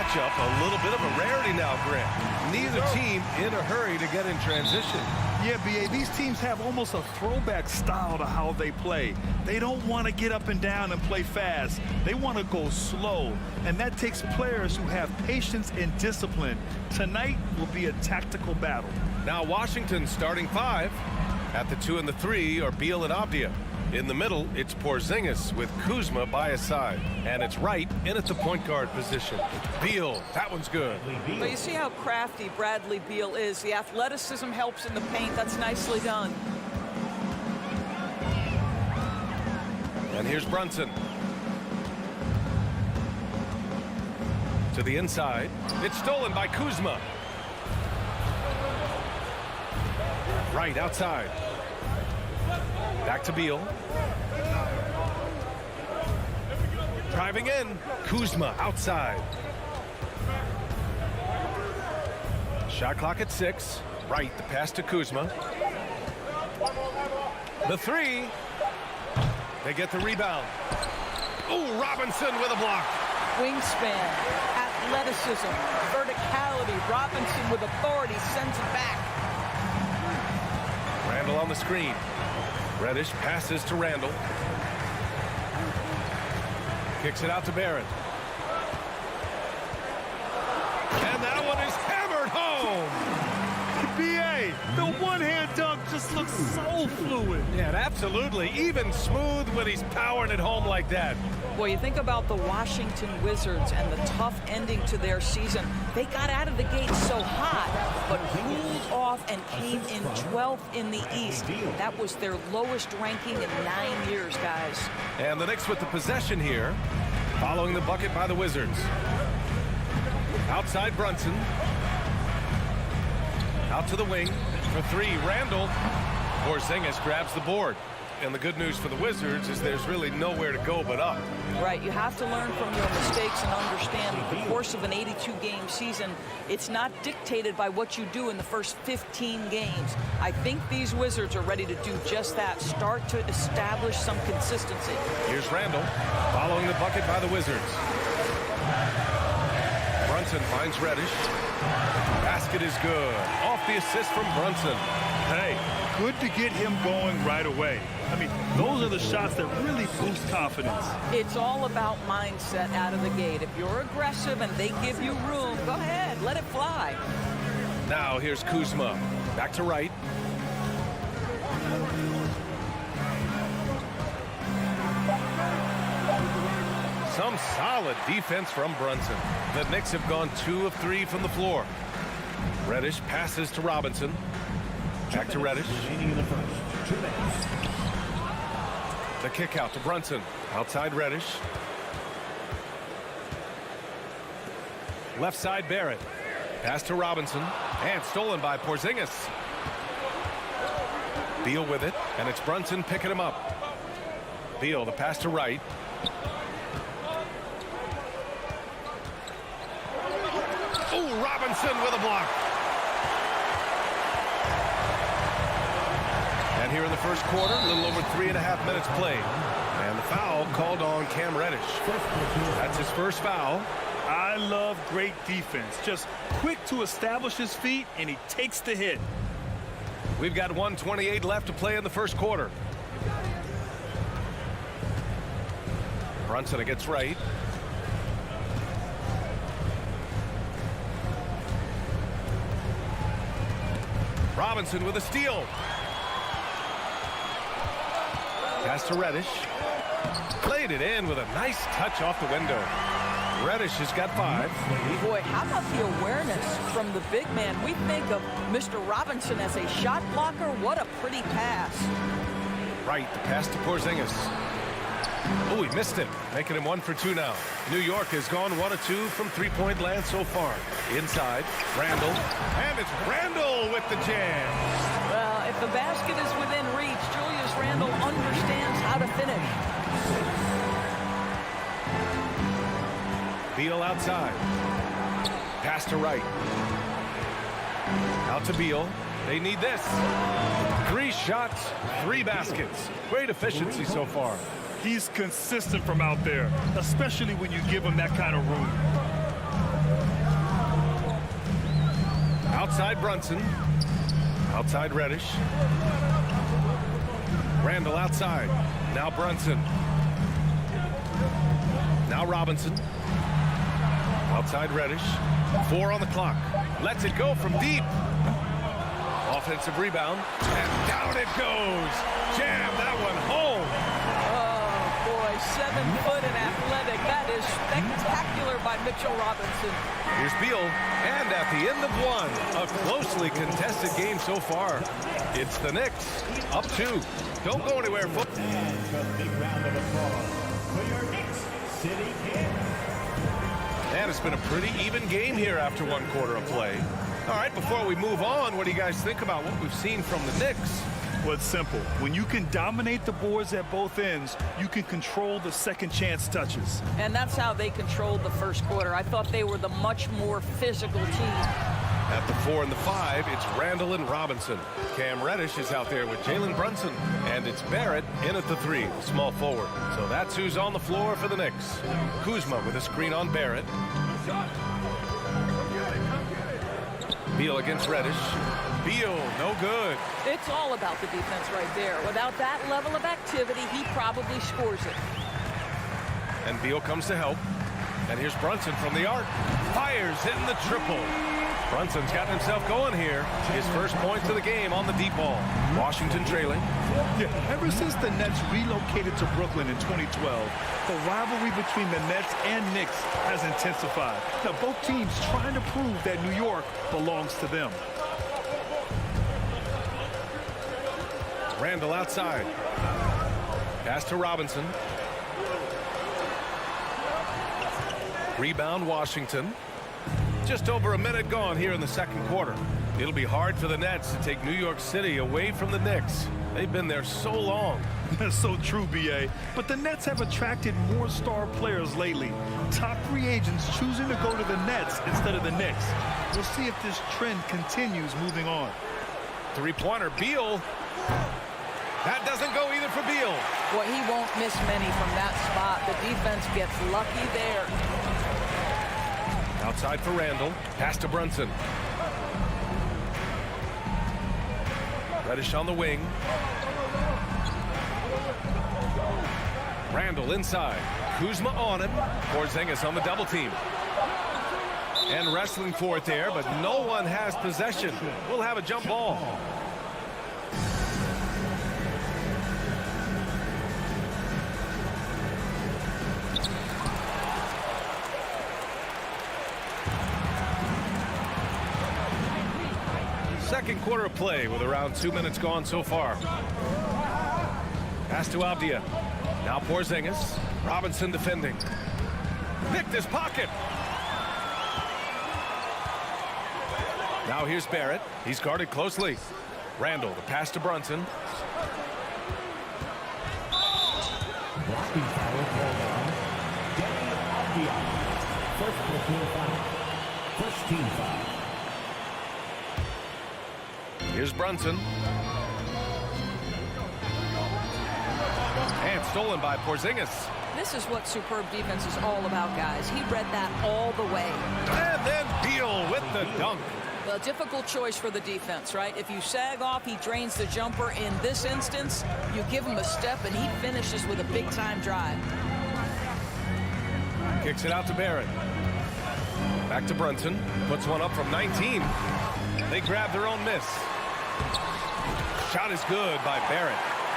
matchup a little bit of a rarity now, Grant. Neither team in a hurry to get in transition. Yeah, B.A., these teams have almost a throwback style to how they play. They don't want to get up and down and play fast. They want to go slow, and that takes players who have patience and discipline. Tonight will be a tactical battle. Now Washington starting 5. At the 2 and the 3 are Beal and Avdia. In the middle, it's Porzingis with Kuzma by his side. And it's Wright in at the point guard position. Beal, that one's good. But you see how crafty Bradley Beal is. The athleticism helps in the paint. That's nicely done. And here's Brunson. To the inside. It's stolen by Kuzma. Wright outside. Back to Beal. Driving in. Kuzma outside. Shot clock at 6. Wright, the pass to Kuzma. The 3. They get the rebound. Oh, Robinson with a block. Wingspan, athleticism, verticality. Robinson with authority sends it back. Randall on the screen. Reddish passes to Randall. Kicks it out to Barrett. And that one is hammered home. B.A., the one-hand dunk just looks so fluid. Yeah, absolutely. Even smooth when he's powering it home like that. Well, you think about the Washington Wizards and the tough ending to their season. They got out of the gate so hot, but cooled off and came in 12th in the East. That was their lowest ranking in 9 years, guys. And the Knicks with the possession here, following the bucket by the Wizards. Outside Brunson. Out to the wing for 3. Randall. Porzingis grabs the board. And the good news for the Wizards is there's really nowhere to go but up. Right, you have to learn from your mistakes and understand the course of an 82-game season. It's not dictated by what you do in the first 15 games. I think these Wizards are ready to do just that, start to establish some consistency. Here's Randall following the bucket by the Wizards. Brunson finds Reddish. Basket is good. Off the assist from Brunson. Hey, good to get him going right away. I mean, those are the shots that really boost confidence. It's all about mindset out of the gate. If you're aggressive and they give you room, go ahead, let it fly. Now here's Kuzma. Back to Wright. Some solid defense from Brunson. The Knicks have gone 2 of 3 from the floor. Reddish passes to Robinson. Back to Reddish. The kick out to Brunson. Outside Reddish. Left side Barrett. Pass to Robinson. And stolen by Porzingis. Beal with it. And it's Brunson picking him up. Beal, the pass to Wright. Oh, Robinson with a block. And here in the first quarter, a little over 3.5 minutes played. And the foul called on Cam Reddish. That's his first foul. I love great defense. Just quick to establish his feet, and he takes the hit. We've got 1:28 left to play in the first quarter. Brunson against Wright. Robinson with a steal. Pass to Reddish. Played it in with a nice touch off the window. Reddish has got 5. Boy, how about the awareness from the big man? We think of Mr. Robinson as a shot blocker. What a pretty pass. Right, the pass to Porzingis. Oh, he missed it, making him 1 for 2 now. New York has gone 1 of 2 from three-point land so far. Inside, Randall, and it's Randall with the jam. Well, if the basket is within reach, Julius Randle understands how to finish. Beal outside. Pass to Wright. Out to Beal. They need this. 3 shots, 3 baskets. Great efficiency so far. He's consistent from out there, especially when you give him that kind of room. Inside Brunson. Outside Reddish. Randall outside. Now Brunson. Now Robinson. Outside Reddish. 4 on the clock. Lets it go from deep. Offensive rebound. And down it goes. Jam that one home. Oh, boy, 7 foot and athletic. That is spectacular by Mitchell Robinson. Here's Beal. And at the end of one, a closely contested game so far. It's the Knicks. Up 2. Don't go anywhere, folks. And a big round of applause for your Knicks City Kings. And it's been a pretty even game here after 1 quarter of play. All right, before we move on, what do you guys think about what we've seen from the Knicks? Well, it's simple. When you can dominate the boards at both ends, you can control the second chance touches. And that's how they controlled the first quarter. I thought they were the much more physical team. At the 4 and the 5, it's Randall and Robinson. Cam Reddish is out there with Jalen Brunson. And it's Barrett in at the 3, the small forward. So that's who's on the floor for the Knicks. Kuzma with a screen on Barrett. Beal against Reddish. Beal, no good. It's all about the defense right there. Without that level of activity, he probably scores it. And Beal comes to help. And here's Brunson from the arc. Fires, hitting the triple. Brunson's gotten himself going here. His first points of the game on the deep ball. Washington trailing. Yeah, ever since the Nets relocated to Brooklyn in 2012, the rivalry between the Nets and Knicks has intensified. Now, both teams trying to prove that New York belongs to them. Randall outside. Pass to Robinson. Rebound Washington. Just over a minute gone here in the second quarter. It'll be hard for the Nets to take New York City away from the Knicks. They've been there so long. That's so true, B.A. But the Nets have attracted more star players lately. Top free agents choosing to go to the Nets instead of the Knicks. We'll see if this trend continues moving on. 3-pointer, Beal. That doesn't go either for Beal. Well, he won't miss many from that spot. The defense gets lucky there. Outside for Randall. Pass to Brunson. Reddish on the wing. Randall inside. Kuzma on him. Porzingis on the double team. And wrestling for it there, but no one has possession. We'll have a jump ball. Second quarter of play with around 2 minutes gone so far. Pass to Avdia. Now Porzingis. Robinson defending. Picked his pocket. Now here's Barrett. He's guarded closely. Randall, the pass to Brunson. Blocking foul called on Avdia. First team foul. Here's Brunson. And stolen by Porzingis. This is what superb defense is all about, guys. He read that all the way. And then Beal with the dunk. A difficult choice for the defense, right? If you sag off, he drains the jumper. In this instance, you give him a step, and he finishes with a big-time drive. Kicks it out to Barrett. Back to Brunson. Puts one up from 19. They grab their own miss. Shot is good by Barrett.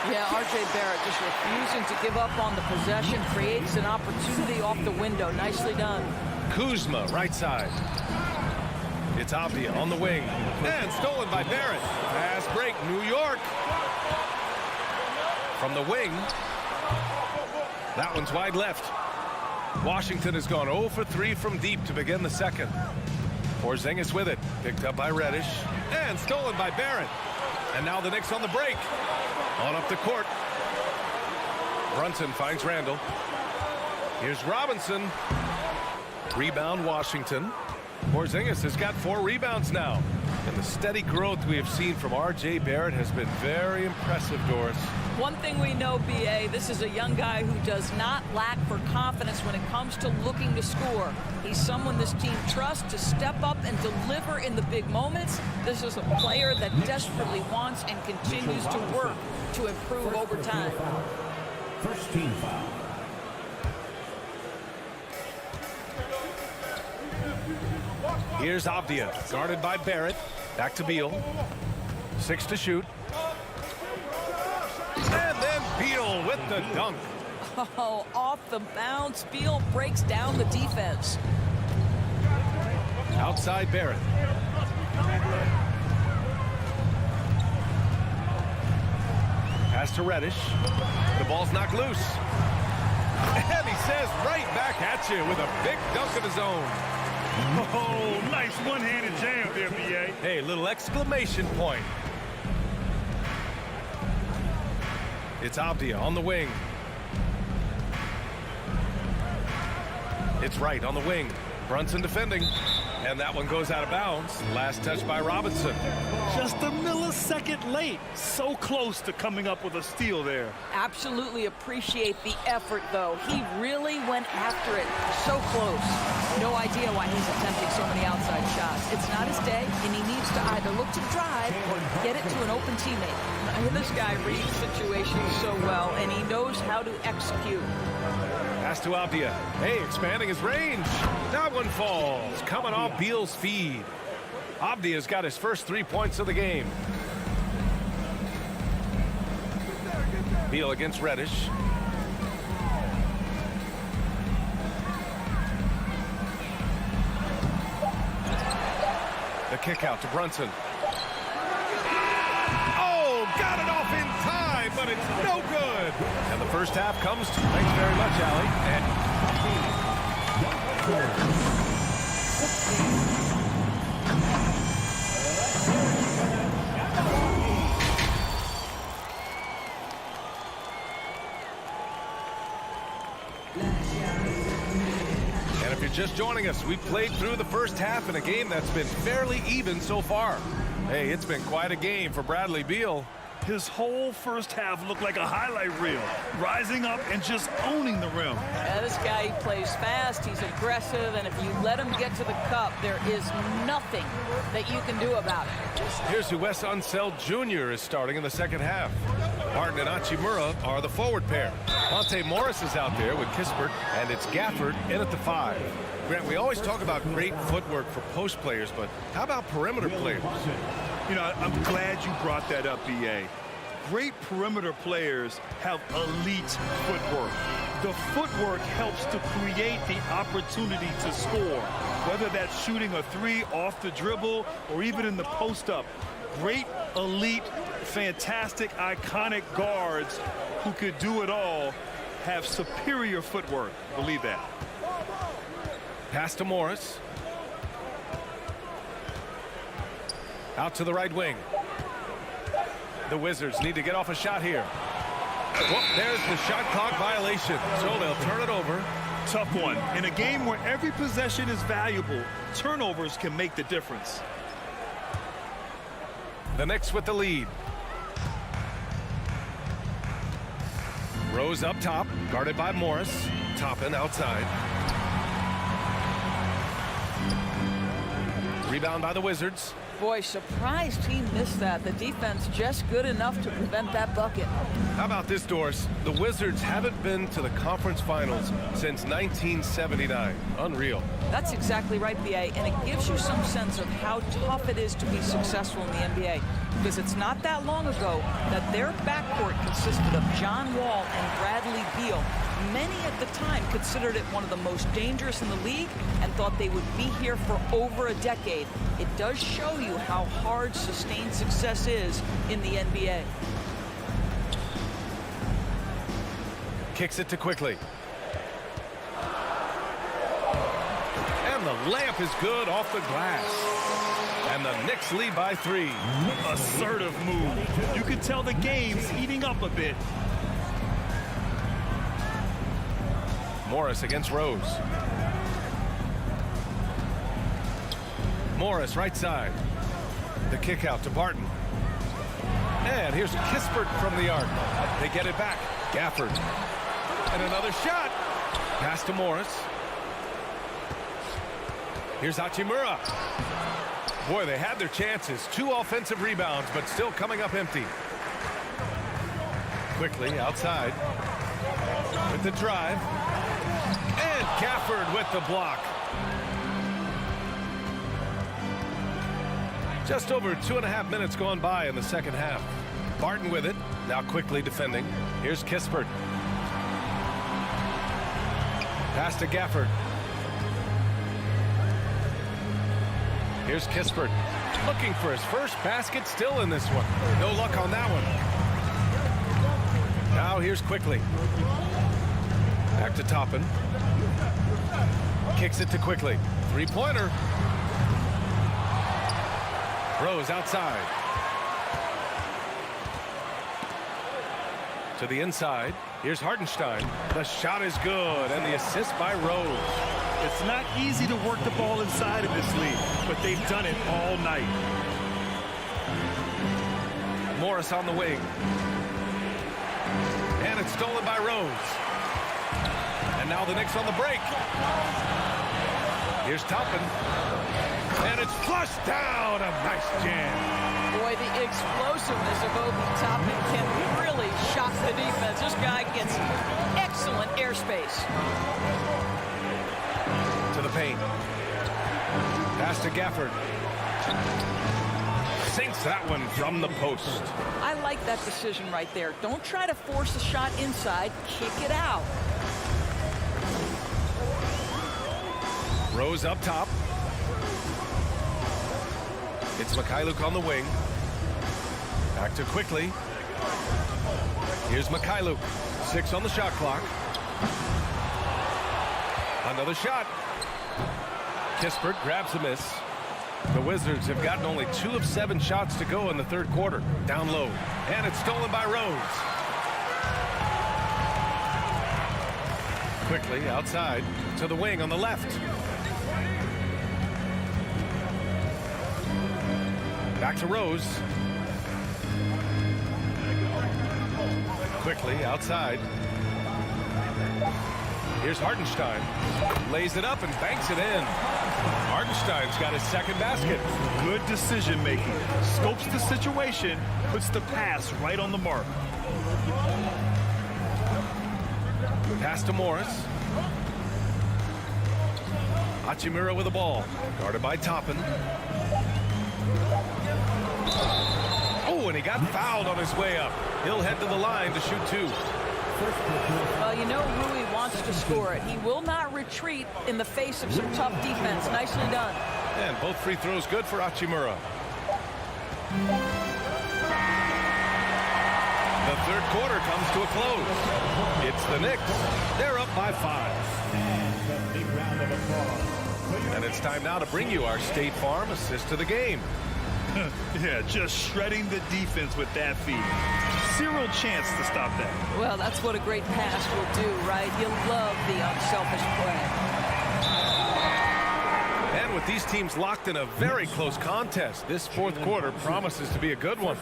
Yeah, R.J. Barrett just refusing to give up on the possession. Creates an opportunity off the window. Nicely done. Kuzma, right side. It's Avdia on the wing. And stolen by Barrett. Pass break, New York. From the wing. That one's wide left. Washington has gone 0 for 3 from deep to begin the second. Porzingis with it. Picked up by Reddish. And stolen by Barrett. And now the Knicks on the break. On up the court. Brunson finds Randall. Here's Robinson. Rebound Washington. Porzingis has got 4 rebounds now. And the steady growth we have seen from R.J. Barrett has been very impressive, Doris. One thing we know, B.A., this is a young guy who does not lack for confidence when it comes to looking to score. He's someone this team trusts to step up and deliver in the big moments. This is a player that desperately wants and continues to work to improve over time. First team foul. Here's Avdia, guarded by Barrett. Back to Beal. 6 to shoot. And then Beal with the dunk. Oh, off the bounce. Beal breaks down the defense. Outside Barrett. Pass to Reddish. The ball's knocked loose. And he says right back at you with a big dunk of his own. Oh, nice one-handed jam there, B.A. Hey, little exclamation point. It's Avdia on the wing. It's right on the wing. Brunson defending. And that one goes out of bounds. Last touch by Robinson. Just a millisecond late. So close to coming up with a steal there. Absolutely appreciate the effort, though. He really went after it. So close. No idea why he's attempting so many outside shots. It's not his day, and he needs to either look to drive or get it to an open teammate. This guy reads situations so well, and he knows how to execute. Pass to Avdia. Hey, expanding his range. That one falls. Coming off Beal's feed. Avdia's got his first 3 points of the game. Beal against Reddish. The kick out to Brunson. Oh, got it off in time, but it's no good. And the first half comes to... Thanks very much, Allie. And if you're just joining us, we've played through the first half in a game that's been fairly even so far. Hey, it's been quite a game for Bradley Beal. His whole first half looked like a highlight reel, rising up and just owning the rim. Yeah, this guy, he plays fast, he's aggressive, and if you let him get to the cup, there is nothing that you can do about it. Here's who Wes Unseld Jr. is starting in the second half. Martin and Hachimura are the forward pair. Monte Morris is out there with Kispert, and it's Gafford in at the 5. Grant, we always talk about great footwork for post players, but how about perimeter players? You know, I'm glad you brought that up, B.A. Great perimeter players have elite footwork. The footwork helps to create the opportunity to score, whether that's shooting a 3 off the dribble or even in the post-up. Great, elite, fantastic, iconic guards who could do it all have superior footwork. Believe that. Pass to Morris. Out to the right wing. The Wizards need to get off a shot here. Well, there's the shot clock violation, so they'll turn it over. Tough one. In a game where every possession is valuable, turnovers can make the difference. The Knicks with the lead. Rose up top, guarded by Morris. Toppin outside. Rebound by the Wizards. Boy, surprised he missed that. The defense just good enough to prevent that bucket. How about this, Doris? The Wizards haven't been to the conference finals since 1979. Unreal. That's exactly right, B.A., and it gives you some sense of how tough it is to be successful in the NBA. Because it's not that long ago that their backcourt consisted of John Wall and Bradley Beal. Many at the time considered it one of the most dangerous in the league and thought they would be here for over a decade. It does show you how hard sustained success is in the NBA. Kicks it to Quickly. And the layup is good off the glass. And the Knicks lead by 3. Assertive move. You can tell the game's heating up a bit. Morris against Rose. Morris, right side. The kick out to Barton. And here's Kispert from the arc. They get it back. Gafford. And another shot. Pass to Morris. Here's Hachimura. Boy, they had their chances. 2 offensive rebounds, but still coming up empty. Quickly outside with the drive. And Gafford with the block. Just over 2.5 minutes gone by in the second half. Barton with it. Now quickly defending. Here's Kispert. Pass to Gafford. Here's Kispert. Looking for his first basket still in this one. No luck on that one. Now here's Quickly. Back to Toppin. Kicks it to Quickly. 3-pointer. Rose outside. To the inside. Here's Hartenstein. The shot is good, and the assist by Rose. It's not easy to work the ball inside in this league, but they've done it all night. Morris on the wing. And it's stolen by Rose. And now the Knicks on the break. Here's Toppin. And it's flushed down. A nice jam. Boy, the explosiveness of Obi Toppin can really shock the defense. This guy gets excellent airspace. To the paint. Pass to Gafford. Sinks that one from the post. I like that decision right there. Don't try to force the shot inside. Kick it out. Rose up top. It's Mikhailuk on the wing. Back to Quickly. Here's Mikhailuk. 6 on the shot clock. Another shot. Kispert grabs the miss. The Wizards have gotten only 2 of 7 shots to go in the third quarter. Down low. And it's stolen by Rose. Quickly outside to the wing on the left. Back to Rose. Quickly outside. Here's Hartenstein. Lays it up and banks it in. Hartenstein's got his second basket. Good decision making. Scopes the situation, puts the pass right on the mark. Pass to Morris. Hachimura with the ball. Guarded by Toppin. Oh, and he got fouled on his way up. He'll head to the line to shoot 2. Well, you know Rui wants to score it. He will not retreat in the face of some tough defense. Nicely done. And both free throws good for Hachimura. The third quarter comes to a close. It's the Knicks. They're up by 5. And a big round of applause. And it's time now to bring you our State Farm assist to the game. Yeah, just shredding the defense with that feed. Zero chance to stop that. Well, that's what a great pass will do, right? You love the unselfish play. And with these teams locked in a very close contest, this fourth quarter promises to be a good one.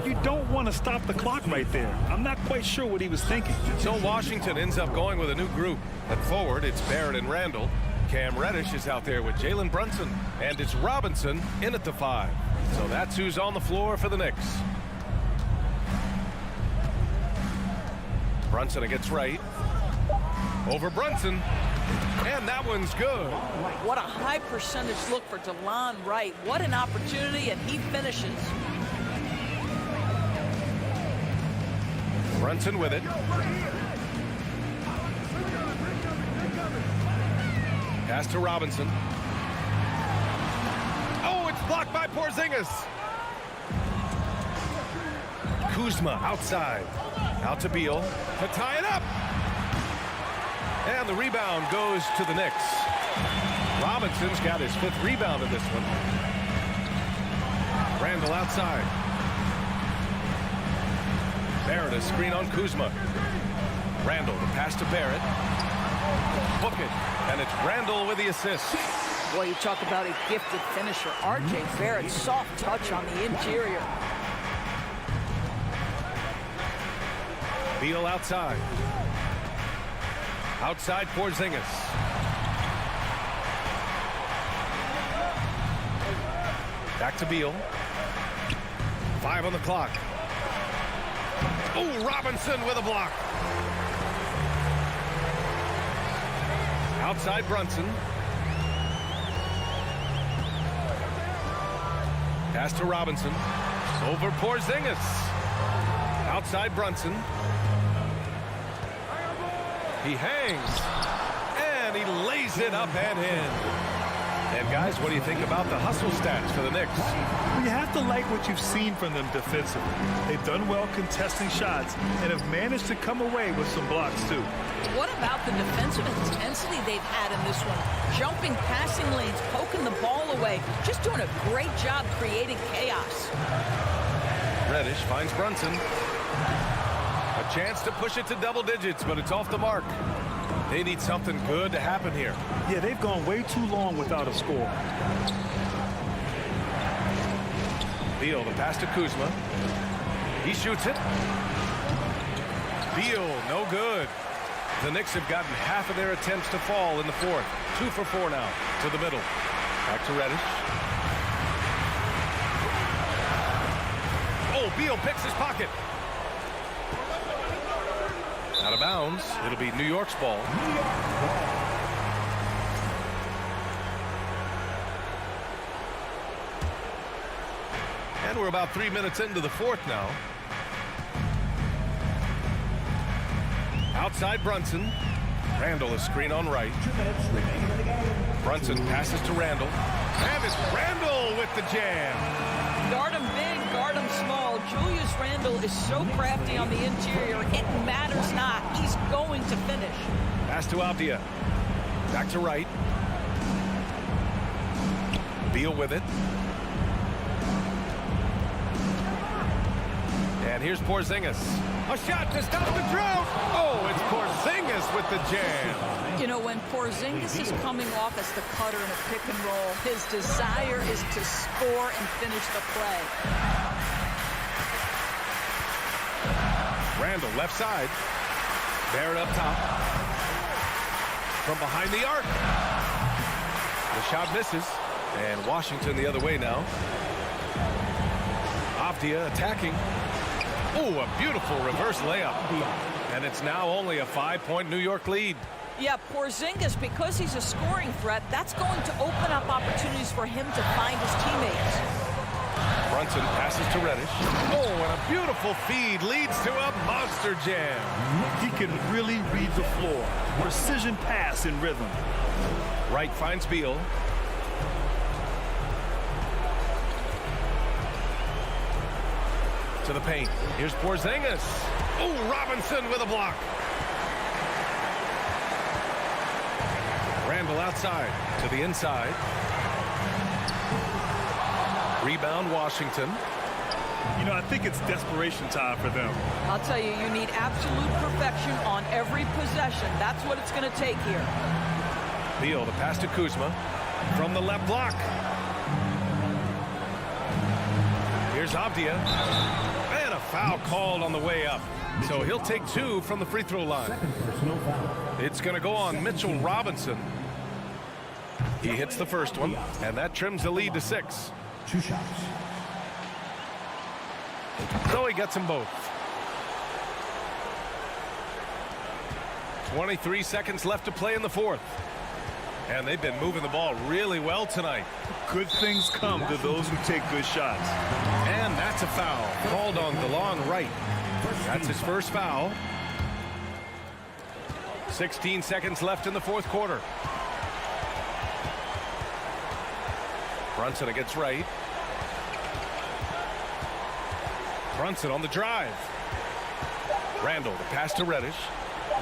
You don't want to stop the clock right there. I'm not quite sure what he was thinking. So Washington ends up going with a new group. At forward, it's Barrett and Randall. Cam Reddish is out there with Jalen Brunson. And it's Robinson in at the 5. So that's who's on the floor for the Knicks. Brunson against Wright. Over Brunson. And that one's good. What a high percentage look for DeLon Wright. What an opportunity, and he finishes. Brunson with it. Pass to Robinson. Oh, it's blocked by Porzingis. Kuzma outside. Out to Beal to tie it up. And the rebound goes to the Knicks. Robinson's got his 5th rebound in this one. Randall outside. Barrett a screen on Kuzma. Randall, the pass to Barrett. Book it. And it's Randall with the assist. Boy, you talk about a gifted finisher. R.J. Barrett, soft touch on the interior. Beal outside. Outside Porzingis. Back to Beal. 5 on the clock. Oh, Robinson with a block. Outside Brunson. Pass to Robinson. Over Porzingis. Outside Brunson. He hangs. And he lays it up and in. And guys, what do you think about the hustle stats for the Knicks? You have to like what you've seen from them defensively. They've done well contesting shots and have managed to come away with some blocks too. What about the defensive intensity they've had in this one? Jumping passing lanes, poking the ball away, just doing a great job creating chaos. Reddish finds Brunson. A chance to push it to double digits, but it's off the mark. They need something good to happen here. Yeah, they've gone way too long without a score. Beal, the pass to Kuzma. He shoots it. Beal, no good. The Knicks have gotten half of their attempts to fall in the fourth. 2 for 4 now to the middle. Back to Reddish. Oh, Beal picks his pocket. Out of bounds. It'll be New York's ball. And we're about 3 minutes into the fourth now. Outside Brunson. Randall is screen on right. Brunson passes to Randall. And it's Randall with the jam. Guard him big, guard him small. Julius Randle is so crafty on the interior. It matters not. He's going to finish. Pass to Avdia. Back to right. Beal with it. And here's Porzingis. A shot to stop the drought. Oh, it's Porzingis with the jam. You know, when Porzingis is coming off as the cutter in a pick and roll, his desire is to score and finish the play. Randall left side. Barrett up top. From behind the arc. The shot misses. And Washington the other way now. Avdia attacking. Oh, a beautiful reverse layup. And it's now only a 5-point New York lead. Yeah, Porzingis, because he's a scoring threat, that's going to open up opportunities for him to find his teammates. Brunson passes to Reddish. Oh, and a beautiful feed leads to a monster jam. He can really read the floor. Precision pass in rhythm. Wright finds Beal. To the paint. Here's Porzingis. Oh, Robinson with a block. Randall outside to the inside. Rebound Washington. You know, I think it's desperation time for them. I'll tell you, you need absolute perfection on every possession. That's what it's going to take here. Beal, the pass to Kuzma. From the left block. Here's Avdia. And a foul called on the way up. So he'll take 2 from the free throw line. It's going to go on Mitchell Robinson. He hits the first one, and that trims the lead to 6. 2 shots. So he gets them both. 23 seconds left to play in the fourth. And they've been moving the ball really well tonight. Good things come to those who take good shots. And that's a foul called on DeLon Wright. That's his first foul. 16 seconds left in the fourth quarter. Brunson against Wright. Brunson on the drive. Randall, the pass to Reddish.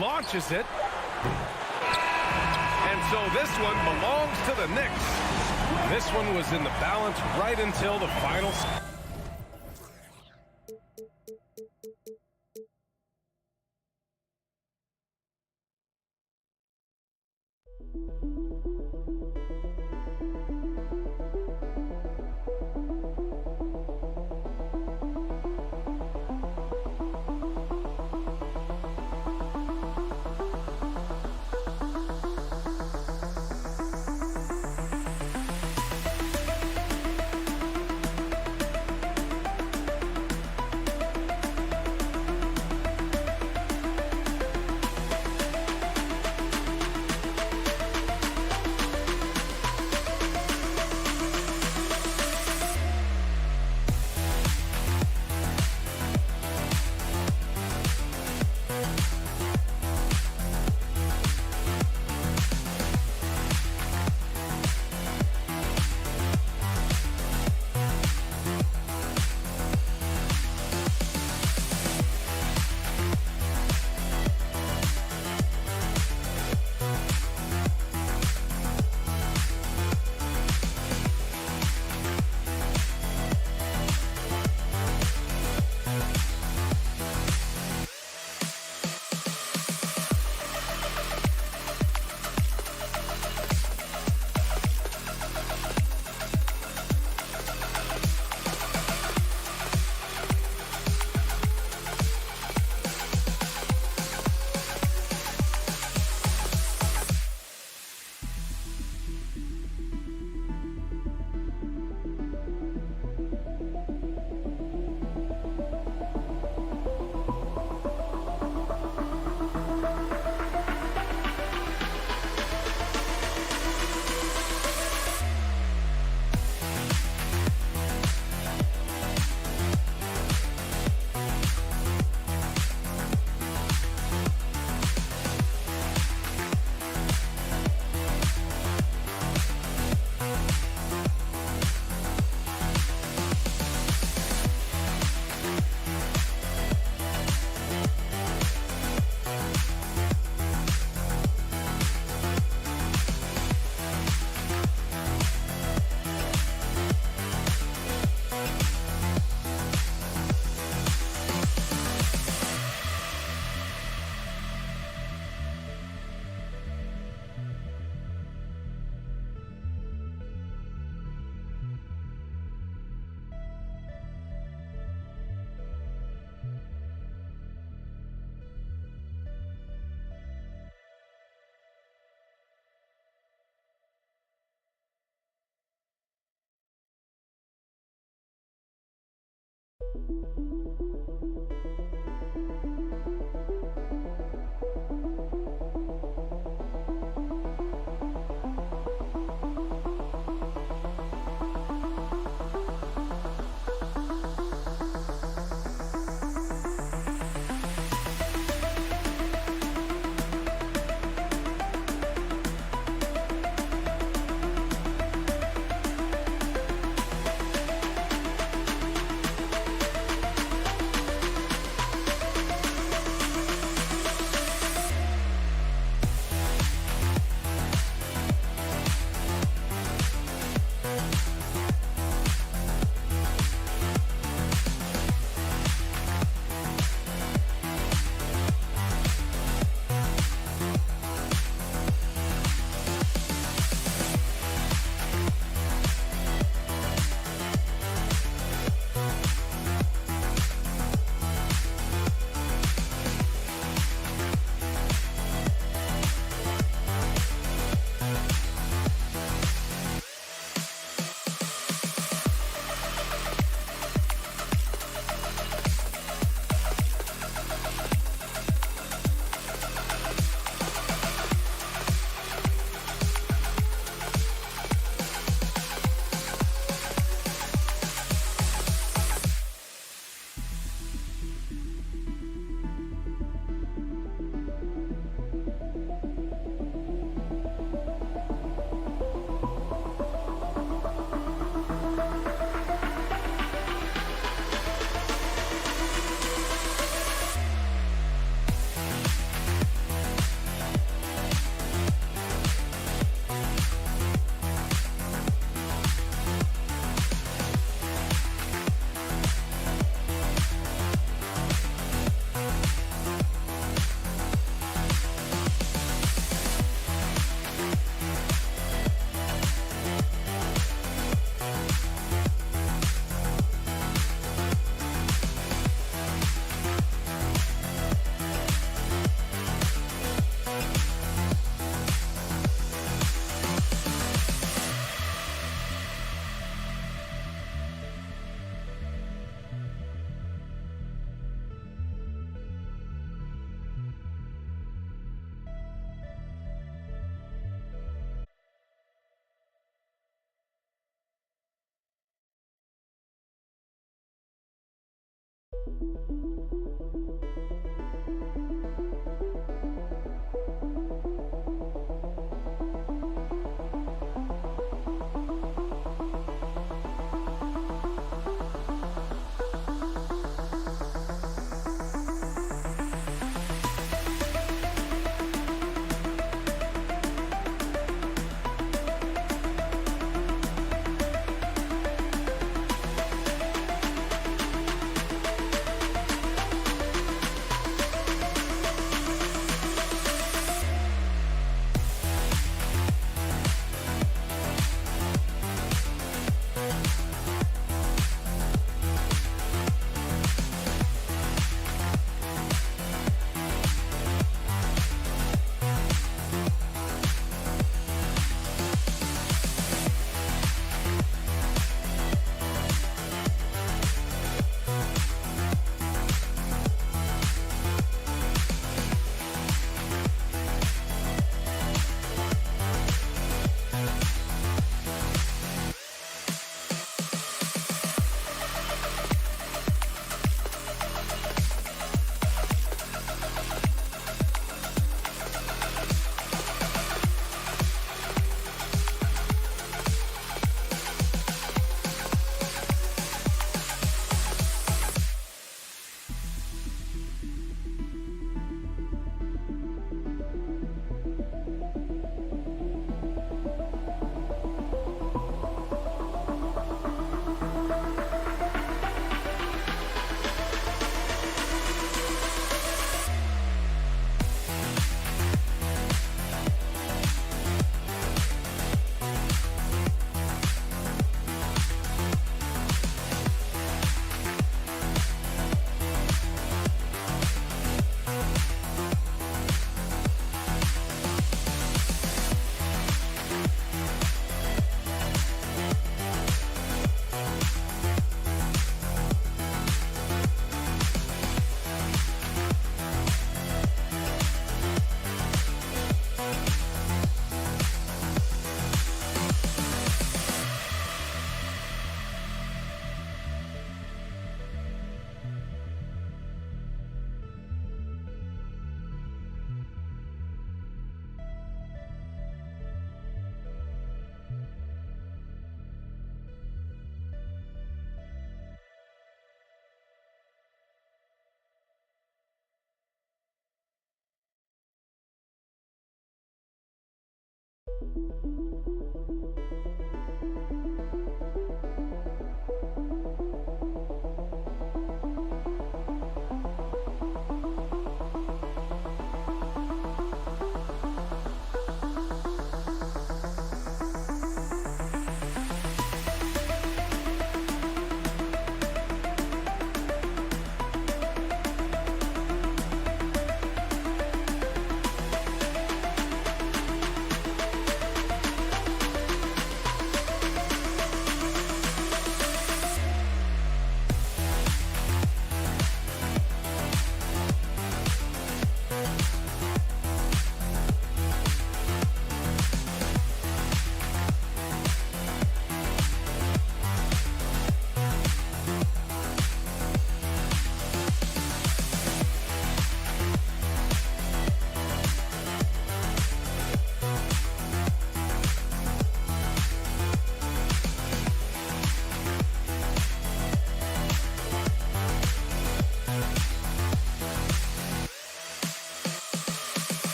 Launches it. And so this one belongs to the Knicks. This one was in the balance right until the final.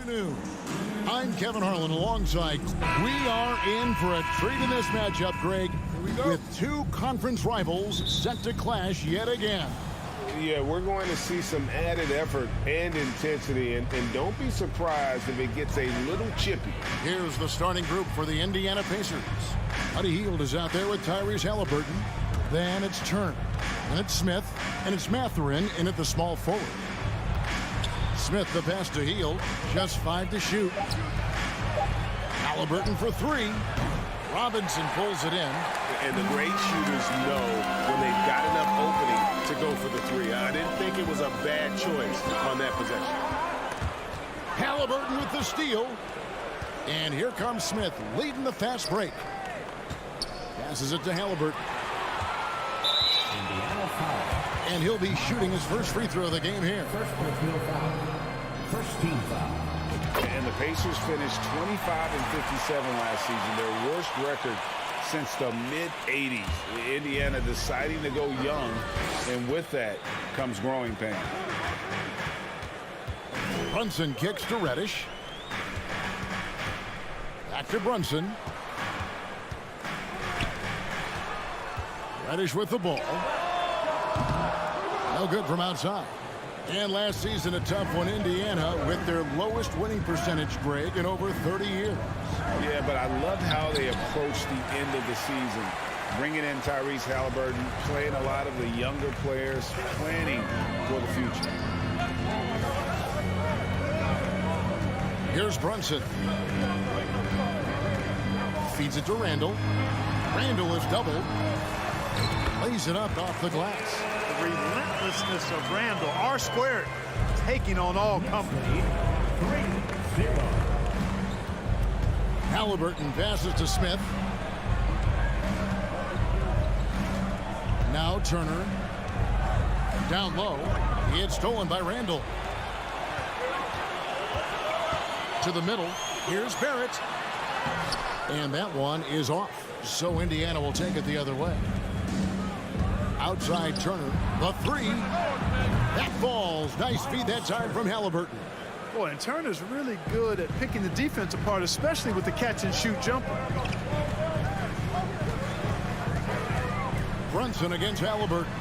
afternoon. I'm Kevin Harlan alongside. We are in for a treat in this matchup, Greg, with two conference rivals set to clash yet again. Yeah, we're going to see some added effort and intensity, and don't be surprised if it gets a little chippy. Here's the starting group for the Indiana Pacers. Buddy Hield is out there with Tyrese Halliburton. Then it's Turner, and it's Smith, and it's Mathurin in at the small forward. Smith the pass to Hield, just 5 to shoot. Halliburton for 3. Robinson pulls it in. And the great shooters know when they've got enough opening to go for the 3. I didn't think it was a bad choice on that possession. Halliburton with the steal. And here comes Smith leading the fast break. Passes it to Halliburton. Indiana foul. And he'll be shooting his first free throw of the game here. First personal foul. First team foul. And the Pacers finished 25 and 57 last season, their worst record since the mid-'80s. Indiana deciding to go young, and with that comes growing pain. Brunson kicks to Reddish. Back to Brunson. Reddish with the ball. No good from outside. And last season, a tough one, Indiana, with their lowest winning percentage, Greg, in over 30 years. Yeah, but I loved how they approached the end of the season. Bringing in Tyrese Halliburton, playing a lot of the younger players, planning for the future. Here's Brunson. Feeds it to Randall. Randall is doubled. Lays it up off the glass. The relentlessness of Randall, R squared, taking on all company. 3-0. Halliburton passes to Smith. Now Turner. Down low. It's stolen by Randall. To the middle. Here's Barrett. And that one is off. So Indiana will take it the other way. Outside Turner. The 3. That falls. Nice feed that time from Halliburton. Boy, and Turner's really good at picking the defense apart, especially with the catch-and-shoot jumper. Brunson against Halliburton.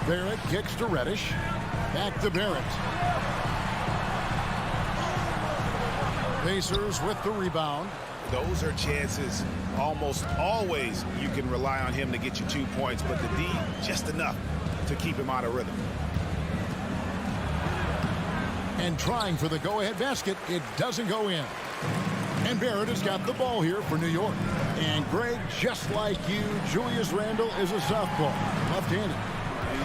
Barrett kicks to Reddish. Back to Barrett. Pacers with the rebound. Those are chances almost always you can rely on him to get you 2 points, but the D, just enough to keep him out of rhythm. And trying for the go-ahead basket, it doesn't go in. And Barrett has got the ball here for New York. And Greg, just like you, Julius Randle is a southpaw, left-handed.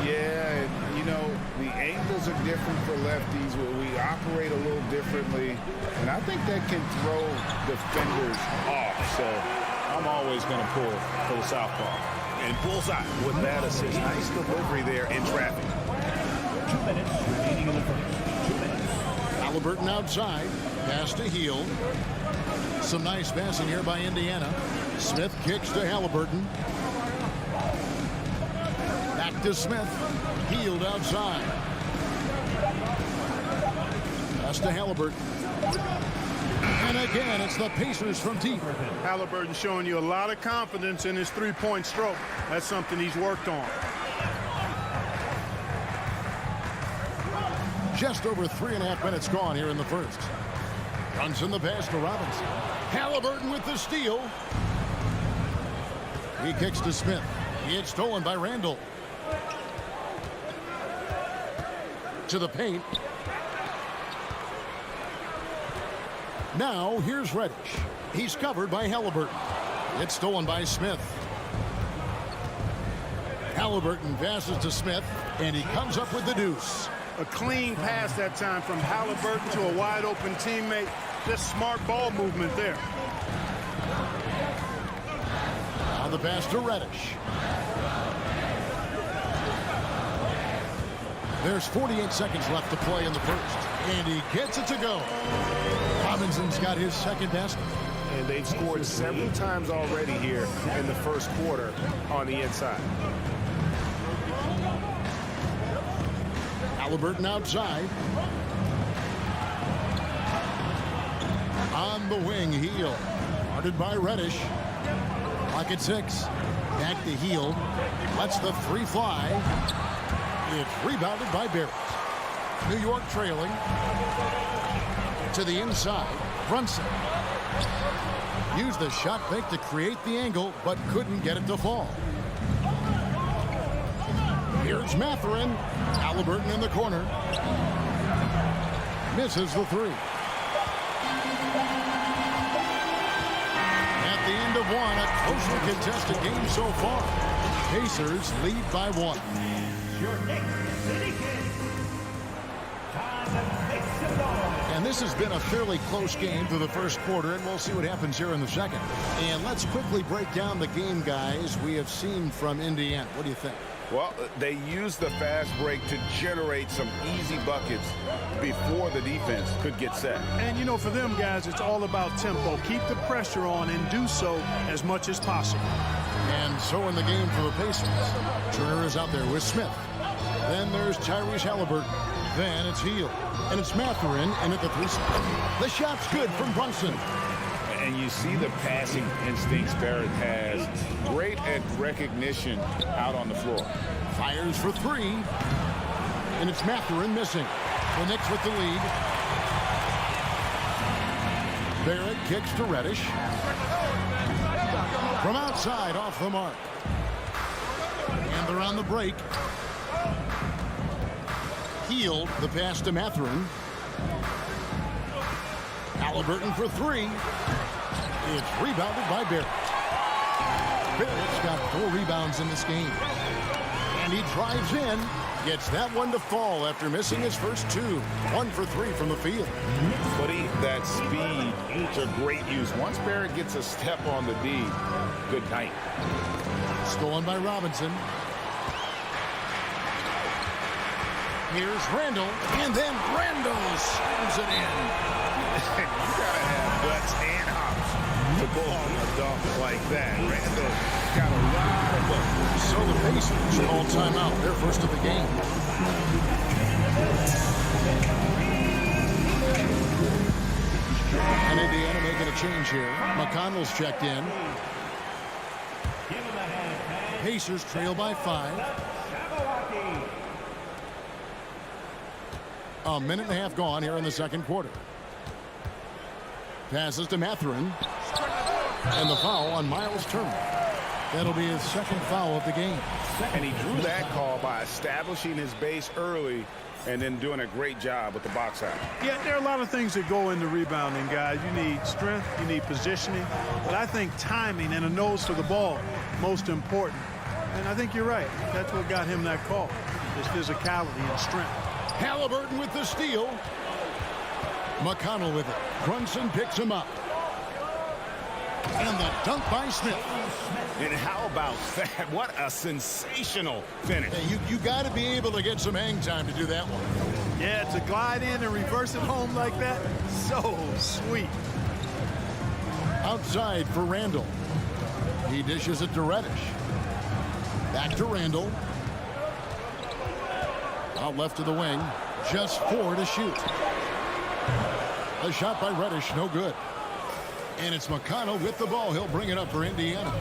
Yeah, you know, the angles are different for lefties. We operate a little differently, and I think that can throw defenders off. So I'm always going to pull for the southpaw. And bullseye with that assist. Nice delivery there in traffic. 2 minutes remaining in the first. 2 minutes. Halliburton outside. Pass to Hield. Some nice passing here by Indiana. Smith kicks to Halliburton. Back to Smith. Hield outside. Pass to Halliburton. And again, it's the Pacers from deep. Halliburton showing you a lot of confidence in his three-point stroke. That's something he's worked on. Just over 3.5 minutes gone here in the first. Brunson the pass to Robinson. Halliburton with the steal. He kicks to Smith. It's stolen by Randall. To the paint. Now here's Reddish. He's covered by Halliburton. It's stolen by Smith. Halliburton passes to Smith, and he comes up with the deuce. A clean pass that time from Halliburton to a wide-open teammate. Just smart ball movement there. Now the pass to Reddish. There's 48 seconds left to play in the first, and he gets it to go. Robinson's got his second basket. And they've scored several times already here in the first quarter on the inside. Halliburton outside. On the wing, Heel. Guarded by Reddish. Clock at 6. Back to Heel. Lets the 3 fly. It's rebounded by Barrett. New York trailing. To the inside. Brunson. Used the shot fake to create the angle, but couldn't get it to fall. Here's Mathurin. Halliburton in the corner. Misses the 3. At the end of one, a closely contested game so far. Pacers lead by 1. Your Knicks City Kings. Time to make some noise. And this has been a fairly close game through the first quarter, and we'll see what happens here in the second. And let's quickly break down the game, guys, we have seen from Indiana. What do you think? Well, they used the fast break to generate some easy buckets before the defense could get set. And, you know, for them guys, it's all about tempo. Keep the pressure on and do so as much as possible. And so in the game for the Pacers, Turner is out there with Smith. Then there's Tyrese Halliburton. Then it's Heel. And it's Mathurin in at the 3 spot. The shot's good from Brunson. And you see the passing instincts Barrett has. Great at recognition out on the floor. Fires for 3. And it's Mathurin missing. The Knicks with the lead. Barrett kicks to Reddish. From outside, off the mark. And they're on the break. Healed the pass to Mathurin. Halliburton for 3. It's rebounded by Barrett. Barrett's got 4 rebounds in this game. And he drives in. Gets that one to fall after missing his first 2. 1 for 3 from the field. Putting that speed to great use. Once Barrett gets a step on the D, good night. Stolen by Robinson. Here's Randall. And then Randall slams it in. You gotta have guts and hops to go on a dunk like that. Randall got a lot of buckets. So the Pacers call timeout, their first of the game. And Indiana making a change here. McConnell's checked in. Pacers trail by 5. A minute and a half gone here in the second quarter. Passes to Mathurin. And the foul on Miles Turner. That'll be his second foul of the game. And he drew that call by establishing his base early and then doing a great job with the box out. Yeah, there are a lot of things that go into rebounding, guys. You need strength, you need positioning, but I think timing and a nose for the ball, most important. And I think you're right. That's what got him that call, his physicality and strength. Halliburton with the steal. McConnell with it. Brunson picks him up. And the dunk by Smith. And how about that? What a sensational finish. Hey, you got to be able to get some hang time to do that one. Yeah, to glide in and reverse it home like that, so sweet. Outside for Randall. He dishes it to Reddish. Back to Randall. Out left to the wing. Just 4 to shoot. A shot by Reddish, no good. And it's McConnell with the ball. He'll bring it up for Indiana.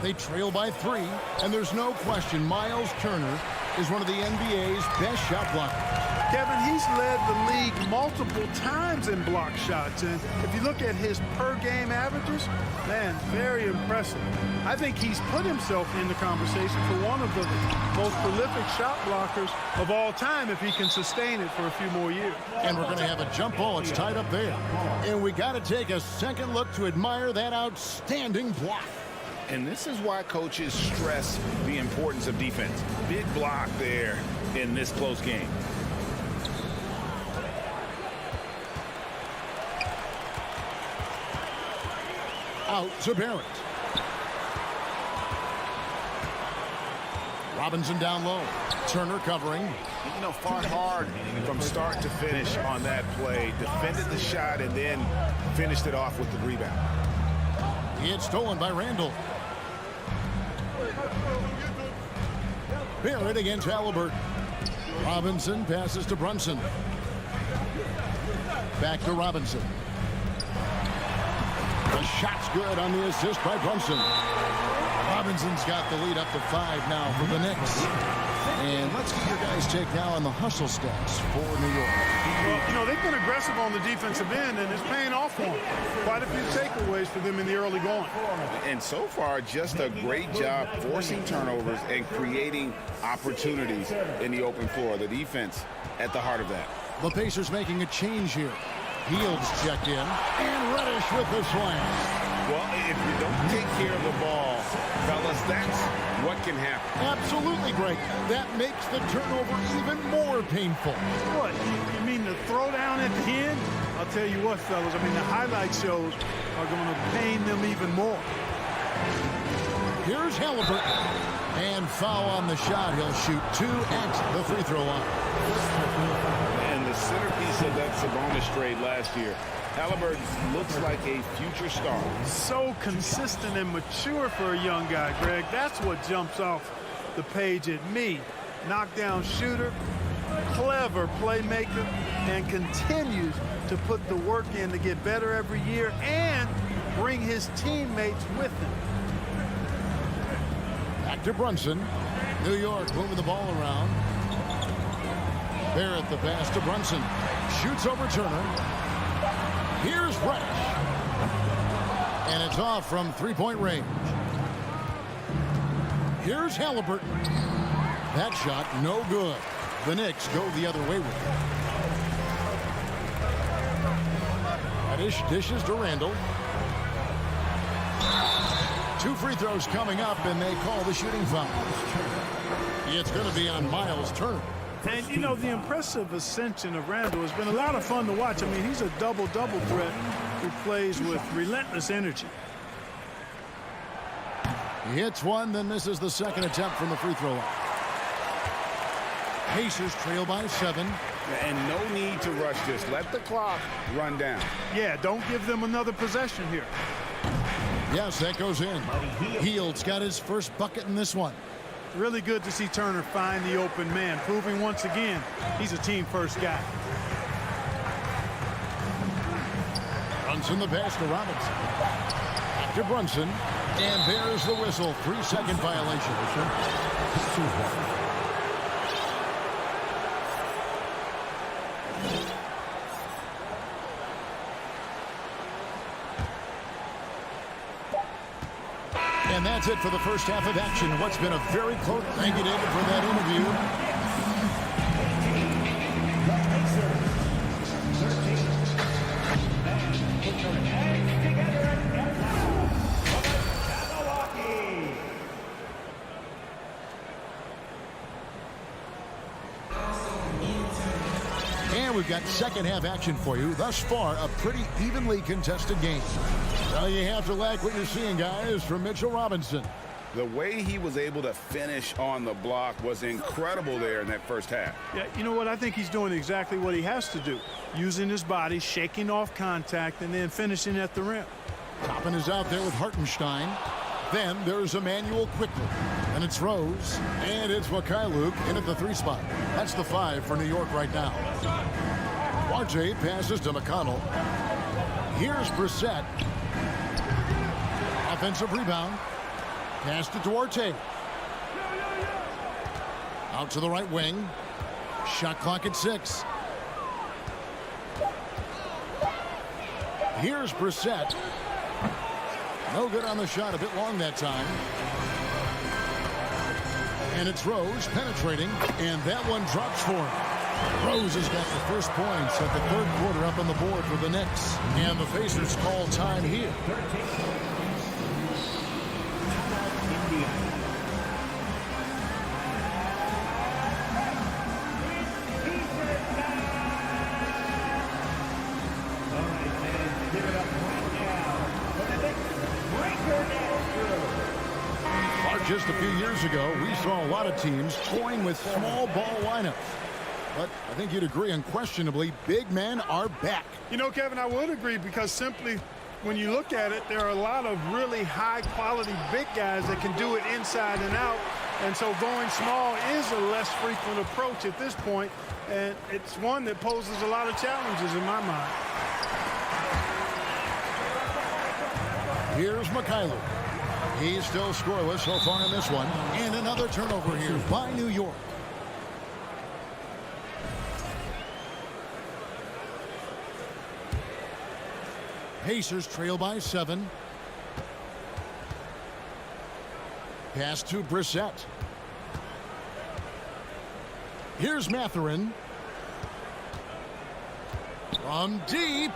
They trail by 3, and there's no question Miles Turner is one of the NBA's best shot blockers. Kevin, he's led the league multiple times in block shots, and if you look at his per-game averages, man, very impressive. I think he's put himself in the conversation for one of the most prolific shot blockers of all time if he can sustain it for a few more years. And we're going to have a jump ball. It's tied up there. And we got to take a second look to admire that outstanding block. And this is why coaches stress the importance of defense. Big block there in this close game. Out to Barrett. Robinson down low. Turner covering. You know, fought hard from start to finish on that play. Defended the shot and then finished it off with the rebound. It's stolen by Randall. Barrett against Halliburton. Robinson passes to Brunson. Back to Robinson. The shot's good on the assist by Brunson. Robinson's got the lead up to 5 now for the Knicks. And let's get your guys' take now on the hustle stats for New York. Well, you know, they've been aggressive on the defensive end, and it's paying off for them. Quite a few takeaways for them in the early going. And so far, just a great job forcing turnovers and creating opportunities in the open floor. The defense at the heart of that. The Pacers making a change here. Fields checked in, and Reddish with the slam. Well, if you don't take care of the ball, fellas, that's what can happen. Absolutely, Greg. That makes the turnover even more painful. What, you mean the throwdown at the end? I'll tell you what, fellas, I mean, the highlight shows are going to pain them even more. Here's Halliburton. And foul on the shot. He'll shoot 2 at the free throw line. And the centerpiece of that Sabonis trade last year, Halliburton looks like a future star. So consistent and mature for a young guy, Greg. That's what jumps off the page at me. Knockdown shooter, clever playmaker, and continues to put the work in to get better every year and bring his teammates with him. Back to Brunson. New York moving the ball around. Barrett the pass to Brunson. Shoots over Turner. Here's Reddish. And it's off from three-point range. Here's Halliburton. That shot no good. The Knicks go the other way with it. Reddish dishes to Randall. 2 free throws coming up, and they call the shooting foul. It's going to be on Miles Turner. And, you know, the impressive ascension of Randall has been a lot of fun to watch. I mean, he's a double-double threat who plays with relentless energy. He hits one, then misses the second attempt from the free throw line. Pacers trail by 7. And no need to rush this. Let the clock run down. Yeah, don't give them another possession here. Yes, that goes in. Hield's got his first bucket in this one. Really good to see Turner find the open man, proving once again he's a team-first guy. Brunson the pass to Robinson. Back to Brunson. And there's the whistle. 3-second violation. And that's it for the first half of action. What's been a very close. Thank you, David, for that interview. And we've got second half action for you. Thus far, a pretty evenly contested game. Well, you have to like what you're seeing, guys, from Mitchell Robinson. The way he was able to finish on the block was incredible there in that first half. Yeah, you know what? I think he's doing exactly what he has to do. Using his body, shaking off contact, and then finishing at the rim. Toppin is out there with Hartenstein. Then there's Emmanuel quickly. And it's Rose. And it's Mikhailuk in at the 3 spot. That's the 5 for New York right now. RJ passes to McConnell. Here's Brissett. Offensive rebound. Pass to Duarte. Out to the right wing. Shot clock at 6. Here's Brissett. No good on the shot. A bit long that time. And it's Rose penetrating. And that one drops for him. Rose has got the first points at the 3rd quarter up on the board for the Knicks. And the Pacers call time here. Just a few years ago, we saw a lot of teams toying with small ball lineups. But I think you'd agree unquestionably, big men are back. You know, Kevin, I would agree because simply when you look at it, there are a lot of really high-quality big guys that can do it inside and out. And so going small is a less frequent approach at this point, and it's one that poses a lot of challenges in my mind. Here's Mikhailuk. He's still scoreless so far in this one. And another turnover here by New York. Pacers trail by 7. Pass to Brissett. Here's Mathurin. From deep.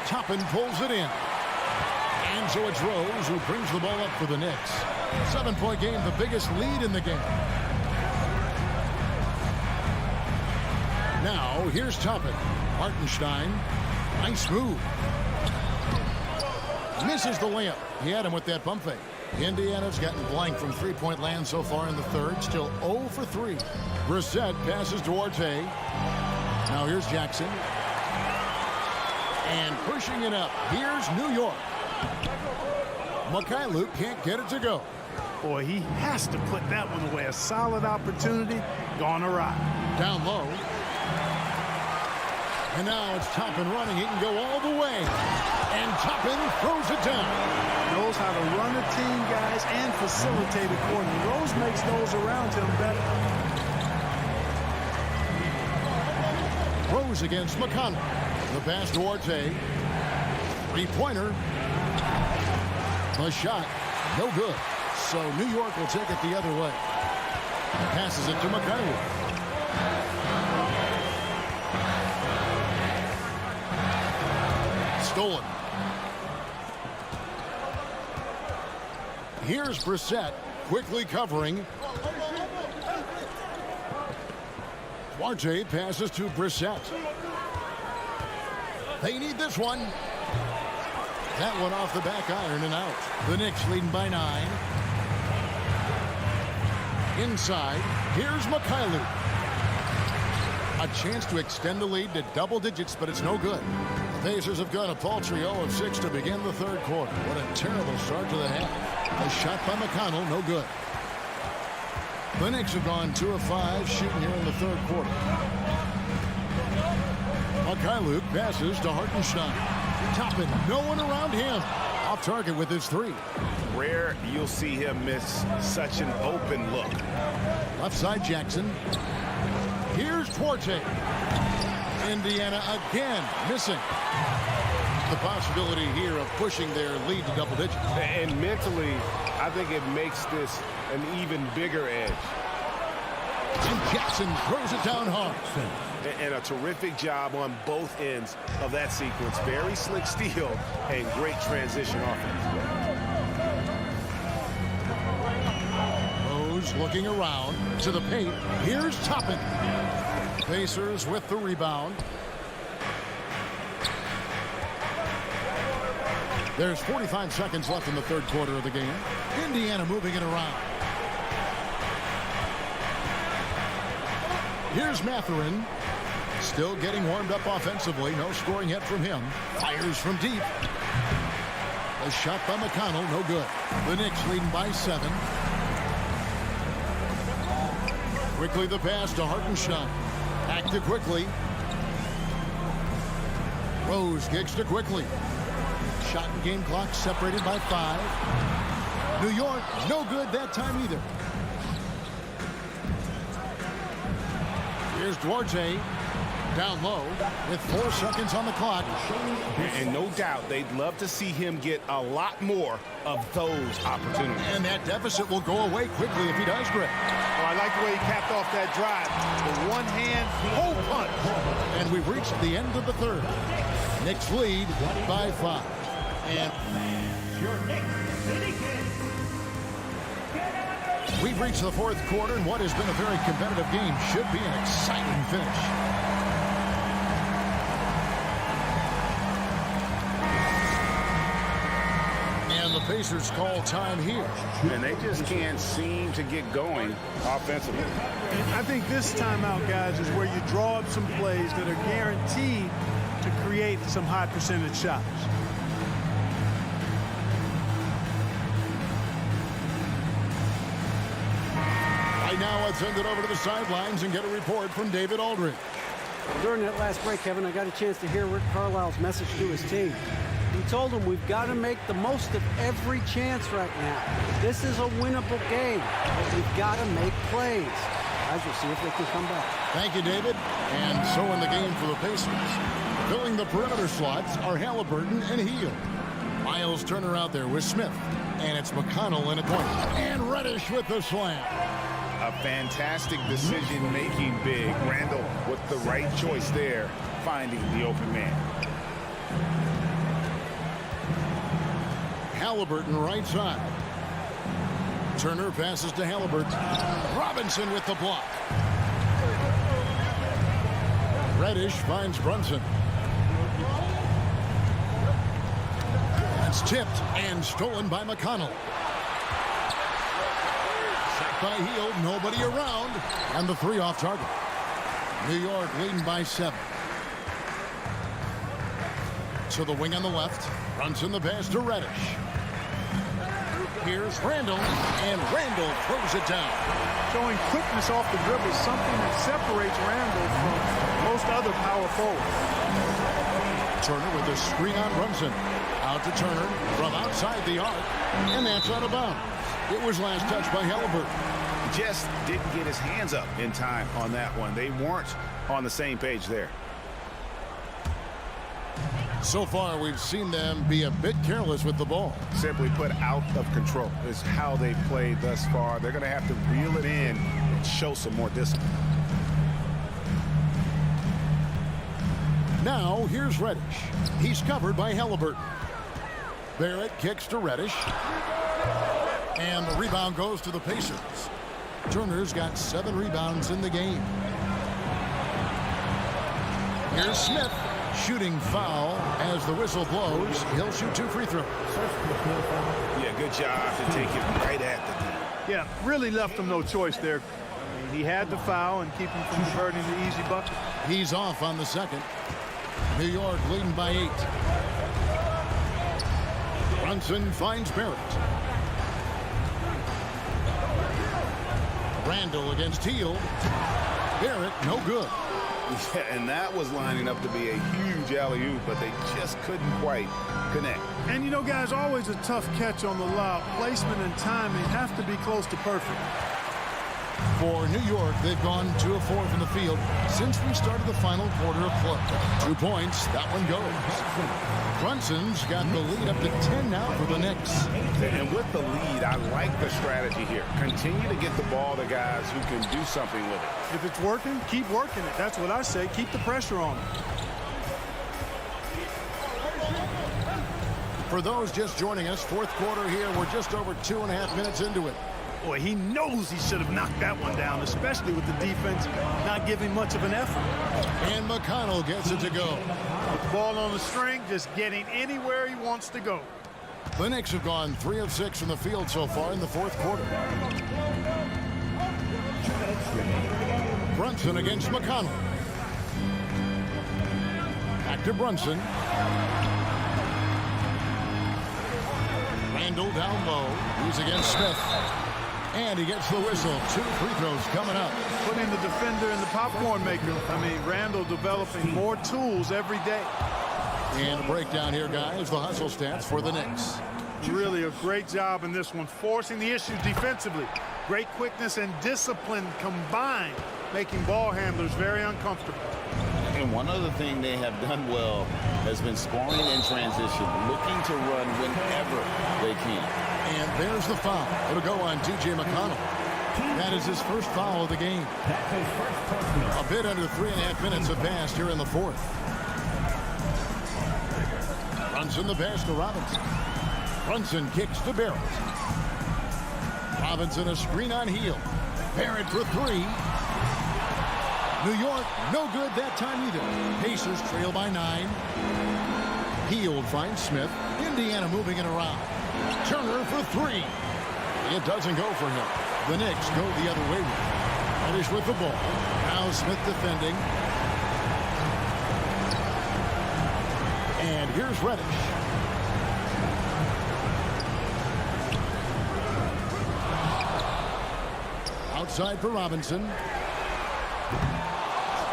Toppin pulls it in. And so it's Rose who brings the ball up for the Knicks. 7-point game, the biggest lead in the game. Now, here's Toppin. Hartenstein. Nice move. Misses the layup. He had him with that pump fake. Indiana's gotten blank from three-point land so far in the third. Still 0 for 3. Brissett passes towards Hay. Now here's Jackson. And pushing it up. Here's New York. Mikhailuk can't get it to go. Boy, he has to put that one away. A solid opportunity gone awry. Down low. And now it's Toppin running. He can go all the way. And Toppin throws it down. Knows how to run a team, guys, and facilitate accordingly. Rose makes those around him better. Rose against McConnell. The pass towards A. Three-pointer. The shot. No good. So New York will take it the other way. Passes it to Mikhailuk. Stolen. Here's Brissett quickly covering. Duarte passes to Brissett. They need this one. That one off the back iron and out. The Knicks leading by 9. Inside, here's Mikhailuk. A chance to extend the lead to double digits, but it's no good. The Pacers have gone a paltry 0 of 6 to begin the third quarter. What a terrible start to the half. A shot by McConnell, no good. The Knicks have gone 2 of 5 shooting here in the third quarter. Mikhailuk passes to Hartenstein. Toppin, no one around him. Off target with his 3. Rare you'll see him miss such an open look. Left side Jackson. Here's Duarte. Indiana again missing. The possibility here of pushing their lead to double digits. And mentally, I think it makes this an even bigger edge. And Jackson throws it down hard. And a terrific job on both ends of that sequence. Very slick steal and great transition offense. Rose looking around to the paint. Here's Toppin. Pacers with the rebound. There's 45 seconds left in the third quarter of the game. Indiana moving it around. Here's Mathurin. Still getting warmed up offensively. No scoring yet from him. Fires from deep. A shot by McConnell. No good. The Knicks leading by 7. Quickly the pass to Hartenstein. Back to Quickly. Rose kicks to Quickly. Shot and game clock separated by 5. New York, no good that time either. Here's Duarte. Down low with 4 seconds on the clock. And no doubt they'd love to see him get a lot more of those opportunities. And that deficit will go away quickly if he does, Greg. Oh, I like the way he capped off that drive. The one-hand hole punch. And we've reached the end of the third. Knicks lead by 5. And Your Knicks City Kings. we've reached the fourth quarter, and what has been a very competitive game should be an exciting finish. And the Pacers call time here. And they just can't seem to get going offensively. And I think this timeout, guys, is where you draw up some plays that are guaranteed to create some high percentage shots. Right now, let's send it over to the sidelines and get a report from David Aldridge. During that last break, Kevin, I got a chance to hear Rick Carlisle's message to his team. He told him we've got to make the most of every chance right now. This is a winnable game, but we've got to make plays. Guys, we'll see if they can come back. Thank you, David. And so in the game for the Pacers. Filling the perimeter slots are Haliburton and Hield. Miles Turner out there with Smith. And it's McConnell in a corner. And Reddish with the slam. A fantastic decision-making big. Randall with the right choice there, finding the open man. Haliburton right side. Turner passes to Haliburton. Robinson with the block. Reddish finds Brunson. That's tipped and stolen by McConnell. Sacked by Hield, nobody around, and the three off target. New York leading by 7. To the wing on the left. Brunson the pass to Reddish. Here's Randall, and Randall throws it down. Showing quickness off the dribble is something that separates Randall from most other power forwards. Turner with a screen on Brunson. Out to Turner from outside the arc, and that's out of bounds. It was last touched by Haliburton. Just didn't get his hands up in time on that one. They weren't on the same page there. So far, we've seen them be a bit careless with the ball. Simply put, out of control is how they played thus far. They're going to have to reel it in and show some more discipline. Now, here's Reddish. He's covered by Haliburton. Barrett kicks to Reddish. And the rebound goes to the Pacers. Turner's got 7 rebounds in the game. Here's Smith. Shooting foul as the whistle blows. He'll shoot 2 free throws. Yeah, good job to take it right at the net. Yeah, really left him no choice there. I mean, he had to foul and keep him from converting the easy bucket. He's off on the second. New York leading by 8. Brunson finds Barrett. Randall against Hield. Barrett, no good. Yeah, and that was lining up to be a huge alley-oop, but they just couldn't quite connect. And you know, guys, always a tough catch on the lob. Placement and timing have to be close to perfect. For New York, they've gone 2 of 4 from the field since we started the final quarter of play. 2 points, that one goes. Brunson's got the lead up to 10 now for the Knicks. And with the lead, I like the strategy here. Continue to get the ball to guys who can do something with it. If it's working, keep working it. That's what I say. Keep the pressure on it. For those just joining us, 4th quarter here. We're just over 2.5 minutes into it. Boy, he knows he should have knocked that one down, especially with the defense not giving much of an effort. And McConnell gets it to go. With the ball on the string, just getting anywhere he wants to go. The Knicks have gone 3 of 6 from the field so far in the 4th quarter. Brunson against McConnell. Back to Brunson. Randall down low. He's against Smith. And he gets the whistle. 2 free throws coming up. Putting the defender in the popcorn maker. I mean, Randall developing more tools every day. And a breakdown here, guys. The hustle stats for the Knicks. Really a great job in this one, forcing the issue defensively. Great quickness and discipline combined, making ball handlers very uncomfortable. And one other thing they have done well has been scoring in transition, looking to run whenever they can. And there's the foul. It'll go on T.J. McConnell. That is his first foul of the game. A bit under 3.5 minutes have passed here in the 4th. Brunson the pass to Robinson. Brunson kicks to Barrett. Robinson a screen on Hield. Barrett for 3. New York, no good that time either. Pacers trail by 9. Hield finds Smith. Indiana moving it around. Turner for 3. It doesn't go for him. The Knicks go the other way. Reddish with the ball. Now Smith defending. And here's Reddish. Outside for Robinson.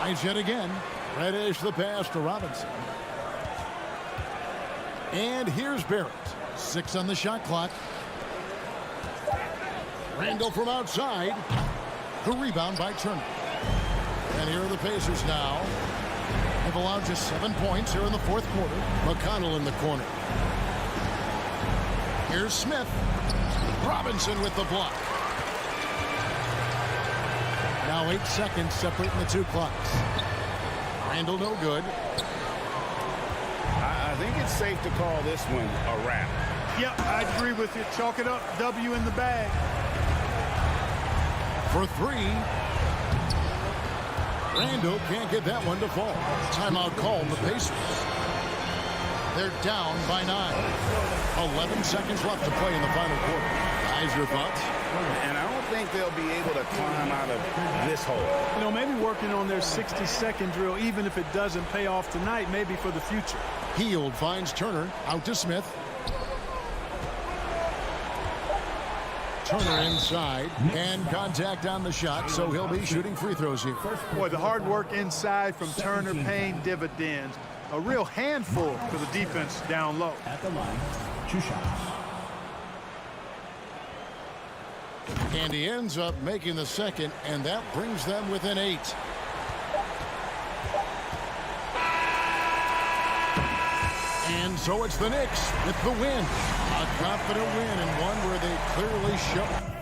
Tries yet again. Reddish the pass to Robinson. And here's Barrett. 6 on the shot clock. Randall from outside. The rebound by Turner. And here are the Pacers now. They've allowed just 7 points here in the fourth quarter. McConnell in the corner. Here's Smith. Robinson with the block. Now 8 seconds separating the two clocks. Randall no good. I think it's safe to call this one a wrap. Yep, I agree with you. Chalk it up. W in the bag. For 3. Randall can't get that one to fall. Timeout called the Pacers. They're down by 9. 11 seconds left to play in the final quarter. Guys, your thoughts? And I don't think they'll be able to climb out of this hole. You know, maybe working on their 60-second drill, even if it doesn't pay off tonight, maybe for the future. Hield finds Turner. Out to Smith. Turner inside. And contact on the shot, so he'll be shooting free throws here. Boy, the hard work inside from Turner paying dividends. A real handful for the defense down low. At the line, 2 shots. And he ends up making the second, and that brings them within 8. And so it's the Knicks with the win. A confident win and one where they clearly show.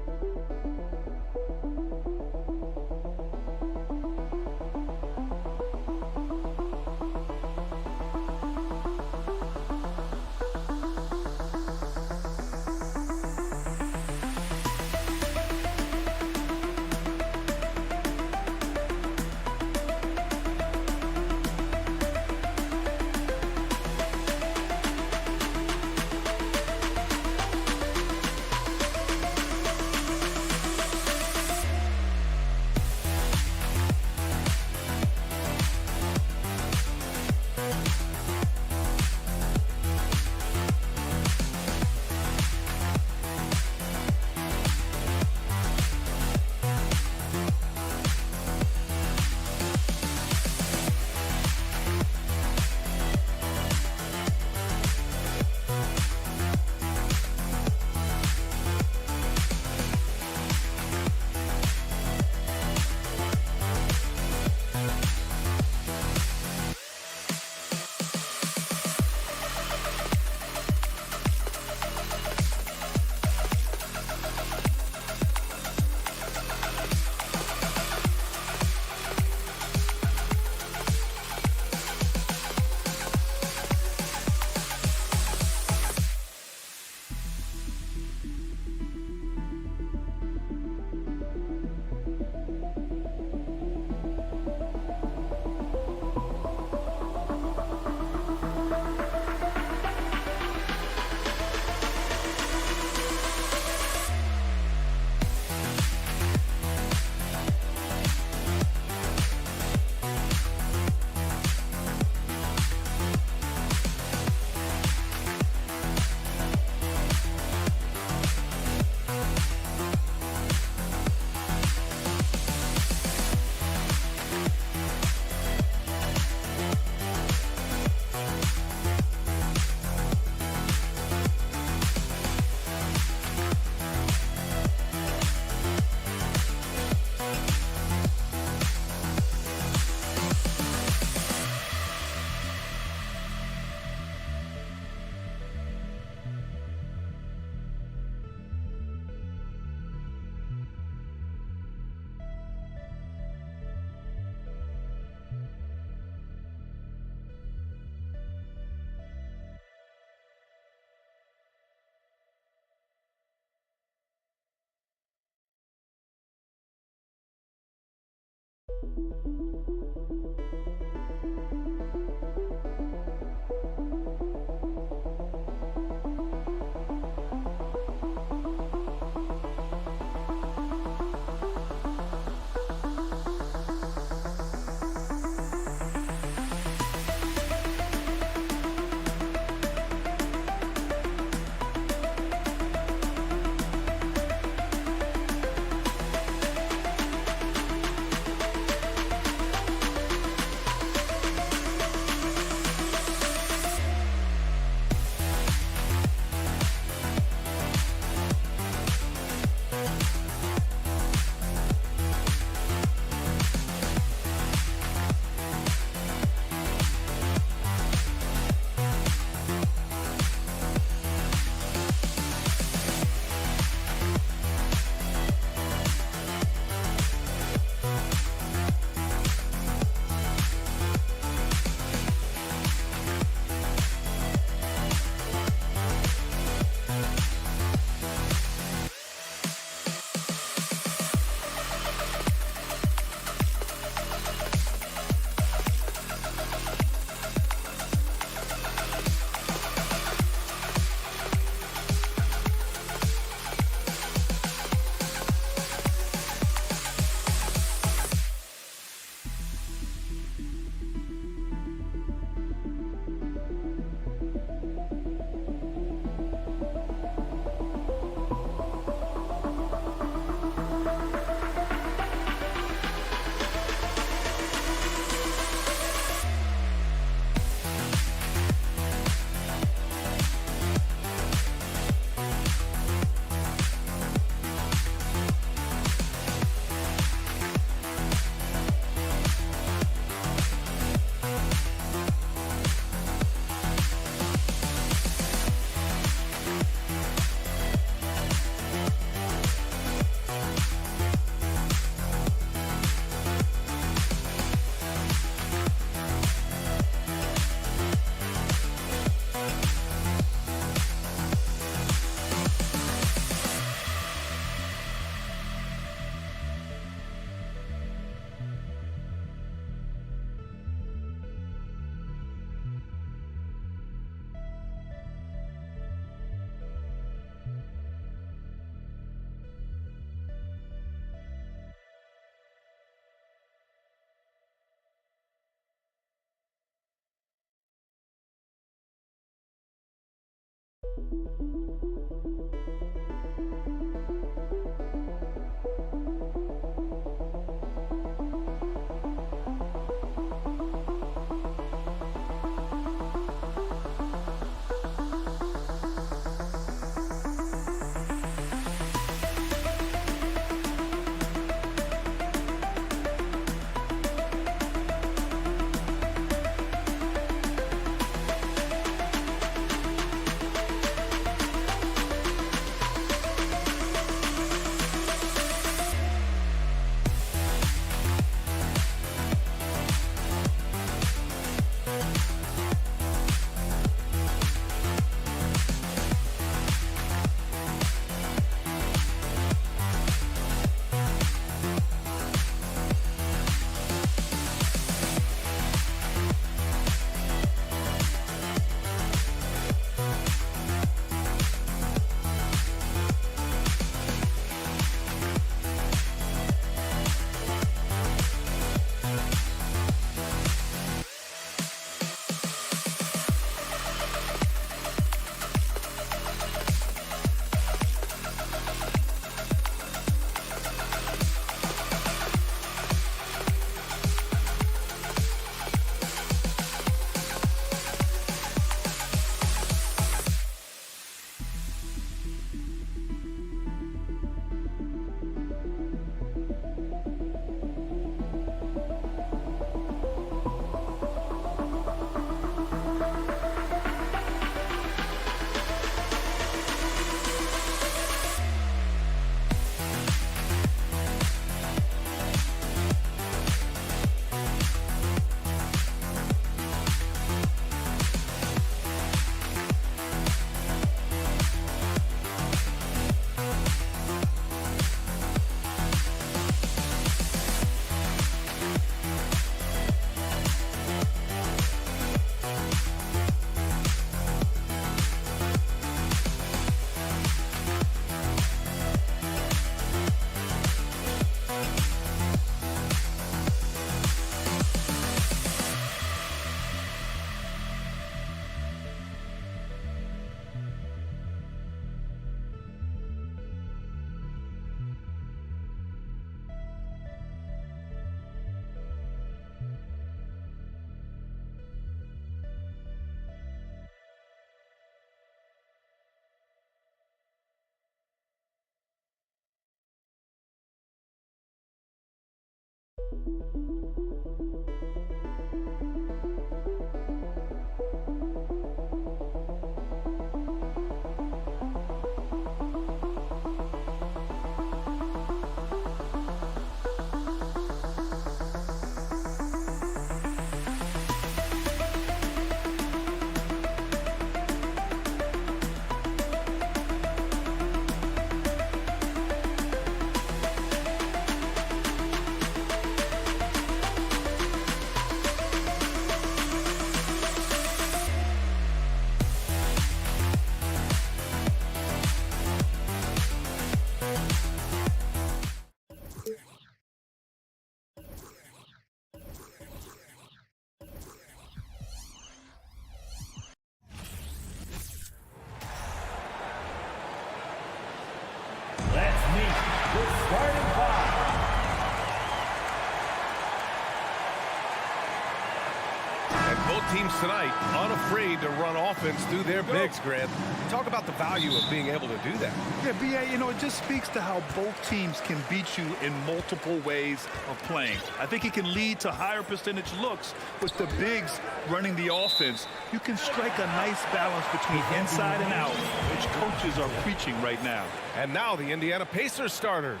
Teams tonight unafraid to run offense through their bigs, Grant. Talk about the value of being able to do that. Yeah, B.A., you know, it just speaks to how both teams can beat you in multiple ways of playing. I think it can lead to higher percentage looks with the bigs running the offense. You can strike a nice balance between inside and out, which coaches are preaching right now. And now the Indiana Pacers starters.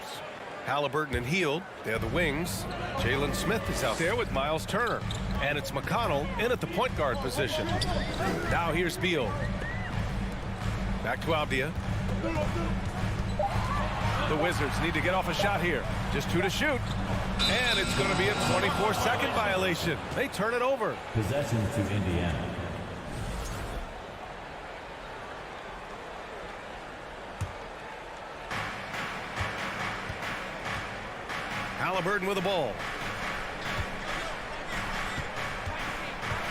Halliburton and Hield, they're the wings. Jalen Smith is out there with Miles Turner. And it's McConnell in at the point guard position. Now here's Beal. Back to Avdia. The Wizards need to get off a shot here. Just 2 to shoot. And it's going to be a 24-second violation. They turn it over. Possession to Indiana. Halliburton with the ball.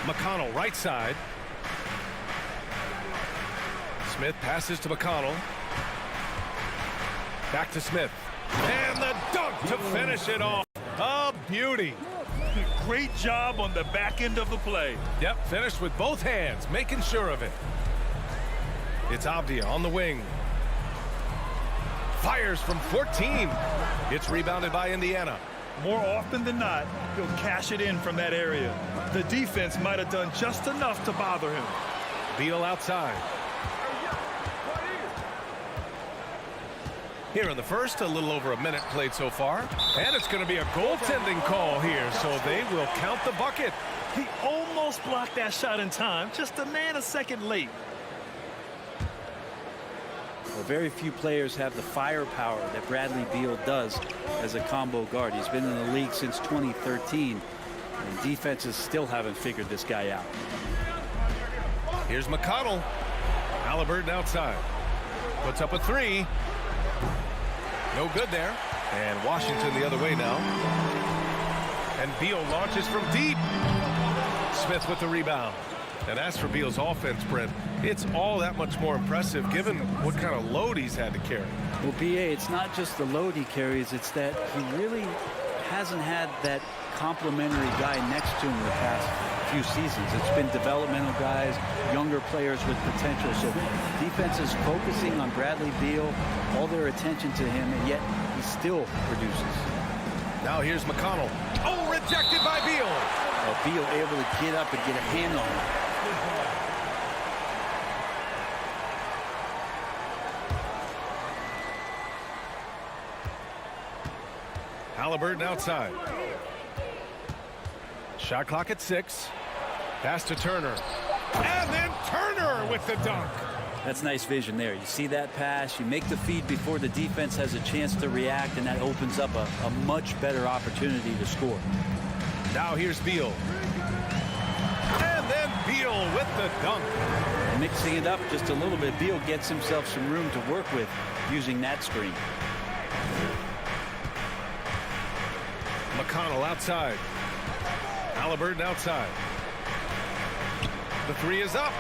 McConnell right side. Smith passes to McConnell. Back to Smith. And the dunk to finish it off. A beauty. Great job on the back end of the play. Yep, finished with both hands, making sure of it. It's Avdia on the wing. Fires from 14. It's rebounded by Indiana. More often than not, he'll cash it in from that area. The defense might have done just enough to bother him. Beal outside. Here in the first, a little over a minute played so far. And it's going to be a goaltending call here, so they will count the bucket. He almost blocked that shot in time, just a nanosecond late. Well, very few players have the firepower that Bradley Beal does as a combo guard. He's been in the league since 2013, and defenses still haven't figured this guy out. Here's McConnell. Halliburton outside. Puts up a three. No good there. And Washington the other way now. And Beal launches from deep. Smith with the rebound. And as for Beal's offense, Brent, it's all that much more impressive given what kind of load he's had to carry. Well, BA, it's not just the load he carries, it's that he really hasn't had that complimentary guy next to him the past few seasons. It's been developmental guys, younger players with potential. So defense is focusing on Bradley Beal, all their attention to him, and yet he still produces. Now here's McConnell. Oh, rejected by Beal. Well, Beal able to get up and get a hand on him. Halliburton outside. Shot clock at 6. Pass to Turner. And then Turner with the dunk. That's nice vision there. You see that pass, you make the feed before the defense has a chance to react, and that opens up a much better opportunity to score. Now here's Beal. And then Beal with the dunk. Mixing it up just a little bit, Beal gets himself some room to work with using that screen. McConnell outside. Halliburton outside. The three is up.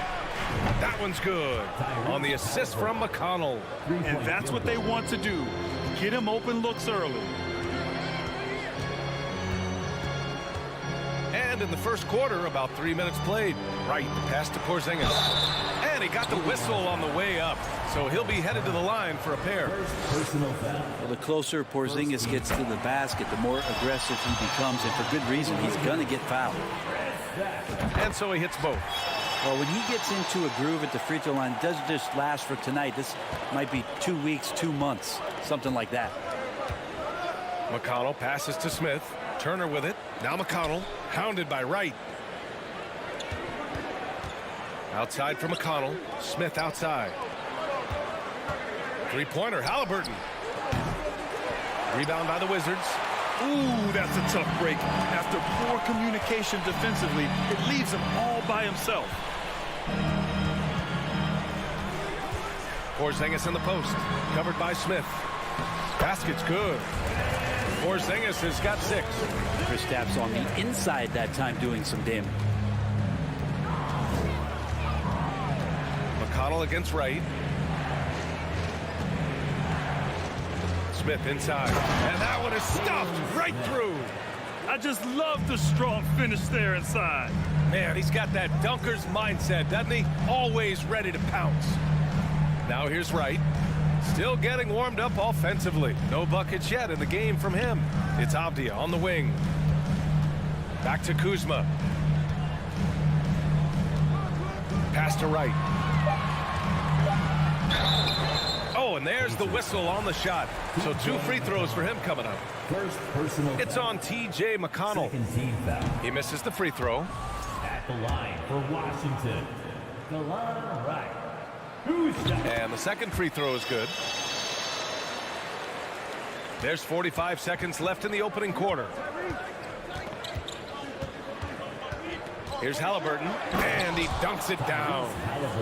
That one's good. On the assist from McConnell. And that's what they want to do. Get him open looks early. And in the first quarter, about 3 minutes played. Right, pass to Porzingis. And he got the whistle on the way up. So he'll be headed to the line for a pair. Well, the closer Porzingis gets to the basket, the more aggressive he becomes, and for good reason. He's going to get fouled. And so he hits both. Well, when he gets into a groove at the free throw line, it doesn't just last for tonight. This might be 2 weeks, 2 months, something like that. McConnell passes to Smith. Turner with it. Now McConnell, hounded by Wright. Outside for McConnell. Smith outside. Three-pointer, Halliburton. Rebound by the Wizards. Ooh, that's a tough break. After poor communication defensively, it leaves him all by himself. Porzingis in the post. Covered by Smith. Basket's good. Porzingis has got 6. Kristaps on the inside that time doing some damage. McConnell against Wright. Smith inside. And that one is stuffed right through. I just love the strong finish there inside. Man, he's got that dunker's mindset, doesn't he? Always ready to pounce. Now here's Wright. Still getting warmed up offensively. No buckets yet in the game from him. It's Avdia on the wing. Back to Kuzma. Pass to Wright. Oh, and there's the whistle on the shot. So 2 free throws for him coming up. First personal It's on T.J. McConnell. Second team foul. He misses the free throw. At the line for Washington, Xellark Wright. Who's got And the second free throw is good. There's 45 seconds left in the opening quarter. Here's Halliburton, and he dunks it down.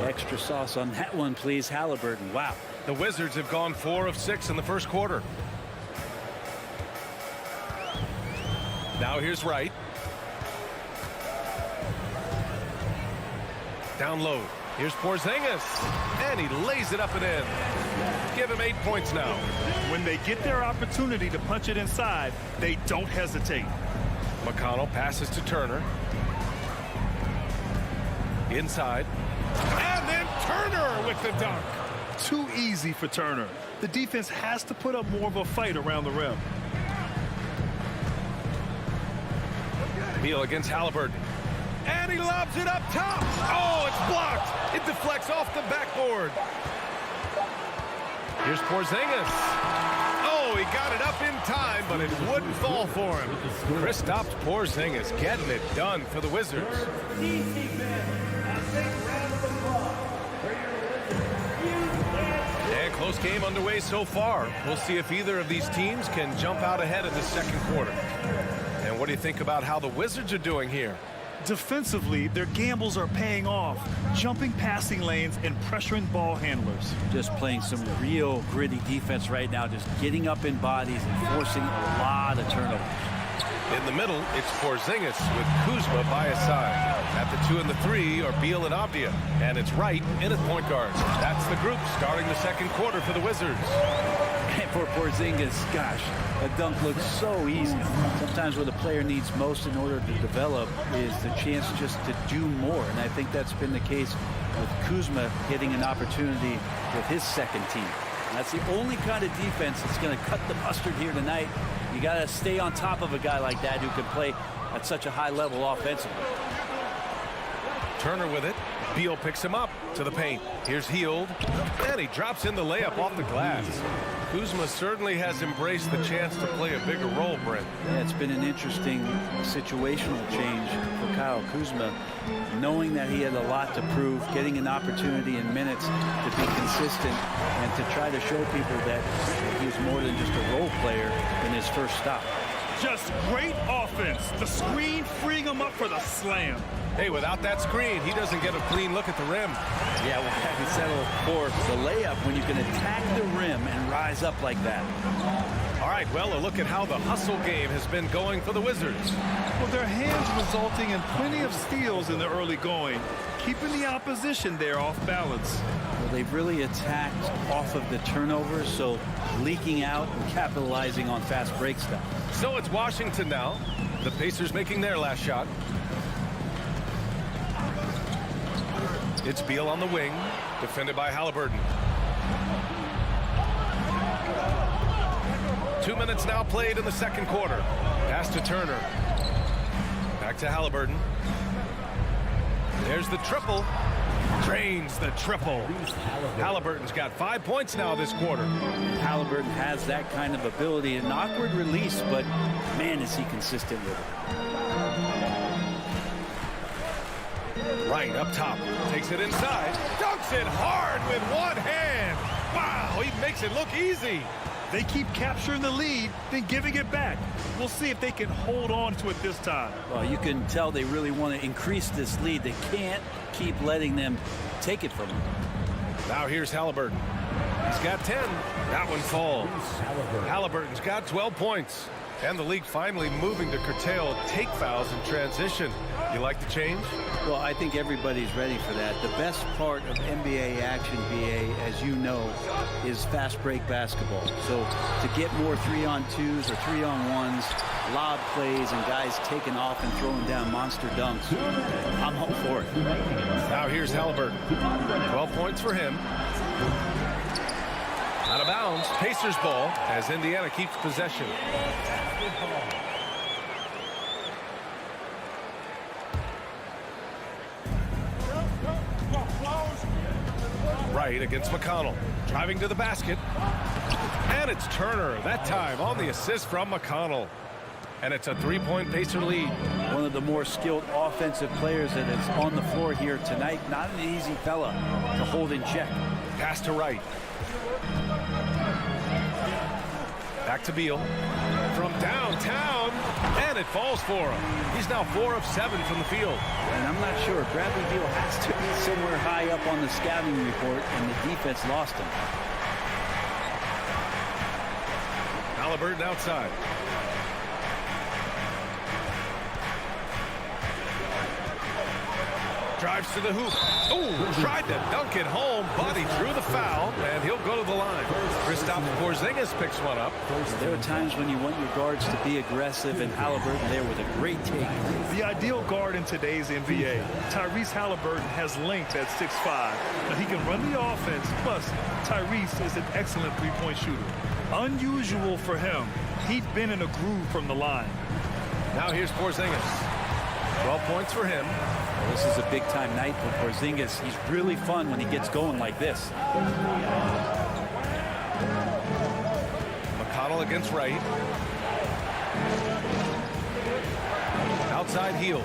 Extra sauce on that one, please, Halliburton. Wow. The Wizards have gone 4 of 6 in the first quarter. Now here's Wright. Down low. Here's Porzingis, and he lays it up and in. Give him 8 points now. When they get their opportunity to punch it inside, they don't hesitate. McConnell passes to Turner. Inside. And then Turner with the dunk. Too easy for Turner. The defense has to put up more of a fight around the rim. Beal against Halliburton. And he lobs it up top. Oh, it's blocked. It deflects off the backboard. Here's Porzingis. Oh, he got it up in time, but it wouldn't fall for him. Kristaps Porzingis getting it done for the Wizards. And close game underway so far. We'll see if either of these teams can jump out ahead in the second quarter. And what do you think about how the Wizards are doing here? Defensively, their gambles are paying off, jumping passing lanes and pressuring ball handlers. Just playing some real gritty defense right now, just getting up in bodies and forcing a lot of turnovers. In the middle, it's Porzingis with Kuzma by his side. At the 2 and the 3 are Beal and Avdia. And it's Wright in at point guard. That's the group starting the second quarter for the Wizards. And for Porzingis, gosh, a dunk looks so easy. Sometimes what a player needs most in order to develop is the chance just to do more. And I think that's been the case with Kuzma getting an opportunity with his second team. And that's the only kind of defense that's going to cut the mustard here tonight. You got to stay on top of a guy like that who can play at such a high level offensively. Turner with it. Beal picks him up to the paint. Here's Hield. And he drops in the layup off the glass. Kuzma certainly has embraced the chance to play a bigger role, Brent. Yeah, it's been an interesting situational change for Kyle Kuzma, knowing that he had a lot to prove, getting an opportunity in minutes to be consistent and to try to show people that he was more than just a role player in his first stop. Just great offense. The screen freeing him up for the slam. Hey, without that screen, he doesn't get a clean look at the rim. Yeah, well, I can settle for the layup when you can attack the rim and rise up like that. All right, well, a look at how the hustle game has been going for the Wizards. Well, their hands resulting in plenty of steals in the early going, keeping the opposition there off balance. Well, they've really attacked off of the turnovers, so leaking out and capitalizing on fast break stuff. So it's Washington now. The Pacers making their last shot. It's Beal on the wing, defended by Halliburton. 2 minutes now played in the second quarter. Pass to Turner. Back to Halliburton. There's the triple. Drains the triple. Halliburton's got 5 points now this quarter. Halliburton has that kind of ability. An awkward release, but man, is he consistent with it. Right up top. Takes it inside. Dunks it hard with one hand. Wow, he makes it look easy. They keep capturing the lead, then giving it back. We'll see if they can hold on to it this time. Well, you can tell they really want to increase this lead. They can't keep letting them take it from them. Now here's Halliburton. He's got 10. That one falls. Halliburton's got 12 points. And the league finally moving to curtail take fouls in transition. You like the change? Well, I think everybody's ready for that. The best part of NBA action, BA, as you know, is fast break basketball. So to get more 3-on-2s or 3-on-1s, lob plays, and guys taking off and throwing down monster dunks, I'm all for it. Now here's Halliburton. 12 points for him. Out of bounds, Pacers ball as Indiana keeps possession. Right against McConnell. Driving to the basket. And it's Turner, that time on the assist from McConnell. And it's a 3-point Pacer lead. One of the more skilled offensive players that is on the floor here tonight. Not an easy fella to hold in check. Pass to Wright. Back to Beal. From downtown. And it falls for him. He's now 4 of 7 from the field. And I'm not sure. Bradley Beal has to be somewhere high up on the scouting report, and the defense lost him. Halliburton outside. Drives to the hoop. Oh, tried to dunk it home, but he drew the foul, and he'll go to the line. Kristaps Porzingis picks one up. There are times when you want your guards to be aggressive, and Halliburton there with a great take. The ideal guard in today's NBA. Tyrese Halliburton has length at 6'5". Now he can run the offense, plus Tyrese is an excellent three-point shooter. Unusual for him. He'd been in a groove from the line. Now here's Porzingis. 12 points for him. Well, this is a big-time night for Porzingis. He's really fun when he gets going like this. McConnell against Wright. Outside heel.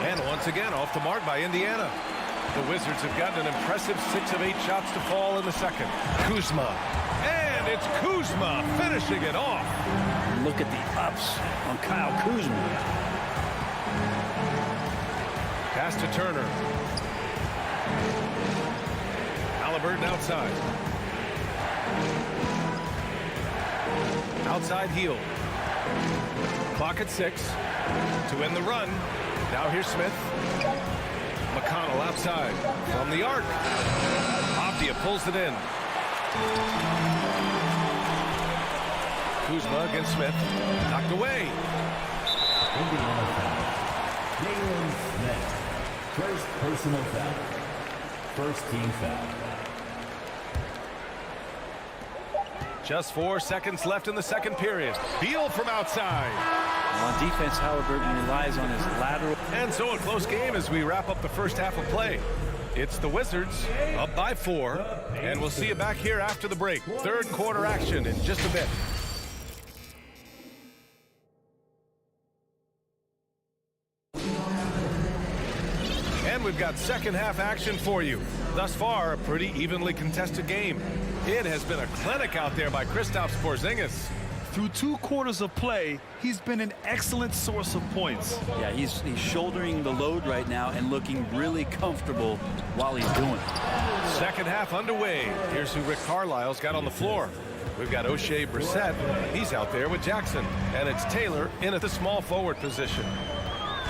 And once again off the mark by Indiana. The Wizards have gotten an impressive 6 of 8 shots to fall in the second. Kuzma. And it's Kuzma finishing it off. Look at the ups on Kyle Kuzma. Pass to Turner. Halliburton outside. Outside heel. Clock at 6 to end the run. Now here's Smith. McConnell outside from the arc. Avdia pulls it in. Kuzma against Smith. Knocked away. Indiana foul. Jalen Smith. First personal foul. First team foul. Just 4 seconds left in the second period. Beal from outside. On defense, Halliburton relies on his lateral. And so a close game as we wrap up the first half of play. It's the Wizards up by 4, and we'll see you back here after the break. Third quarter action in just a bit. And we've got second half action for you. Thus far, a pretty evenly contested game. It has been a clinic out there by Kristaps Porzingis. Through 2 quarters of play, he's been an excellent source of points. Yeah, he's shouldering the load right now and looking really comfortable while he's doing it. Second half underway. Here's who Rick Carlisle's got on the floor. We've got O'Shea Brissett. He's out there with Jackson. And it's Taylor in at the small forward position.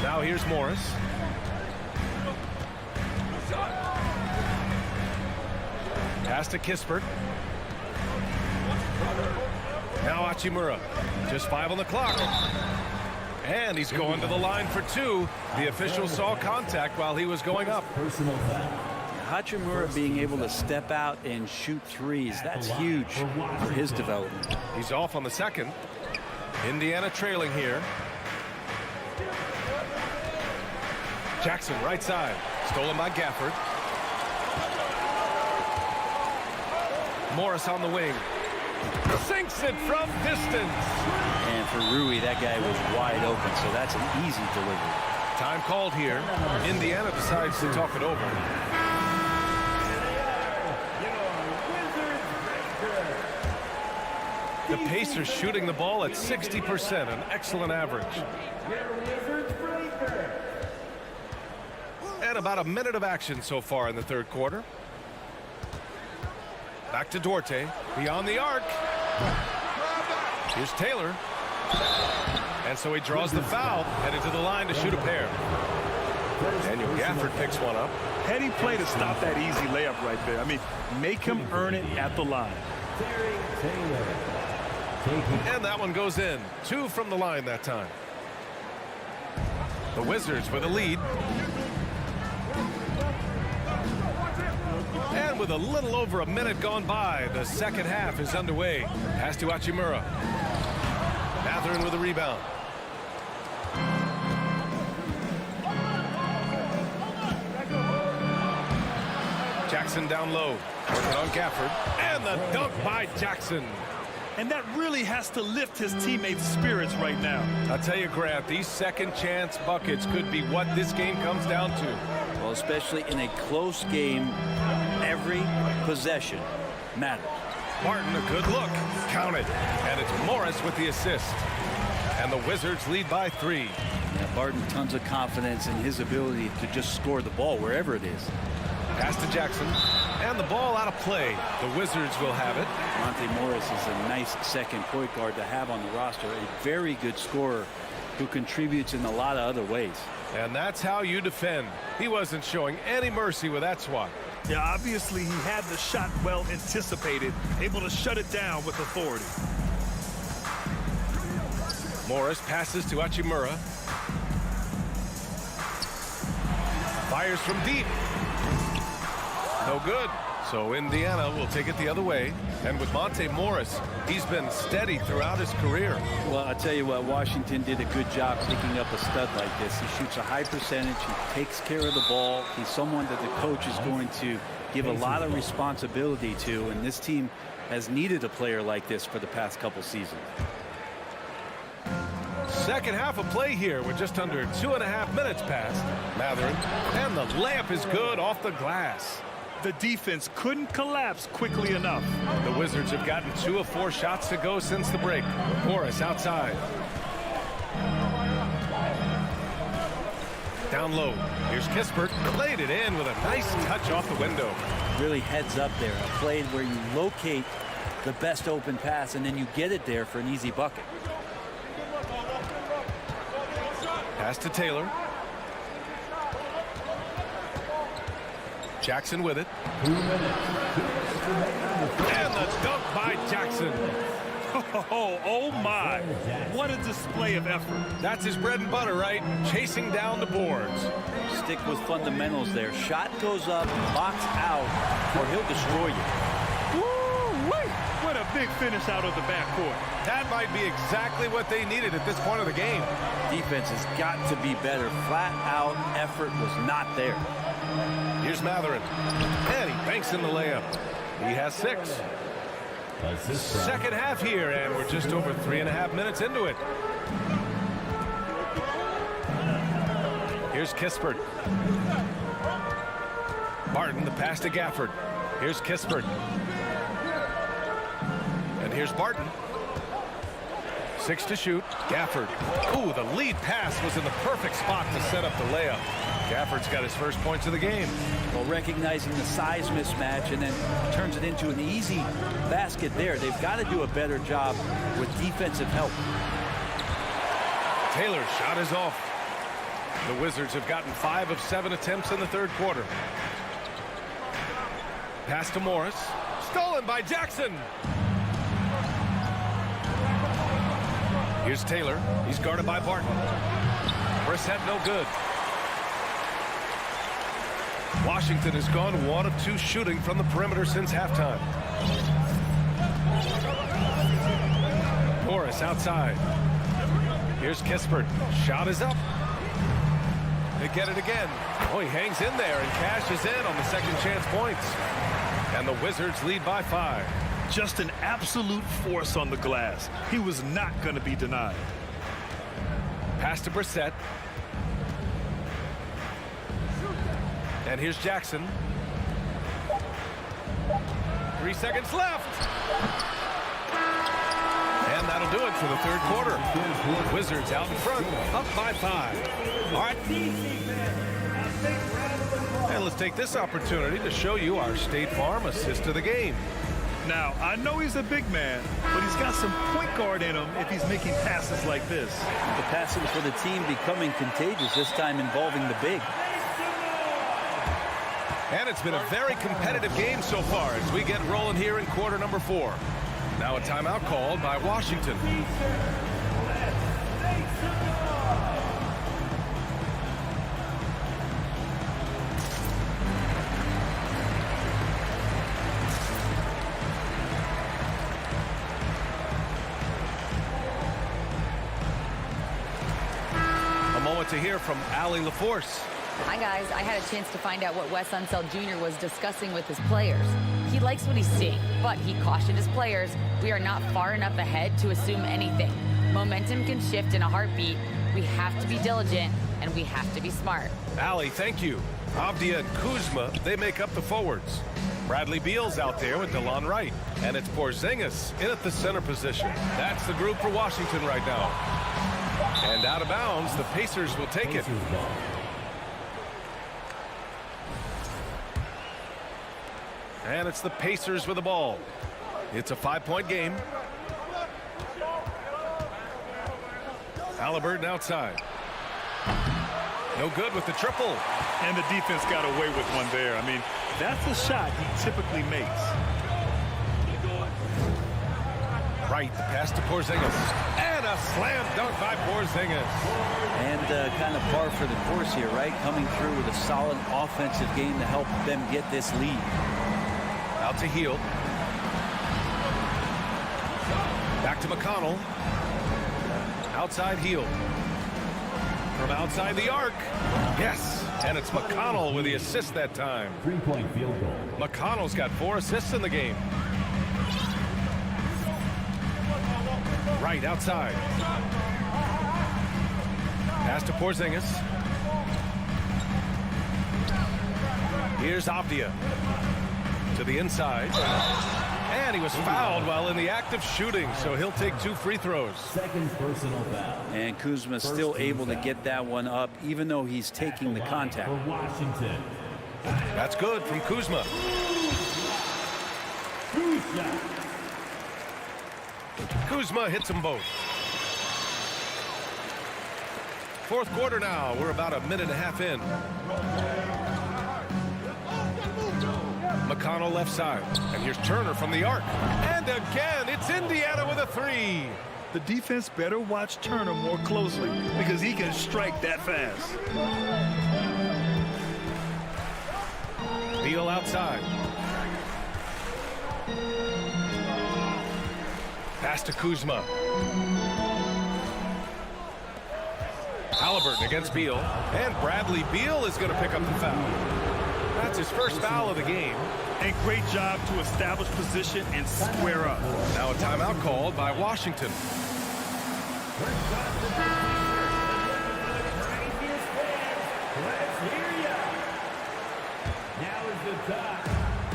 Now here's Morris. Pass to Kispert. Now Hachimura. Just 5 on the clock. And he's going to the line for 2. The official saw contact while he was going up. Personal foul. Hachimura being able to step out and shoot threes, that's huge for his development. He's off on the second. Indiana trailing here. Jackson right side. Stolen by Gafford. Morris on the wing. Sinks it from distance. And for Rui, that guy was wide open, so that's an easy delivery. Time called here. Indiana decides to talk it over. The Pacers shooting the ball at 60%, an excellent average. And about a minute of action so far in the third quarter. Back to Duarte, beyond the arc. Here's Taylor. And so he draws the foul, headed to the line to shoot a pair. Daniel Gafford picks one up. Heady play to stop that easy layup right there. I mean, make him earn it at the line. And that one goes in. 2 from the line that time. The Wizards with a lead. And with a little over a minute gone by, the second half is underway. Pass to Hachimura. Mathurin with a rebound. Jackson down low. Working on Gafford. And the dunk by Jackson. And that really has to lift his teammates' spirits right now. I'll tell you, Grant, these second chance buckets could be what this game comes down to. Well, especially in a close game, every possession matters. Martin, a good look. Counted. And it's Morris with the assist. And the Wizards lead by 3. Yeah, Barton, tons of confidence in his ability to just score the ball wherever it is. Pass to Jackson. And the ball out of play. The Wizards will have it. Monte Morris is a nice second point guard to have on the roster. A very good scorer who contributes in a lot of other ways. And that's how you defend. He wasn't showing any mercy with that swat. Yeah, obviously he had the shot well anticipated, able to shut it down with authority. Morris passes to Hachimura. Fires from deep. No good. So Indiana will take it the other way. And with Monte Morris, he's been steady throughout his career. Well, I'll tell you what, Washington did a good job picking up a stud like this. He shoots a high percentage. He takes care of the ball. He's someone that the coach is going to give a lot of responsibility to. And this team has needed a player like this for the past couple seasons. Second half of play here with just under 2.5 minutes passed. Matherin, and the layup is good off the glass. The defense couldn't collapse quickly enough. The Wizards have gotten 2 of 4 shots to go since the break. Morris outside. Down low. Here's Kispert. Played it in with a nice touch off the window. Really heads up there. A play where you locate the best open pass and then you get it there for an easy bucket. Pass to Taylor. Jackson with it. 2 minutes. And the dunk by Jackson. Oh my. What a display of effort. That's his bread and butter, right? Chasing down the boards. Stick with fundamentals there. Shot goes up, box out, or he'll destroy you. Woo-wee. What a big finish out of the backcourt. That might be exactly what they needed at this point of the game. Defense has got to be better. Flat out effort was not there. Here's Matherin. And he banks in the layup. He has 6. Second half here, and we're just over 3.5 minutes into it. Here's Kispert. Barton, the pass to Gafford. Here's Kispert. And here's Barton. 6 to shoot. Gafford. Ooh, the lead pass was in the perfect spot to set up the layup. Gafford's got his first points of the game. Well, recognizing the size mismatch and then turns it into an easy basket there. They've got to do a better job with defensive help. Taylor's shot is off. The Wizards have gotten 5 of 7 attempts in the third quarter. Pass to Morris. Stolen by Jackson. Here's Taylor. He's guarded by Barton. Brissett no good. Washington has gone 1 of 2 shooting from the perimeter since halftime. Morris outside. Here's Kispert. Shot is up. They get it again. Oh, he hangs in there and cashes in on the second chance points. And the Wizards lead by 5. Just an absolute force on the glass. He was not going to be denied. Pass to Brissett. And here's Jackson. 3 seconds left. And that'll do it for the third quarter. Wizards out in front, up by 5. All right. And let's take this opportunity to show you our State Farm assist of the game. Now, I know he's a big man, but he's got some point guard in him if he's making passes like this. The passing for the team becoming contagious, this time involving the big. And it's been a very competitive game so far as we get rolling here in quarter number 4. Now a timeout called by Washington. A moment to hear from Allie LaForce. Hi, guys. I had a chance to find out what Wes Unseld Jr. was discussing with his players. He likes what he's seeing, but he cautioned his players, we are not far enough ahead to assume anything. Momentum can shift in a heartbeat. We have to be diligent, and we have to be smart. Allie, thank you. Avdia and Kuzma, they make up the forwards. Bradley Beal's out there with DeLon Wright. And it's Porzingis in at the center position. That's the group for Washington right now. And out of bounds, the Pacers will take it. And it's the Pacers with the ball. It's a 5-point game. Halliburton outside. No good with the triple. And the defense got away with one there. I mean, that's a shot he typically makes. Right, the pass to Porzingis. And a slam dunk by Porzingis. And kind of par for the course here, right? Coming through with a solid offensive game to help them get this lead. Out to Hield. Back to McConnell. Outside Hield. From outside the arc. Yes. And it's McConnell with the assist that time. 3-point field goal. McConnell's got 4 assists in the game. Right outside. Pass to Porzingis. Here's Avdia. To the inside. And he was fouled while in the act of shooting, so he'll take 2 free throws. Second personal foul. And Kuzma's still able to get that one up, even though he's taking the contact. For Washington. That's good from Kuzma. Kuzma hits them both. Fourth quarter now. We're about a minute and a half in. McConnell left side. And here's Turner from the arc. And again, it's Indiana with a 3. The defense better watch Turner more closely because he can strike that fast. Beal outside. Pass to Kuzma. Halliburton against Beal. And Bradley Beal is going to pick up the foul. That's his first foul of the game. A great job to establish position and square up. Now a timeout called by Washington.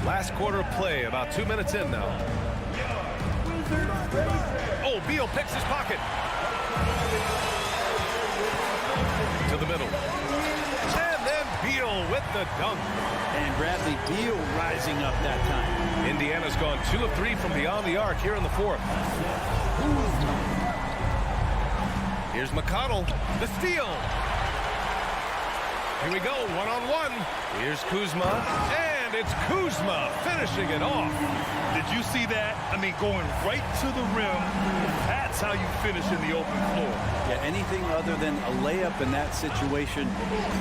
Last quarter of play, about 2 minutes in now. Oh, Beal picks his pocket. To the middle. And then Beal with the dunk. And Bradley Beal rising up that time. Indiana's gone 2 of 3 from beyond the arc here in the fourth. Here's McConnell, the steal. Here we go, one-on-one. Here's Kuzma, and it's Kuzma finishing it off. Did you see that? I mean, going right to the rim. That's how you finish in the open floor. Yeah, anything other than a layup in that situation,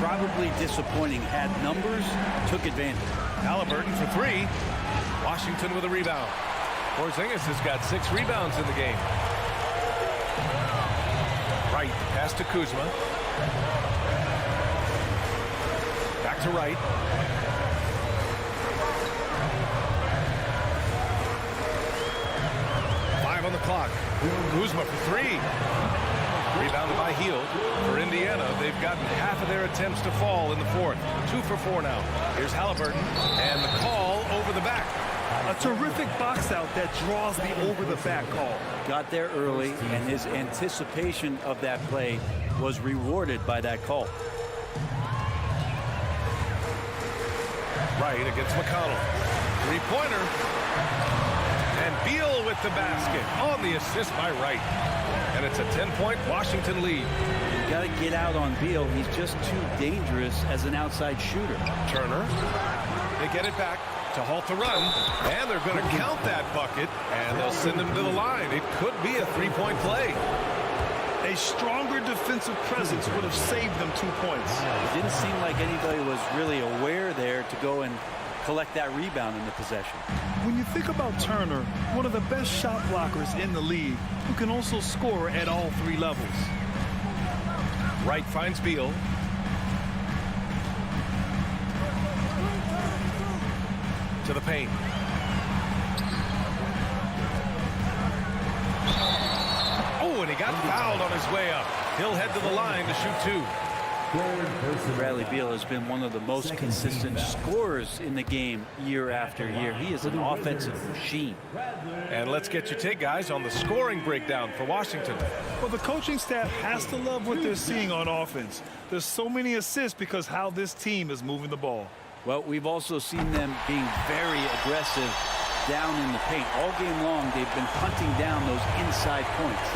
probably disappointing. Had numbers, took advantage. Halliburton for 3. Washington with a rebound. Porzingis has got 6 rebounds in the game. Right, pass to Kuzma. Back to Wright. On the clock. Kuzma for 3. Rebounded by Hield. For Indiana, they've gotten half of their attempts to fall in the fourth. 2 for 4 now. Here's Halliburton. And the call over the back. A terrific box out that draws the over the back call. Got there early, and his anticipation of that play was rewarded by that call. Right against McConnell. 3-pointer. And Beal with the basket on the assist by Wright. And it's a 10-point Washington lead. You got to get out on Beal. He's just too dangerous as an outside shooter. Turner. They get it back to halt the run. And they're going to count that bucket. And they'll send him to the line. It could be a 3-point play. A stronger defensive presence would have saved them 2 points. It didn't seem like anybody was really aware there to go and collect that rebound in the possession. When you think about Turner, one of the best shot blockers in the league, who can also score at all 3 levels. Wright finds Beal. To the paint. Oh, and he got fouled on his way up. He'll head to the line to shoot 2. Bradley Beal has been one of the most consistent scorers in the game year after year. He is an offensive machine. And let's get your take, guys, on the scoring breakdown for Washington. Well, the coaching staff has to love what they're seeing on offense. There's so many assists because how this team is moving the ball. Well, we've also seen them being very aggressive down in the paint. All game long, they've been hunting down those inside points.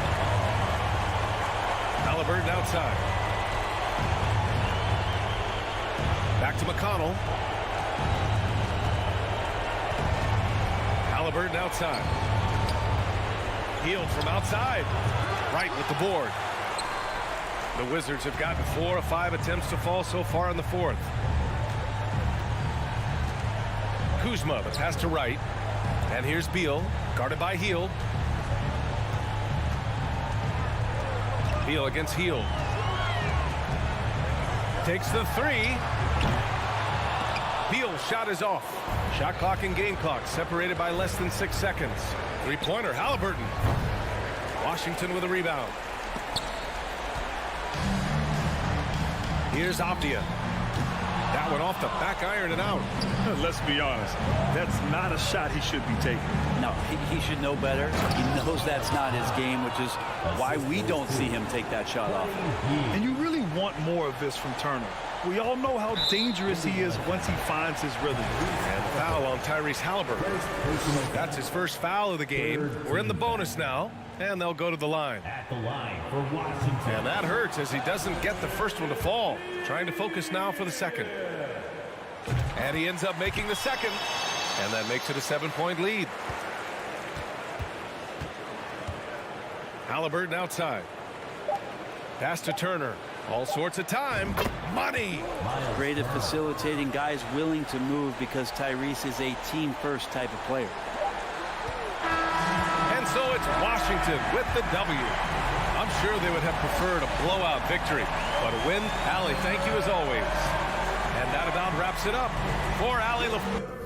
Halliburton outside. Back to McConnell. Halliburton outside. Hield from outside. Wright with the board. The Wizards have gotten 4 of 5 attempts to fall so far in the fourth. Kuzma, the pass to Wright. And here's Beal, guarded by Hield. Beal against Hield. Takes the three. Beal's shot is off. Shot clock and game clock separated by less than 6 seconds. Three-pointer, Halliburton. Washington with a rebound. Here's Avdia. That one off the back iron and out. Let's be honest. That's not a shot he should be taking. No, he should know better. He knows that's not his game, which is why we don't see him take that shot off. And you really want more of this from Turner. We all know how dangerous he is once he finds his rhythm. And foul on Tyrese Halliburton. That's his first foul of the game. We're in the bonus now, and they'll go to the line. At the line for Washington. And that hurts as he doesn't get the first one to fall. Trying to focus now for the second. And he ends up making the second. And that makes it a 7-point lead. Halliburton outside. Pass to Turner. All sorts of time. Money. Great at facilitating guys willing to move because Tyrese is a team-first type of player. And so it's Washington with the W. I'm sure they would have preferred a blowout victory, but a win. Allie, thank you as always. And that about wraps it up for Allie LaFleur.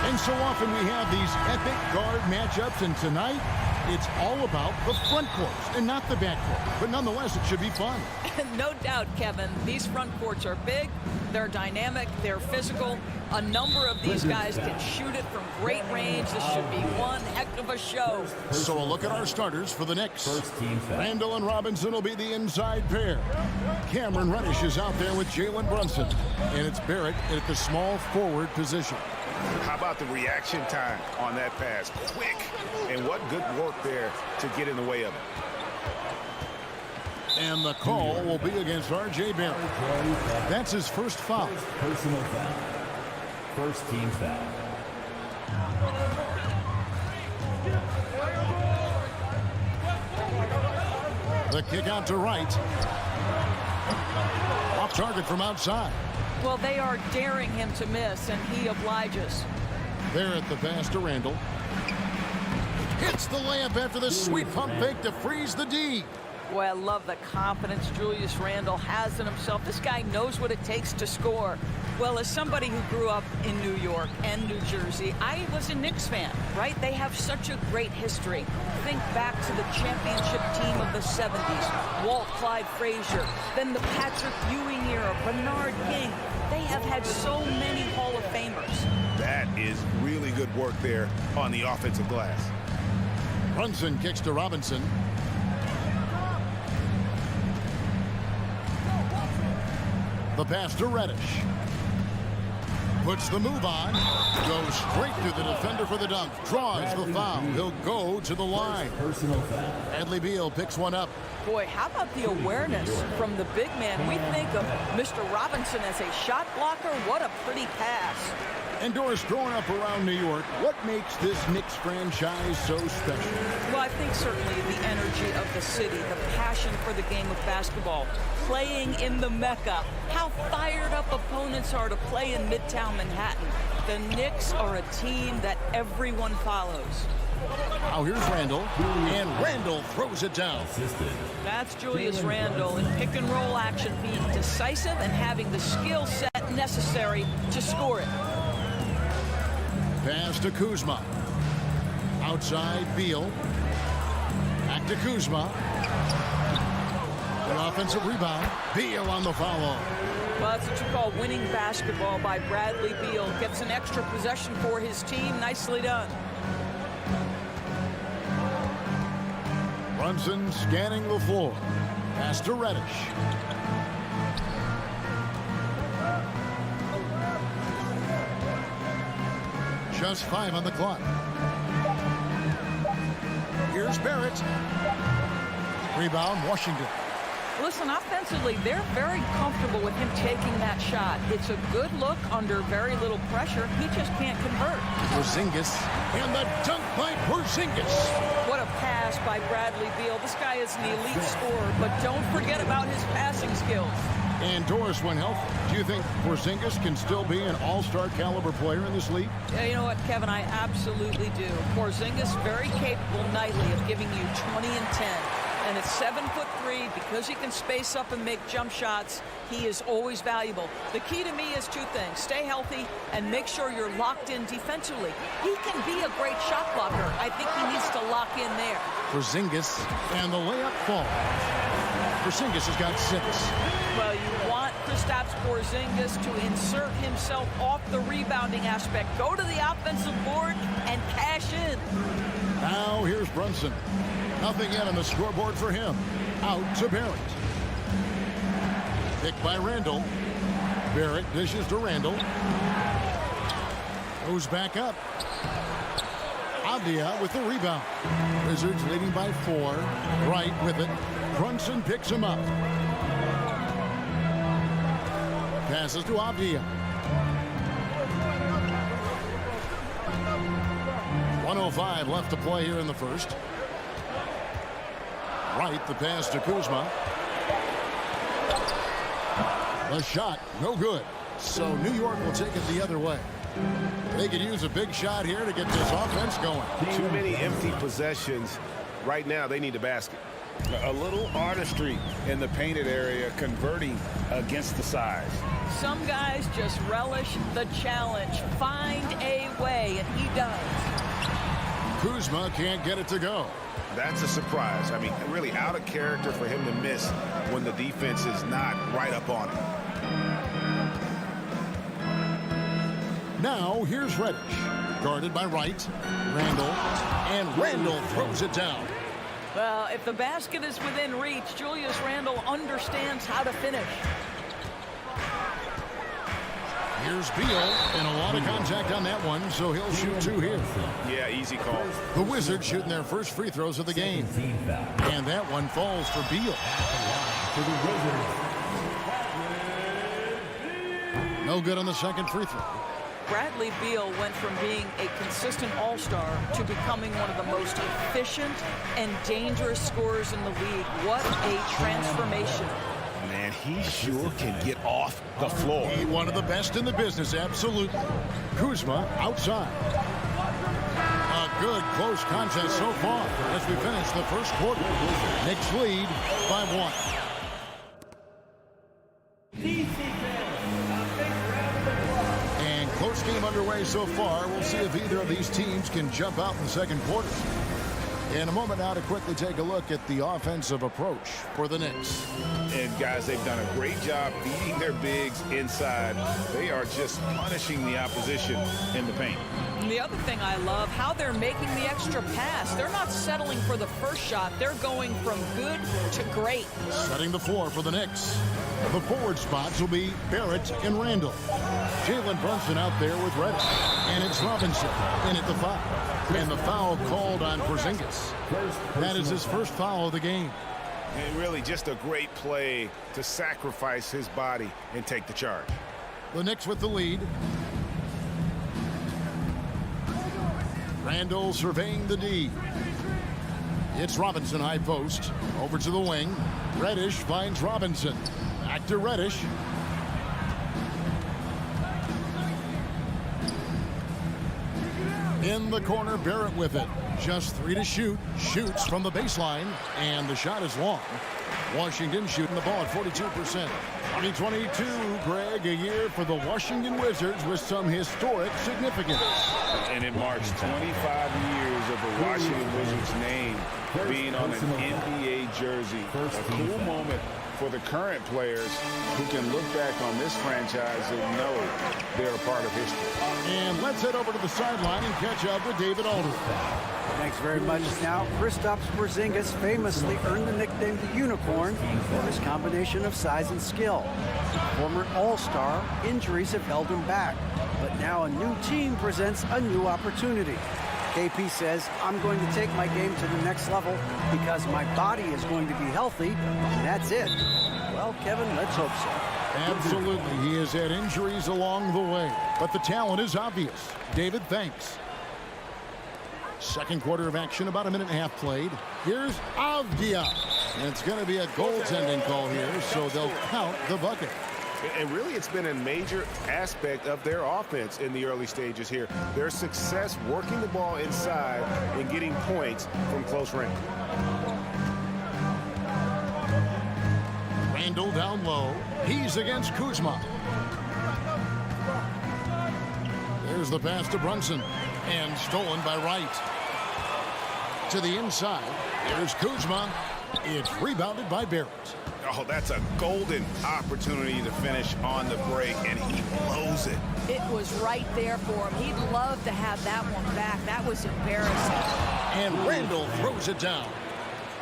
And so often we have these epic guard matchups, and tonight it's all about the front courts and not the back court. But nonetheless, it should be fun. No doubt, Kevin. These front courts are big, they're dynamic, they're physical. A number of these guys can shoot it from great range. This should be one heck of a show. So a look at our starters for the Knicks. Randall and Robinson will be the inside pair. Cameron Reddish is out there with Jalen Brunson. And it's Barrett at the small forward position. How about the reaction time on that pass? Quick. And what good work there to get in the way of it. And the call will be against R.J. Barrett. That's his first foul. Personal foul. First team foul. The kick out to right. Off target from outside. Well, they are daring him to miss, and he obliges. There at the pass to Randall. Hits the layup after the sweet pump fake to freeze the D. Boy, I love the confidence Julius Randle has in himself. This guy knows what it takes to score. Well, as somebody who grew up in New York and New Jersey, I was a Knicks fan, right? They have such a great history. Think back to the championship team of the 70s, Walt Clyde Frazier, then the Patrick Ewing era, Bernard King. They have had so many Hall of Famers. That is really good work there on the offensive glass. Brunson kicks to Robinson. The pass to Reddish. Puts the move on. Goes straight to the defender for the dunk. Draws the foul. He'll go to the line. Personal foul. Bradley Beal picks one up. Boy, how about the awareness from the big man? We think of Mr. Robinson as a shot blocker. What a pretty pass. And Doris, growing up around New York, what makes this Knicks franchise so special? Well, I think certainly the energy of the city, the passion for the game of basketball, playing in the Mecca, how fired up opponents are to play in Midtown Manhattan. The Knicks are a team that everyone follows. Now here's Randall, and Randall throws it down. That's Julius Randle in pick and roll action, being decisive and having the skill set necessary to score it. Pass to Kuzma. Outside, Beal. Back to Kuzma. An offensive rebound. Beal on the foul. Well, that's what you call winning basketball by Bradley Beal. Gets an extra possession for his team. Nicely done. Brunson scanning the floor. Pass to Reddish. Just 5 on the clock. Here's Barrett. Rebound, Washington. Listen, offensively, they're very comfortable with him taking that shot. It's a good look under very little pressure. He just can't convert. Porzingis, and the dunk by Porzingis. What a pass by Bradley Beal. This guy is an elite scorer, but don't forget about his passing skills. And Doris, when healthy, do you think Porzingis can still be an all-star caliber player in this league? Yeah, you know what, Kevin, I absolutely do. Porzingis very capable nightly of giving you 20 and 10. And at 7'3", because he can space up and make jump shots, he is always valuable. The key to me is 2 things. Stay healthy and make sure you're locked in defensively. He can be a great shot blocker. I think he needs to lock in there. Porzingis, and the layup falls. Porzingis has got 6. Well, you want Kristaps Porzingis to insert himself off the rebounding aspect. Go to the offensive board and cash in. Now here's Brunson. Nothing yet on the scoreboard for him. Out to Barrett. Picked by Randall. Barrett dishes to Randall. Goes back up. Avdia with the rebound. Wizards leading by 4. Right with it. Brunson picks him up. Passes to Avdia. 1:05 left to play here in the first. Right, the pass to Kuzma. The shot, no good. So New York will take it the other way. They could use a big shot here to get this offense going. Too many empty possessions. Right now, they need a basket. A little artistry in the painted area, converting against the size. Some guys just relish the challenge. Find a way, and he does. Kuzma can't get it to go. That's a surprise. I mean, really out of character for him to miss when the defense is not right up on him. Now here's Reddish. Guarded by Wright. Randall. And Randall throws it down. Well, if the basket is within reach, Julius Randle understands how to finish. Here's Beal, and a lot of contact on that one, so he'll shoot 2 here. Yeah, easy call. The Wizards shooting their first free throws of the game. And that one falls for Beal. No good on the second free throw. Bradley Beal went from being a consistent all-star to becoming one of the most efficient and dangerous scorers in the league. What a transformation. Man, he sure can get off the floor. He one of the best in the business, absolutely. Kuzma outside. A good close contest so far as we finish the first quarter. Knicks lead by 1. And close game underway so far. We'll see if either of these teams can jump out in the second quarter. In a moment now to quickly take a look at the offensive approach for the Knicks. And guys, they've done a great job feeding their bigs inside. They are just punishing the opposition in the paint. And the other thing I love, how they're making the extra pass. They're not settling for the first shot. They're going from good to great. Setting the floor for the Knicks. The forward spots will be Barrett and Randall. Jalen Brunson out there with Reddish. And it's Robinson in at the foul. And the foul called on Porzingis. That is his first foul of the game. And really just a great play to sacrifice his body and take the charge. The Knicks with the lead. Randall surveying the D. It's Robinson high post. Over to the wing. Reddish finds Robinson. Back to Reddish. In the corner, Barrett with it. Just 3 to shoot. Shoots from the baseline. And the shot is long. Washington shooting the ball at 42%. 2022, Greg, a year for the Washington Wizards with some historic significance. And it marks 25 years of the Washington Wizards name being on an NBA jersey. A cool moment for the current players who can look back on this franchise and know they're a part of history. And let's head over to the sideline and catch up with David Aldridge. Thanks very much. Now, Kristaps Porzingis famously earned the nickname the Unicorn for his combination of size and skill. Former All-Star, injuries have held him back, but now a new team presents a new opportunity. KP says, I'm going to take my game to the next level because my body is going to be healthy, and that's it. Well, Kevin, let's hope so. Absolutely. He has had injuries along the way, but the talent is obvious. David, thanks. Second quarter of action, about a minute and a half played. Here's Avdia. And it's going to be a goaltending call here, so they'll count the bucket. And really, it's been a major aspect of their offense in the early stages here. Their success working the ball inside and getting points from close range. Randall down low. He's against Kuzma. There's the pass to Brunson. And stolen by Wright. To the inside. There's Kuzma. It's rebounded by Barrett. Oh, that's a golden opportunity to finish on the break, and he blows it. It was right there for him. He'd love to have that one back. That was embarrassing. And Randall throws it down.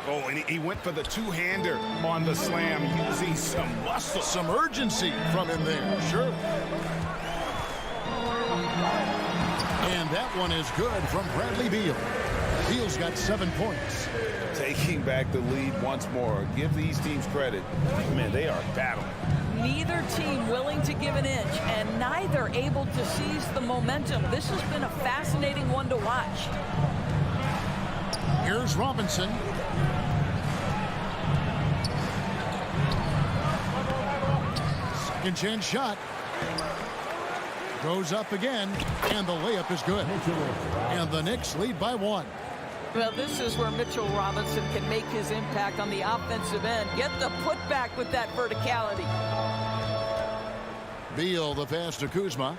Oh, and he went for the two-hander on the slam, using some muscle. Some urgency from him there, sure. And that one is good from Bradley Beal. Beal's got 7 points. Taking back the lead once more. Give these teams credit. Man, they are battling. Neither team willing to give an inch, and neither able to seize the momentum. This has been a fascinating one to watch. Here's Robinson. Second chance shot. Goes up again, and the layup is good. And the Knicks lead by 1. Well, this is where Mitchell Robinson can make his impact on the offensive end. Get the putback with that verticality. Beal, the pass to Kuzma.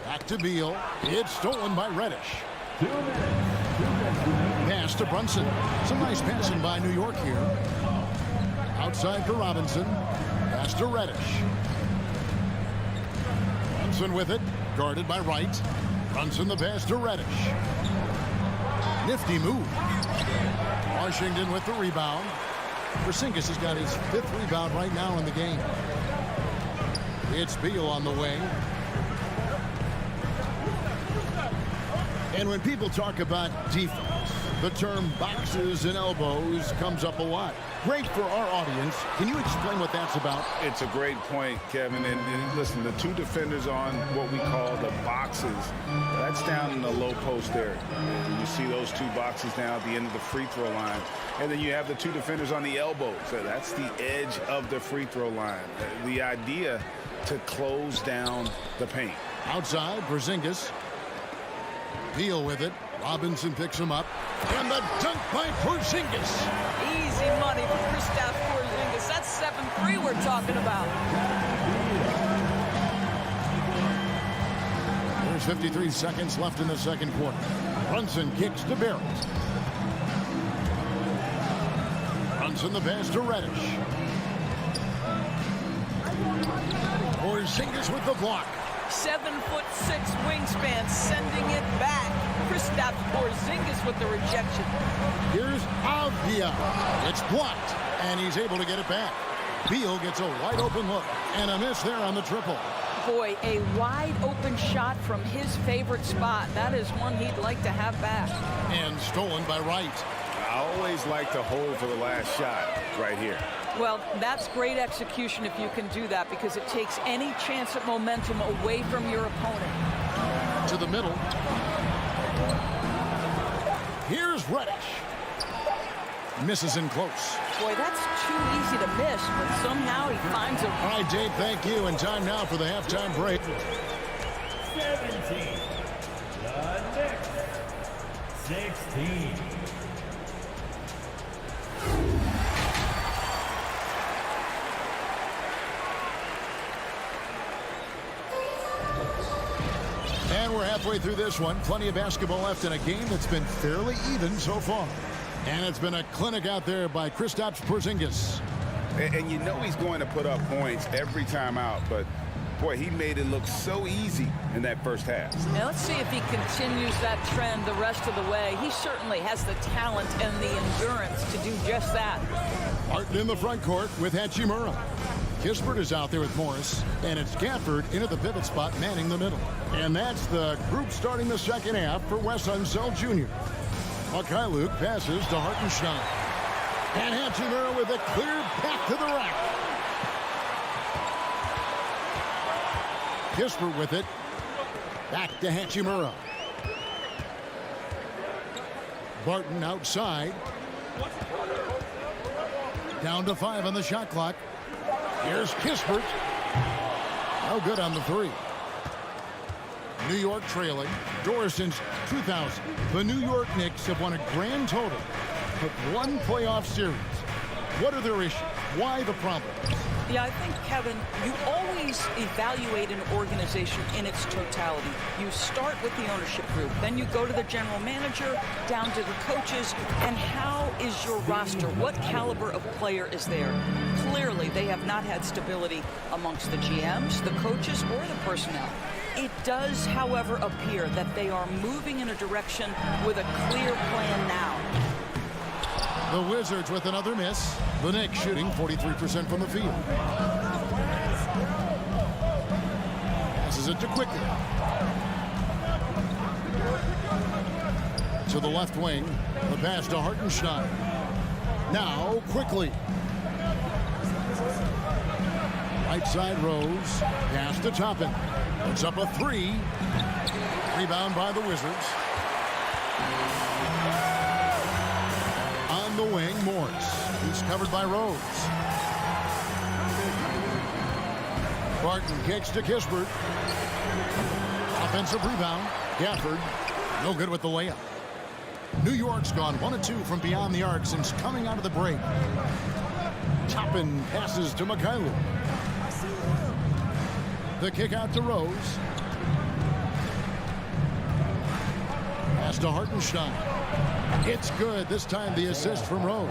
Back to Beal. It's stolen by Reddish. Pass to Brunson. Some nice passing by New York here. Outside for Robinson. Pass to Reddish. Brunson with it. Guarded by Wright. Brunson the pass to Reddish. Nifty move. Washington with the rebound. Porzingis has got his 5th rebound right now in the game. It's Beal on the wing. And when people talk about defense, the term boxes and elbows comes up a lot. Great for our audience. Can you explain what that's about? It's a great point, Kevin. And listen, the two defenders on what we call the boxes, that's down in the low post area. You see those two boxes down at the end of the free throw line. And then you have the two defenders on the elbows. So that's the edge of the free throw line. The idea to close down the paint. Outside, Porzingis. Beal with it. Robinson picks him up. And the dunk by Porzingis. Easy money for Kristaps Porzingis. That's 7-3 we're talking about. There's 53 seconds left in the second quarter. Brunson kicks to Barrett. Brunson the pass to Reddish. Porzingis with the block. 7'6" wingspan, sending it back. Kristaps Porzingis with the rejection. Here's Avdia. It's blocked, and he's able to get it back. Beal gets a wide open look, and a miss there on the triple. Boy, a wide open shot from his favorite spot. That is one he'd like to have back. And stolen by Wright. I always like to hold for the last shot right here. Well, that's great execution if you can do that, because it takes any chance at momentum away from your opponent. To the middle. Here's Reddish. Misses in close. Boy, that's too easy to miss, but somehow he finds a... All right, Dave, thank you. And time now for the halftime break. 17. The Knicks. 16. Halfway through this one, plenty of basketball left in a game that's been fairly even so far. And it's been a clinic out there by Kristaps Porzingis. And you know he's going to put up points every time out, but boy, he made it look so easy in that first half. Now let's see if he continues that trend the rest of the way. He certainly has the talent and the endurance to do just that. Martin in the front court with Hachimura. Kispert is out there with Morris, and it's Gafford in at the pivot spot, manning the middle. And that's the group starting the second half for Wes Unseld Jr. Luke passes to Hartenstein. And Hachimura with a clear path to the rack. Kispert with it. Back to Hachimura. Barton outside. Down to 5 on the shot clock. Here's Kispert. No good on the 3. New York trailing. Doors since 2000. The New York Knicks have won a grand total of 1 playoff series. What are their issues? Why the problems? Yeah, I think, Kevin, you always evaluate an organization in its totality. You start with the ownership group, then you go to the general manager, down to the coaches, and how is your roster? What caliber of player is there? Clearly, they have not had stability amongst the GMs, the coaches, or the personnel. It does, however, appear that they are moving in a direction with a clear plan now. The Wizards with another miss. The Knicks shooting 43% from the field. Passes it to Quickly. To the left wing. The pass to Hartenstein. Now Quickly. Right side Rose. Pass to Toppin. It's up a 3. Rebound by the Wizards. On the wing, Morris. He's covered by Rose. Barton kicks to Kispert. Offensive rebound. Gafford. No good with the layup. New York's gone 1 of 2 from beyond the arc since coming out of the break. Toppin passes to Mikhailuk. The kick out to Rose. Pass to Hartenstein. It's good. This time the assist from Rose.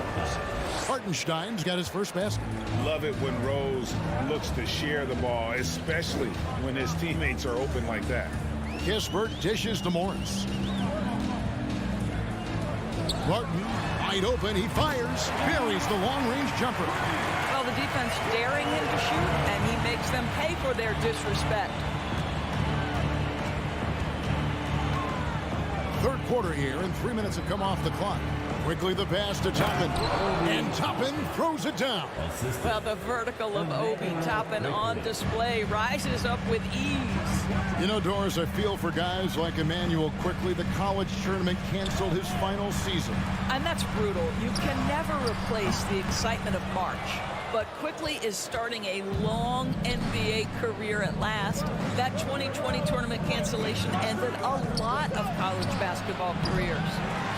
Hartenstein's got his first basket. Love it when Rose looks to share the ball, especially when his teammates are open like that. Kispert dishes to Morris. Martin, wide open. He fires. Buries the long-range jumper. Well, the defense daring him to shoot, and he makes them pay for their disrespect. Third quarter here, and 3 minutes have come off the clock. Quickly the pass to Toppin. And Toppin throws it down. Well, the vertical of Obi Toppin on display rises up with ease. You know, Doris, I feel for guys like Emmanuel Quickly. The college tournament canceled his final season. And that's brutal. You can never replace the excitement of March. But Quickly is starting a long NBA career at last. That 2020 tournament cancellation ended a lot of college basketball careers.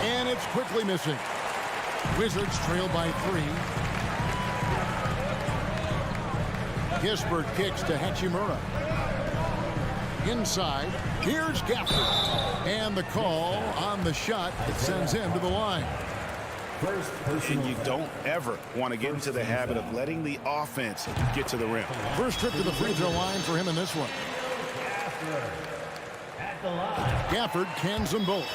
And it's Quickly missing. Wizards trail by 3. Kispert kicks to Hachimura. Inside, here's Gafford. And the call on the shot that sends him to the line. And you don't ever want to get into the habit of letting the offense get to the rim. First trip to the free throw line for him in this one. Gafford cans them both.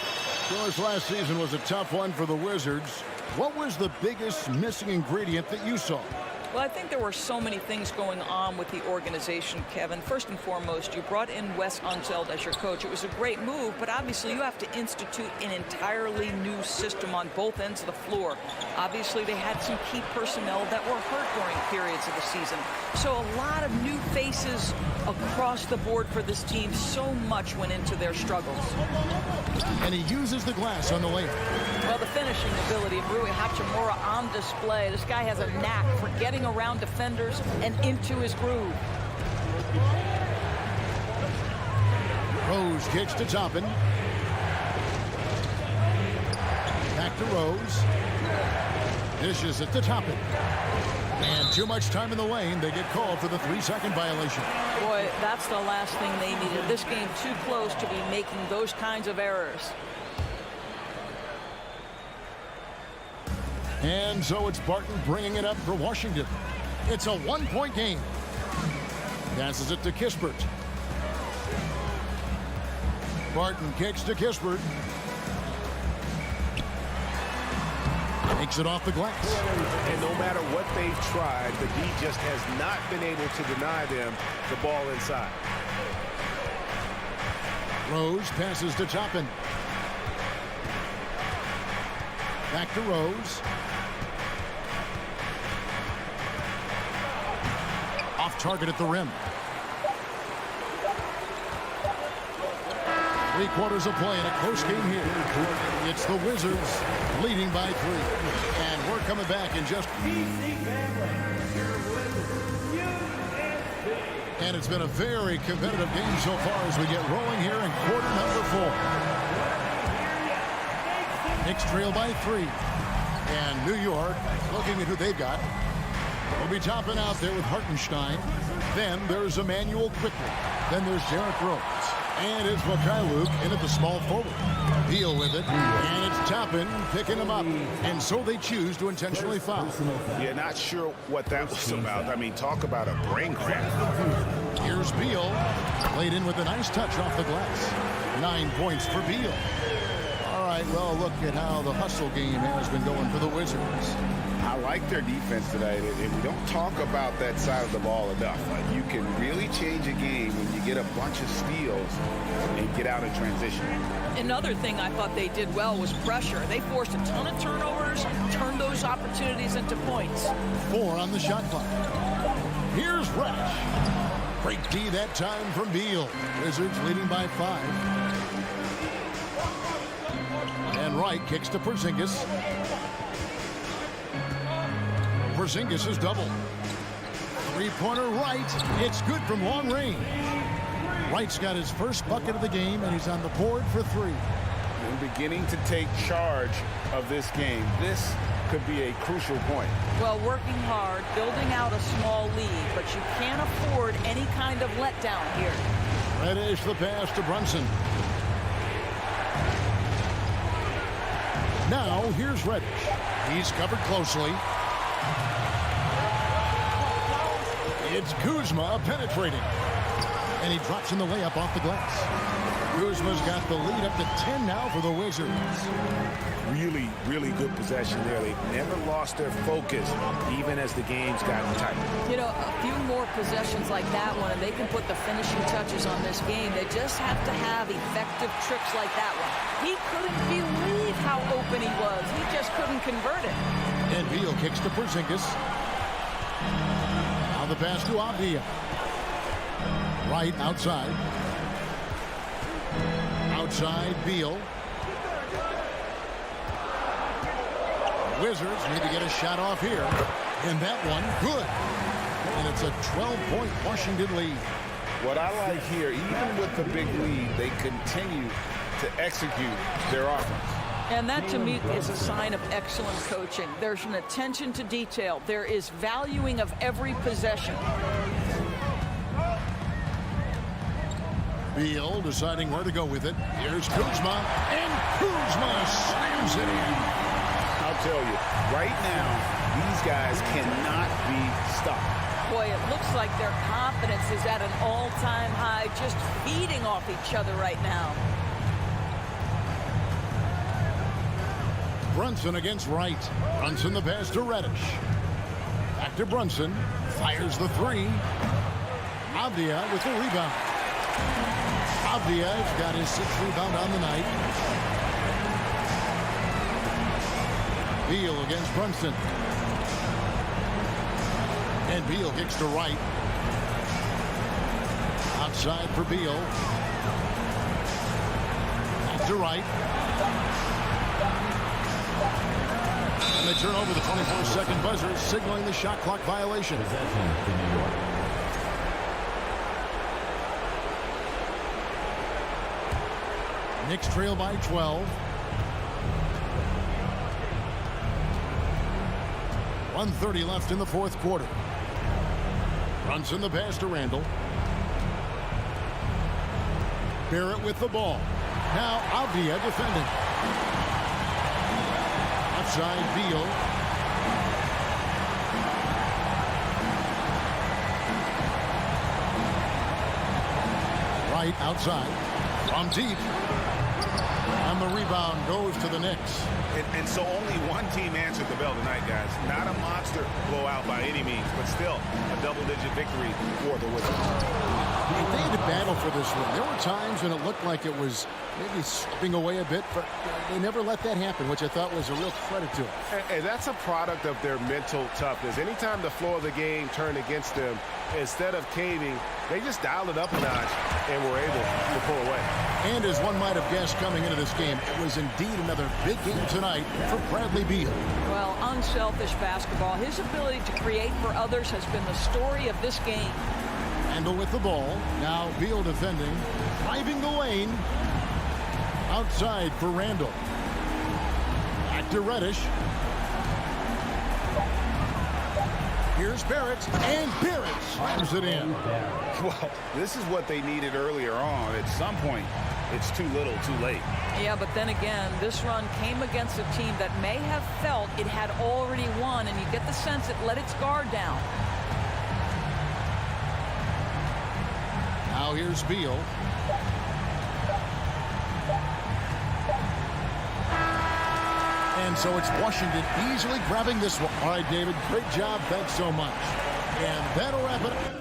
Doris, last season was a tough one for the Wizards. What was the biggest missing ingredient that you saw? Well, I think there were so many things going on with the organization, Kevin. First and foremost, you brought in Wes Unseld as your coach. It was a great move, but obviously you have to institute an entirely new system on both ends of the floor. Obviously, they had some key personnel that were hurt during periods of the season. So a lot of new faces across the board for this team. So much went into their struggles. And he uses the glass on the layup. Well, the finishing ability of Rui Hachimura on display. This guy has a knack for getting around defenders and into his groove. Rose kicks to Toppin. Back to Rose. Dishes it to Toppin. And too much time in the lane. They get called for the 3-second violation. Boy, that's the last thing they needed. This game too close to be making those kinds of errors. And so it's Barton bringing it up for Washington. It's a 1-point game. Passes it to Kispert. Barton kicks to Kispert. Takes it off the glass. And no matter what they've tried, the D just has not been able to deny them the ball inside. Rose passes to Toppin. Back to Rose. Off target at the rim. 3 quarters of play in a close game here. It's the Wizards leading by 3. And we're coming back in just... And it's been a very competitive game so far as we get rolling here in quarter number 4. Knicks trail by 3. And New York, looking at who they've got, will be topping out there with Hartenstein. Then there's Emmanuel Quickly. Then there's Derrick Rose. And it's Mikhailuk in at the small forward. Beal with it. And it's Toppin picking him up. And so they choose to intentionally foul. Yeah, not sure what that was about. I mean, talk about a brain cramp. Here's Beal. Played in with a nice touch off the glass. 9 points for Beal. All right, well, look at how the hustle game has been going for the Wizards. I like their defense today, and we don't talk about that side of the ball enough. You can really change a game when you get a bunch of steals and get out in transition. Another thing I thought they did well was pressure. They forced a ton of turnovers, turned those opportunities into points. 4 on the shot clock. Here's Reddish. Break D that time from Beal. Wizards leading by 5. And Wright kicks to Porzingis. Porzingis is double. 3-pointer Wright. It's good from long range. Wright's got his first bucket of the game, and he's on the board for 3. And beginning to take charge of this game. This could be a crucial point. Well, working hard, building out a small lead, but you can't afford any kind of letdown here. Reddish the pass to Brunson. Now, here's Reddish. He's covered closely. It's Kuzma penetrating. And he drops in the layup off the glass. Kuzma's got the lead up to 10 now for the Wizards. Really, really good possession there. They've never lost their focus, even as the game's gotten tight. You know, a few more possessions like that one, and they can put the finishing touches on this game. They just have to have effective trips like that one. He couldn't believe how open he was. He just couldn't convert it. And Beal kicks to Porzingis. Now the pass to Avdia. Right outside. Outside Beal. Wizards need to get a shot off here. And that one, good. And it's a 12-point Washington lead. What I like here, even with the big lead, they continue to execute their offense. And that, to me, is a sign of excellent coaching. There's an attention to detail. There is valuing of every possession. Beal deciding where to go with it. Here's Kuzma, and Kuzma slams it in. I'll tell you, right now, these guys cannot be stopped. Boy, it looks like their confidence is at an all-time high, just feeding off each other right now. Brunson against Wright. Brunson the pass to Reddish. Back to Brunson. Fires the 3. Avdia with the rebound. Avdia's got his 6th rebound on the night. Beal against Brunson. And Beal kicks to Wright. Outside for Beal. Back to Wright. And they turn over the 24-second buzzer, signaling the shot clock violation. Knicks trail by 12. 1:30 left in the fourth quarter. Brunson the pass to Randall. Barrett with the ball. Now Avdia defending. Outside Beal. Right outside. From deep. And the rebound goes to the Knicks. And so only one team answered the bell tonight, guys. Not a monster blowout by any means, but still a double-digit victory for the Wizards. They had to battle for this one. There were times when it looked like it was maybe slipping away a bit, but they never let that happen, which I thought was a real credit to them. And that's a product of their mental toughness. Anytime the flow of the game turned against them, instead of caving, they just dialed it up a notch and were able to pull away. And as one might have guessed coming into this game, it was indeed another big game tonight for Bradley Beal. Well, unselfish basketball. His ability to create for others has been the story of this game. Randall with the ball. Now Beal defending. Driving the lane. Outside for Randall. Back to Reddish. Here's Barrett. And Barrett slams it in. Well, this is what they needed earlier on. At some point, it's too little, too late. Yeah, but then again, this run came against a team that may have felt it had already won, and you get the sense it let its guard down. Now here's Beal. And so it's Washington easily grabbing this one. All right, David, great job. Thanks so much. And that'll wrap it up.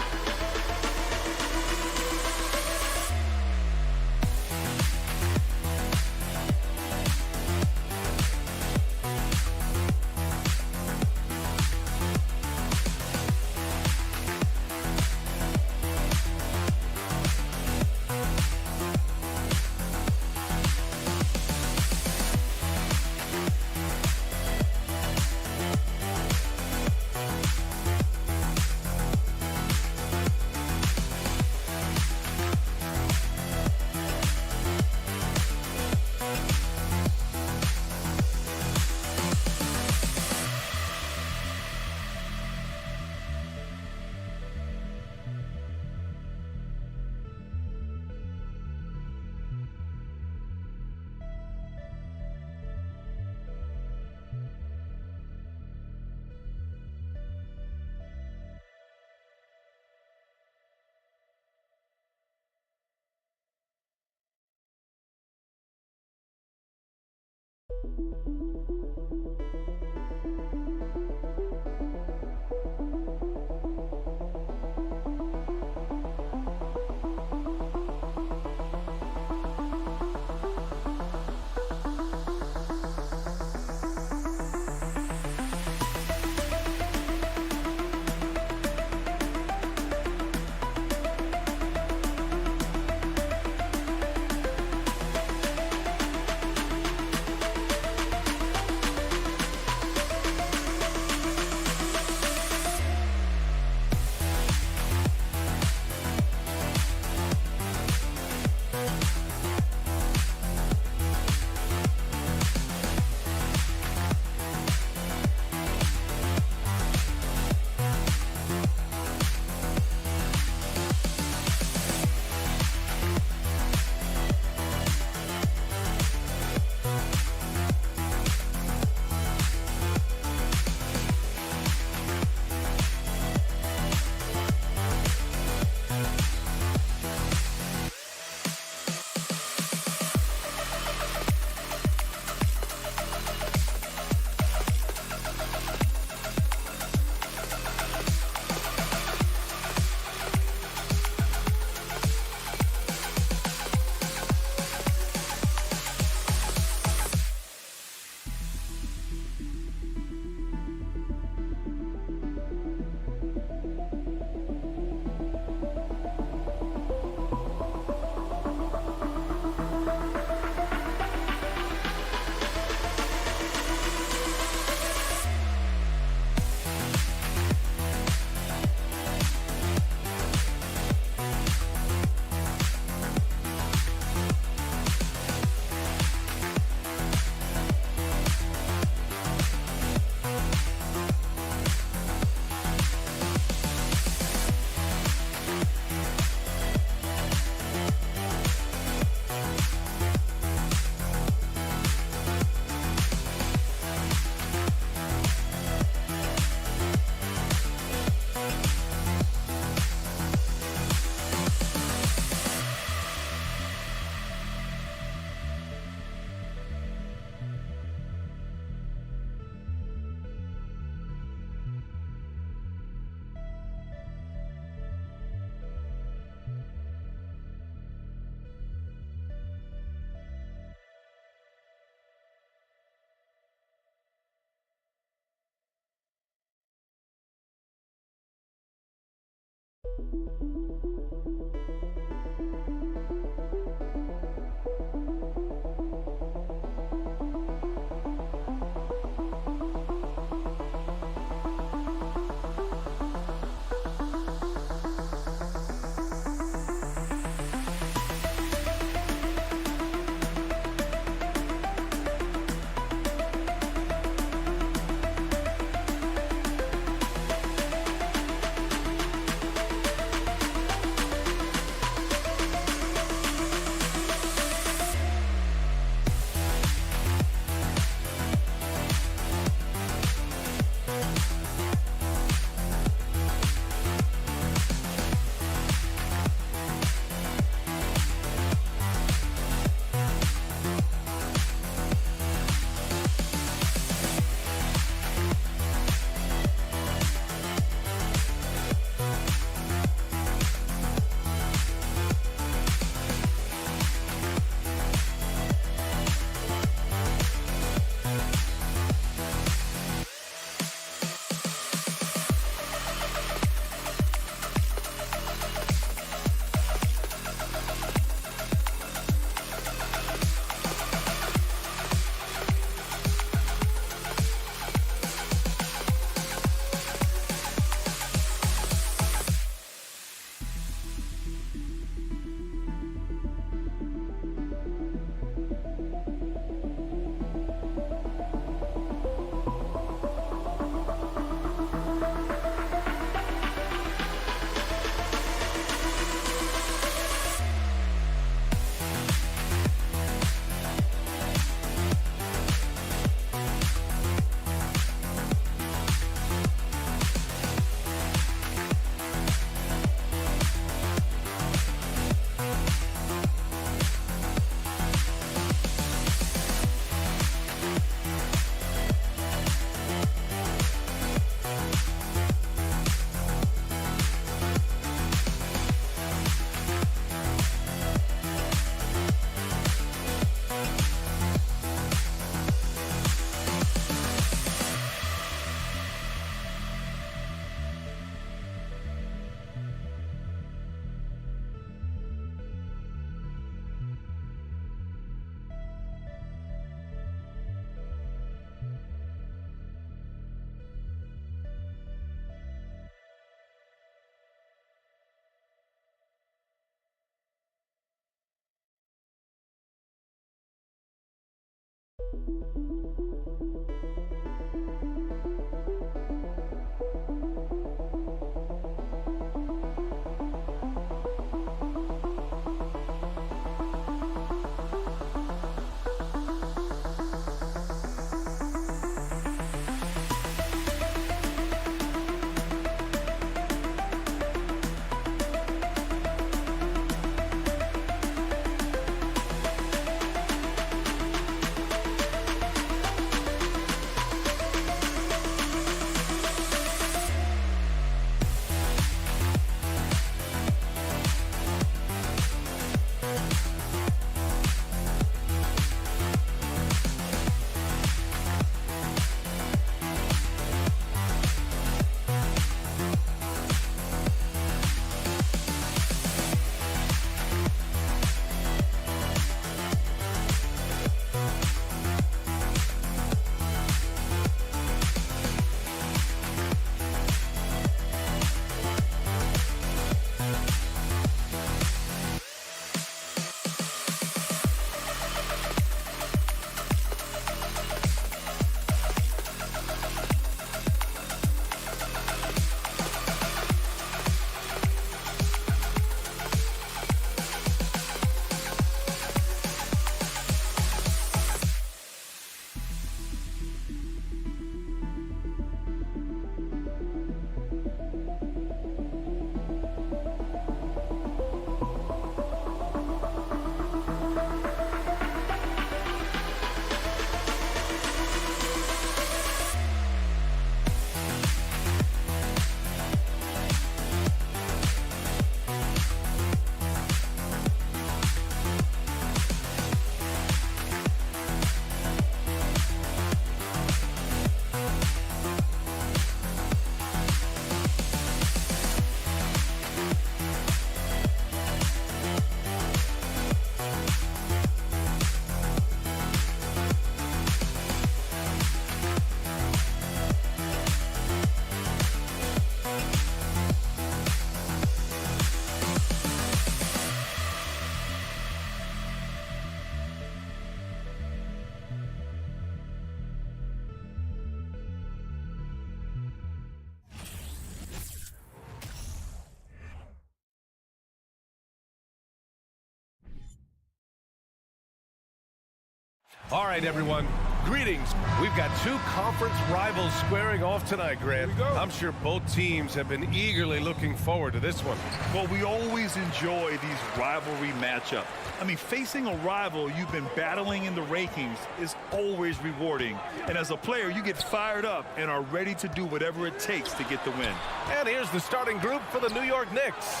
All right, everyone. Greetings. We've got two conference rivals squaring off tonight, Grant. I'm sure both teams have been eagerly looking forward to this one. Well, we always enjoy these rivalry matchups. I mean, facing a rival you've been battling in the rankings is always rewarding. And as a player, you get fired up and are ready to do whatever it takes to get the win. And here's the starting group for the New York Knicks.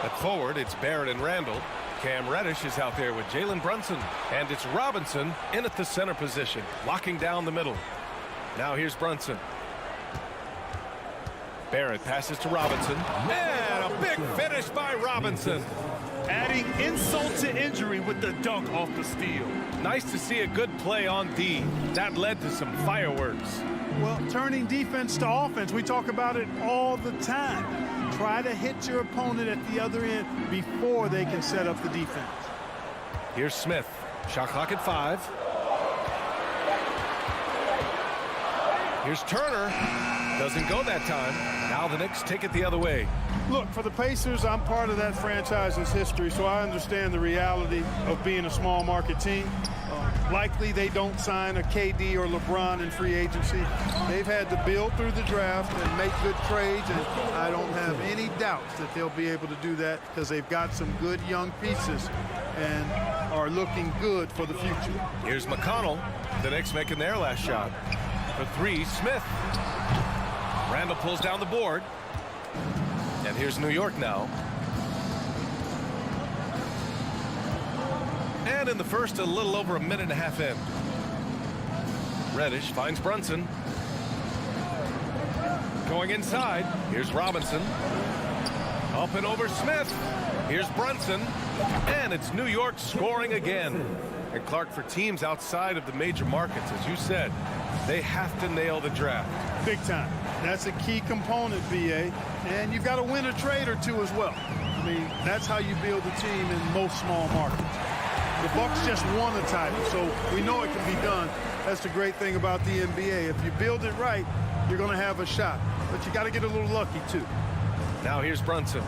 At forward, it's Barrett and Randall. Cam Reddish is out there with Jalen Brunson. And it's Robinson in at the center position, locking down the middle. Now here's Brunson. Barrett passes to Robinson. And a big finish by Robinson. Adding insult to injury with the dunk off the steal. Nice to see a good play on D. That led to some fireworks. Well, turning defense to offense, we talk about it all the time. Try to hit your opponent at the other end before they can set up the defense. Here's Smith. Shot clock at 5. Here's Turner. Doesn't go that time. Now the Knicks take it the other way. Look, for the Pacers, I'm part of that franchise's history, so I understand the reality of being a small market team. Likely they don't sign a KD or LeBron in free agency. They've had to build through the draft and make good trades, and I don't have any doubts that they'll be able to do that because they've got some good young pieces and are looking good for the future. Here's McConnell. The Knicks making their last shot. For 3, Smith. Randall pulls down the board. And here's New York now. And in the first, a little over a minute and a half in. Reddish finds Brunson. Going inside. Here's Robinson. Up and over Smith. Here's Brunson. And it's New York scoring again. And Clark, for teams outside of the major markets, as you said, they have to nail the draft. Big time. That's a key component, BA. And you've got to win a trade or two as well. I mean, that's how you build a team in most small markets. The Bucks just won a title, so we know it can be done. That's the great thing about the NBA. If you build it right, you're going to have a shot. But you got to get a little lucky, too. Now here's Brunson.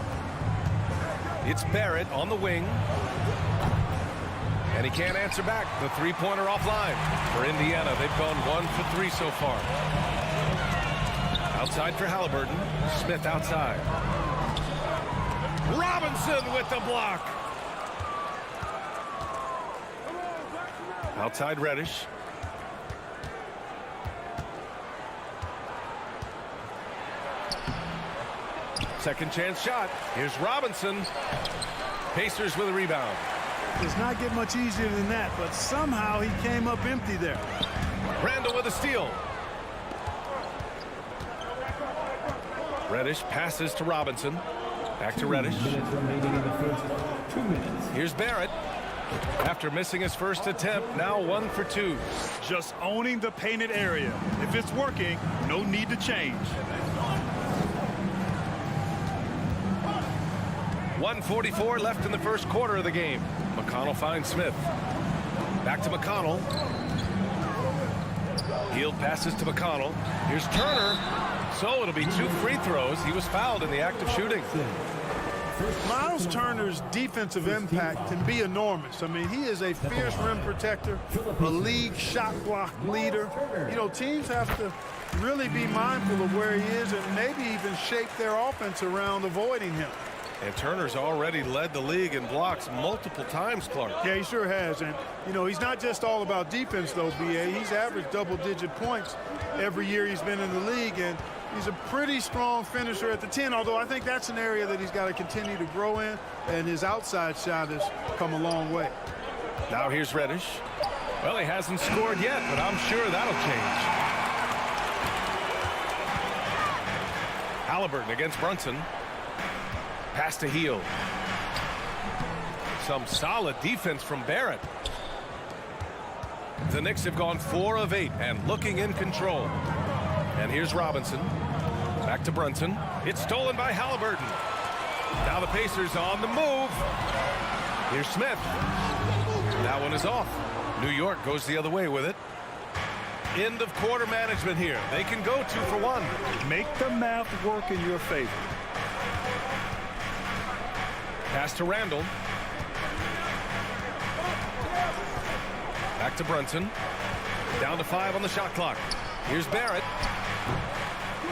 It's Barrett on the wing. And he can't answer back. The three-pointer offline. For Indiana, they've gone 1 for 3 so far. Outside for Halliburton. Smith outside. Robinson with the block. Outside Reddish. Second chance shot. Here's Robinson. Pacers with a rebound. Does not get much easier than that, but somehow he came up empty there. Randall with a steal. Reddish passes to Robinson. Back to Reddish. Here's Barrett. After missing his first attempt, now 1 for 2. Just owning the painted area. If it's working, no need to change. 1:44 left in the first quarter of the game. McConnell finds Smith. Back to McConnell. Hield passes to McConnell. Here's Turner. So it'll be 2 free throws. He was fouled in the act of shooting. Miles Turner's defensive impact can be enormous. I mean, he is a fierce rim protector, a league shot block leader. You know, teams have to really be mindful of where he is and maybe even shape their offense around avoiding him. And Turner's already led the league in blocks multiple times, Clark. Yeah, he sure has. And, you know, he's not just all about defense, though, BA. He's averaged double-digit points every year he's been in the league. And he's a pretty strong finisher at the 10, although I think that's an area that he's got to continue to grow in. And his outside shot has come a long way. Now here's Reddish. Well, he hasn't scored yet, but I'm sure that'll change. Halliburton against Brunson. Pass to Hield. Some solid defense from Barrett. The Knicks have gone 4 of 8 and looking in control. And here's Robinson. Back to Brunson. It's stolen by Halliburton. Now the Pacers on the move. Here's Smith. That one is off. New York goes the other way with it. End of quarter management here. They can go 2 for 1. Make the math work in your favor. Pass to Randall. Back to Brunson. Down to 5 on the shot clock. Here's Barrett.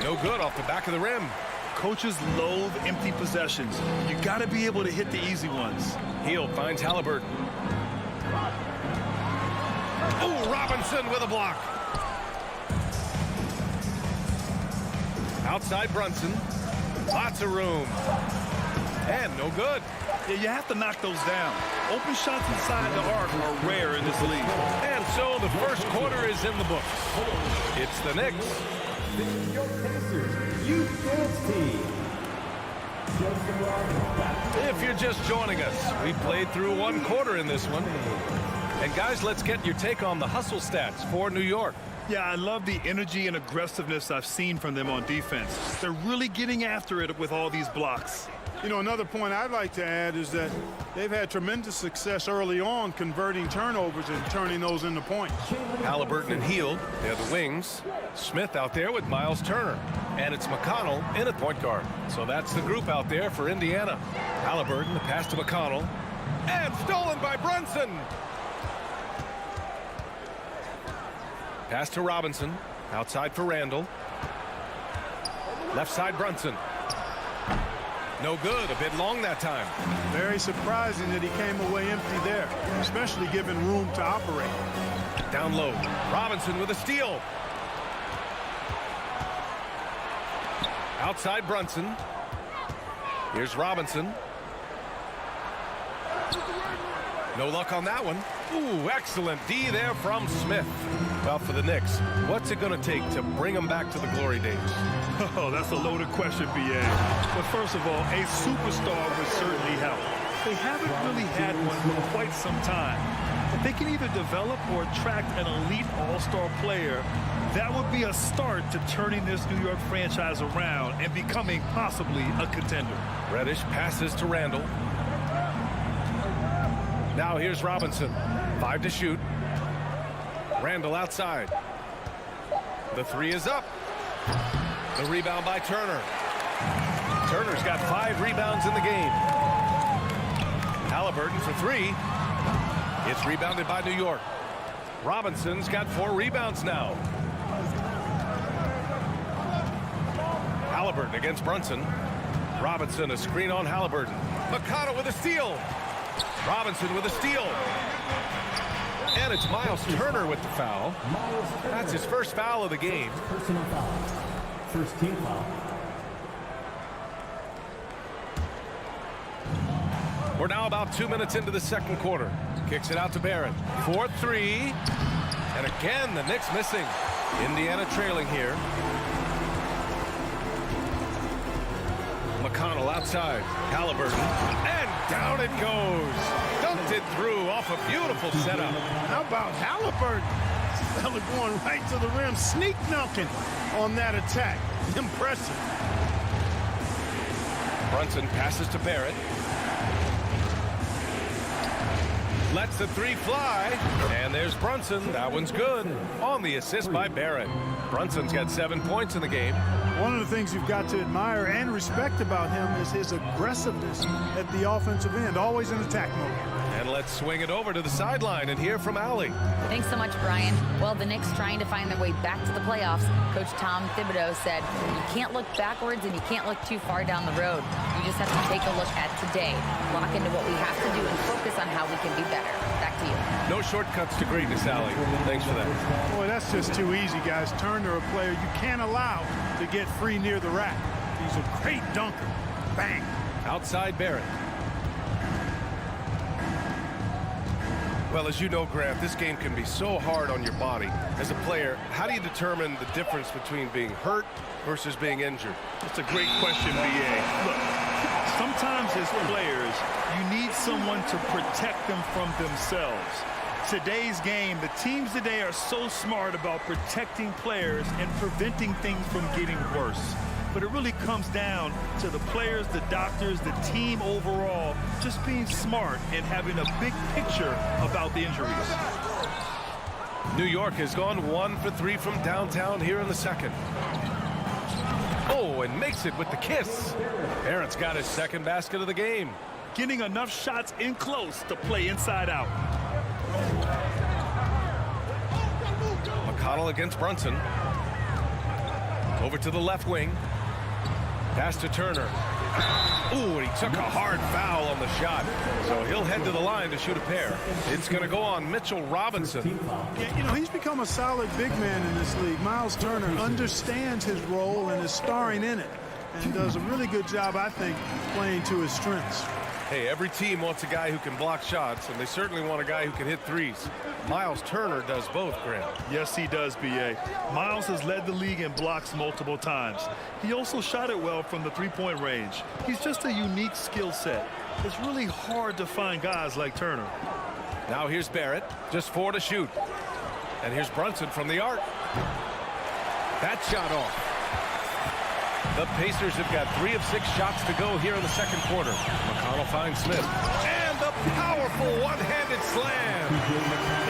No good off the back of the rim. Coaches loathe empty possessions. You got to be able to hit the easy ones. Heel finds Halliburton. Oh, Robinson with a block. Outside Brunson. Lots of room. And no good. Yeah, you have to knock those down. Open shots inside the arc are rare in this league. And so the first quarter is in the books. It's the Knicks. The New York Pacers Youth Dance Team. If you're just joining us, we played through one quarter in this one. And guys, let's get your take on the hustle stats for New York. Yeah, I love the energy and aggressiveness I've seen from them on defense. They're really getting after it with all these blocks. You know, another point I'd like to add is that they've had tremendous success early on converting turnovers and turning those into points. Halliburton and Heel, they're the wings. Smith out there with Miles Turner. And it's McConnell in at point guard. So that's the group out there for Indiana. Halliburton, the pass to McConnell. And stolen by Brunson. Pass to Robinson. Outside for Randall. Left side Brunson. No good. A bit long that time. Very surprising that he came away empty there, especially given room to operate. Down low. Robinson with a steal. Outside Brunson. Here's Robinson. No luck on that one. Ooh, excellent D there from Smith. Well, for the Knicks, what's it going to take to bring them back to the glory days? Oh, that's a loaded question, B.A. But first of all, a superstar would certainly help. They haven't really had one for quite some time. If they can either develop or attract an elite all-star player, that would be a start to turning this New York franchise around and becoming possibly a contender. Reddish passes to Randall. Now here's Robinson. 5 to shoot. Randall outside. The 3 is up. The rebound by Turner. Turner's got 5 rebounds in the game. Halliburton for 3. It's rebounded by New York. Robinson's got 4 rebounds now. Halliburton against Brunson. Robinson a screen on Halliburton. McConnell with a steal. Robinson with a steal. And it's Miles Turner with the foul. That's his first foul of the game. Personal foul. First team foul. We're now about 2 minutes into the second quarter. Kicks it out to Barrett. 4-3. And again, the Knicks missing. Indiana trailing here. McConnell outside. Halliburton. And down it goes. Dunked it through off a beautiful setup. How about Halliburton? Fella going right to the rim, sneak dunking on that attack. Impressive. Brunson passes to Barrett. Lets the 3 fly. And there's Brunson. That one's good. On the assist by Barrett. Brunson's got 7 points in the game. One of the things you've got to admire and respect about him is his aggressiveness at the offensive end, always in attack mode. And let's swing it over to the sideline and hear from Allie. Thanks so much, Brian. Well, the Knicks trying to find their way back to the playoffs. Coach Tom Thibodeau said, you can't look backwards and you can't look too far down the road. You just have to take a look at today, lock into what we have to do, and focus on how we can be better. Back to you. No shortcuts to greatness, Allie. Thanks for that. Boy, that's just too easy, guys. Turner, a player you can't allow to get free near the rack. He's a great dunker. Bang. Outside Barrett. Well, as you know, Grant, this game can be so hard on your body. As a player, how do you determine the difference between being hurt versus being injured? That's a great question, B.A. Look, sometimes as players, you need someone to protect them from themselves. Today's game, the teams today are so smart about protecting players and preventing things from getting worse. But it really comes down to the players, the doctors, the team overall, just being smart and having a big picture about the injuries. New York has gone 1 for 3 from downtown here in the second. Oh, and makes it with the kiss. Barrett's got his second basket of the game. Getting enough shots in close to play inside out. McConnell against Brunson. Over to the left wing. Pass to Turner. Ooh, and he took a hard foul on the shot. So he'll head to the line to shoot a pair. It's going to go on Mitchell Robinson. Yeah, you know, he's become a solid big man in this league. Miles Turner understands his role and is starring in it, and does a really good job, I think, playing to his strengths. Hey, every team wants a guy who can block shots, and they certainly want a guy who can hit threes. Miles Turner does both, Grant. Yes, he does, B.A. Miles has led the league in blocks multiple times. He also shot it well from the three-point range. He's just a unique skill set. It's really hard to find guys like Turner. Now here's Barrett, just 4 to shoot. And here's Brunson from the arc. That shot off. The Pacers have got 3 of 6 shots to go here in the second quarter. McConnell finds Smith. And the powerful one-handed slam.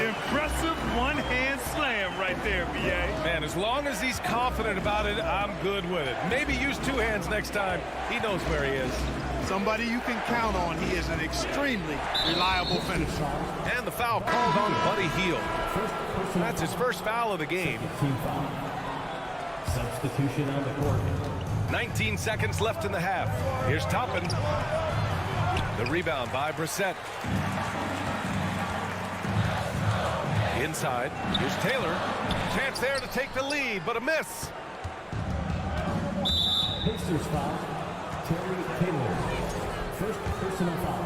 Impressive one-hand slam right there, B.A. Man, as long as he's confident about it, I'm good with it. Maybe use 2 hands next time. He knows where he is. Somebody you can count on. He is an extremely reliable finisher. And the foul called on Buddy Hield. That's his first foul of the game. Substitution on the court. 19 seconds left in the half. Here's Toppin. The rebound by Brissett. Inside. Here's Taylor. Chance there to take the lead, but a miss. Pacers foul. Terry Taylor. First personal foul.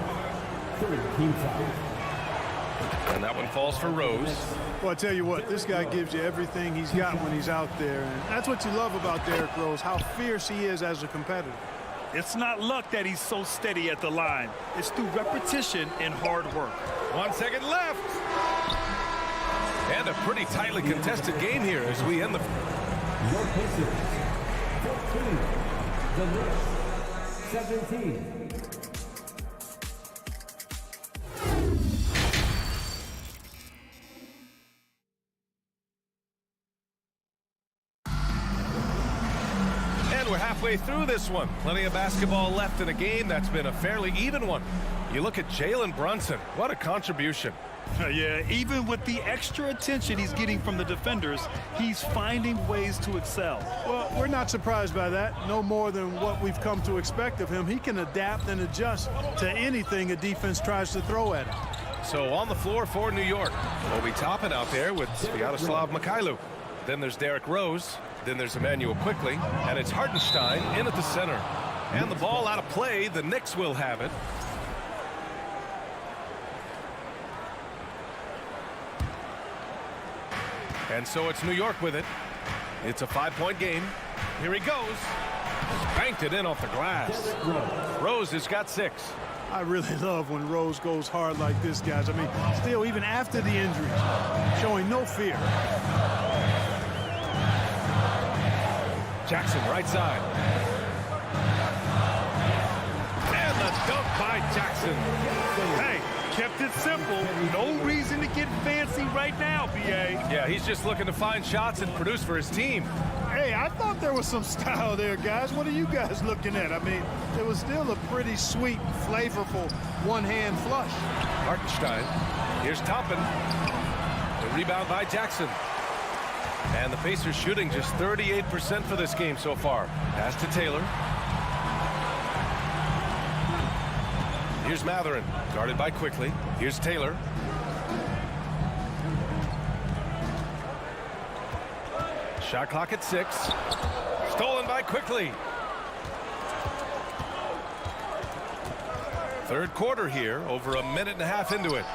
3rd team foul. And that one falls for Rose. Well, I tell you what, this guy gives you everything he's got when he's out there. And that's what you love about Derrick Rose, how fierce he is as a competitor. It's not luck that he's so steady at the line. It's through repetition and hard work. 1 second left. And a pretty tightly contested game here as we end the... Your Pacers, 14. The Knicks, 17. We're halfway through this one. Plenty of basketball left in a game that's been a fairly even one. You look at Jalen Brunson. What a contribution. Yeah, even with the extra attention he's getting from the defenders, he's finding ways to excel. Well, we're not surprised by that. No more than what we've come to expect of him. He can adapt and adjust to anything a defense tries to throw at him. So on the floor for New York, Obi Toppin out there with Sviatoslav Mikhailuk. Then there's Derrick Rose. Then there's Emmanuel Quickly, and it's Hartenstein in at the center. And the ball out of play. The Knicks will have it. And so it's New York with it. It's a 5-point game. Here he goes. Banked it in off the glass. Rose has got 6. I really love when Rose goes hard like this, guys. I mean, still, even after the injuries, showing no fear. Jackson right side. And the dunk by Jackson. Hey, kept it simple. No reason to get fancy right now, B.A. Yeah, he's just looking to find shots and produce for his team. Hey, I thought there was some style there, guys. What are you guys looking at? I mean, it was still a pretty sweet, flavorful one-hand flush. Hartenstein. Here's Toppin. The rebound by Jackson. And the Pacers shooting just 38% for this game so far. Pass to Taylor. Here's Matherin, guarded by Quickly. Here's Taylor. Shot clock at 6. Stolen by Quickly. Third quarter here, over a minute and a half into it.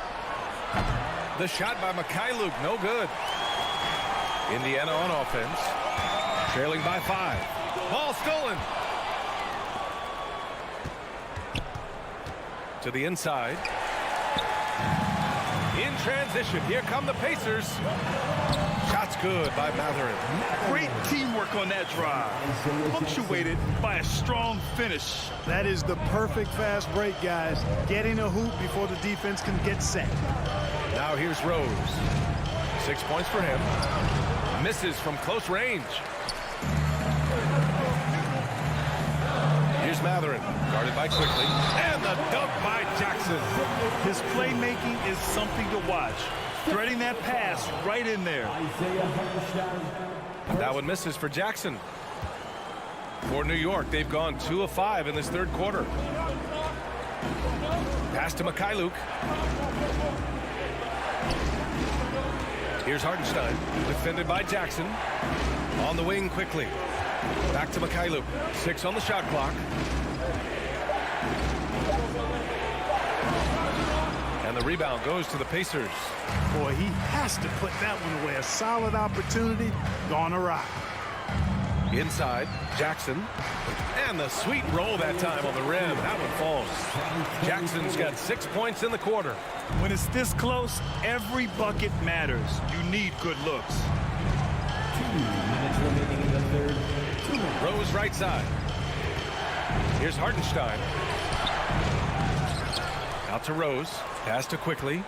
The shot by Mikhailuk, no good. Indiana on offense, trailing by 5. Ball stolen. To the inside. In transition, here come the Pacers. Shots good by Matherin. Great teamwork on that drive, punctuated by a strong finish. That is the perfect fast break, guys. Getting a hoop before the defense can get set. Now here's Rose. 6 points for him. Misses from close range. Here's Matherin, guarded by Quickly. And the dunk by Jackson. His playmaking is something to watch. threading that pass right in there. That one misses for Jackson. For New York, they've gone 2 of 5 in this third quarter. Pass to Mikhailuk. Here's Hartenstein, defended by Jackson. On the wing quickly. Back to Mikhailuk. 6 on the shot clock. And the rebound goes to the Pacers. Boy, he has to put that one away. A solid opportunity gone awry. Inside, Jackson. And the sweet roll that time on the rim. That one falls. Jackson's got 6 points in the quarter. When it's this close, every bucket matters. You need good looks. 2 minutes remaining in the third. Rose right side. Here's Hartenstein. Out to Rose. Pass to Quickly.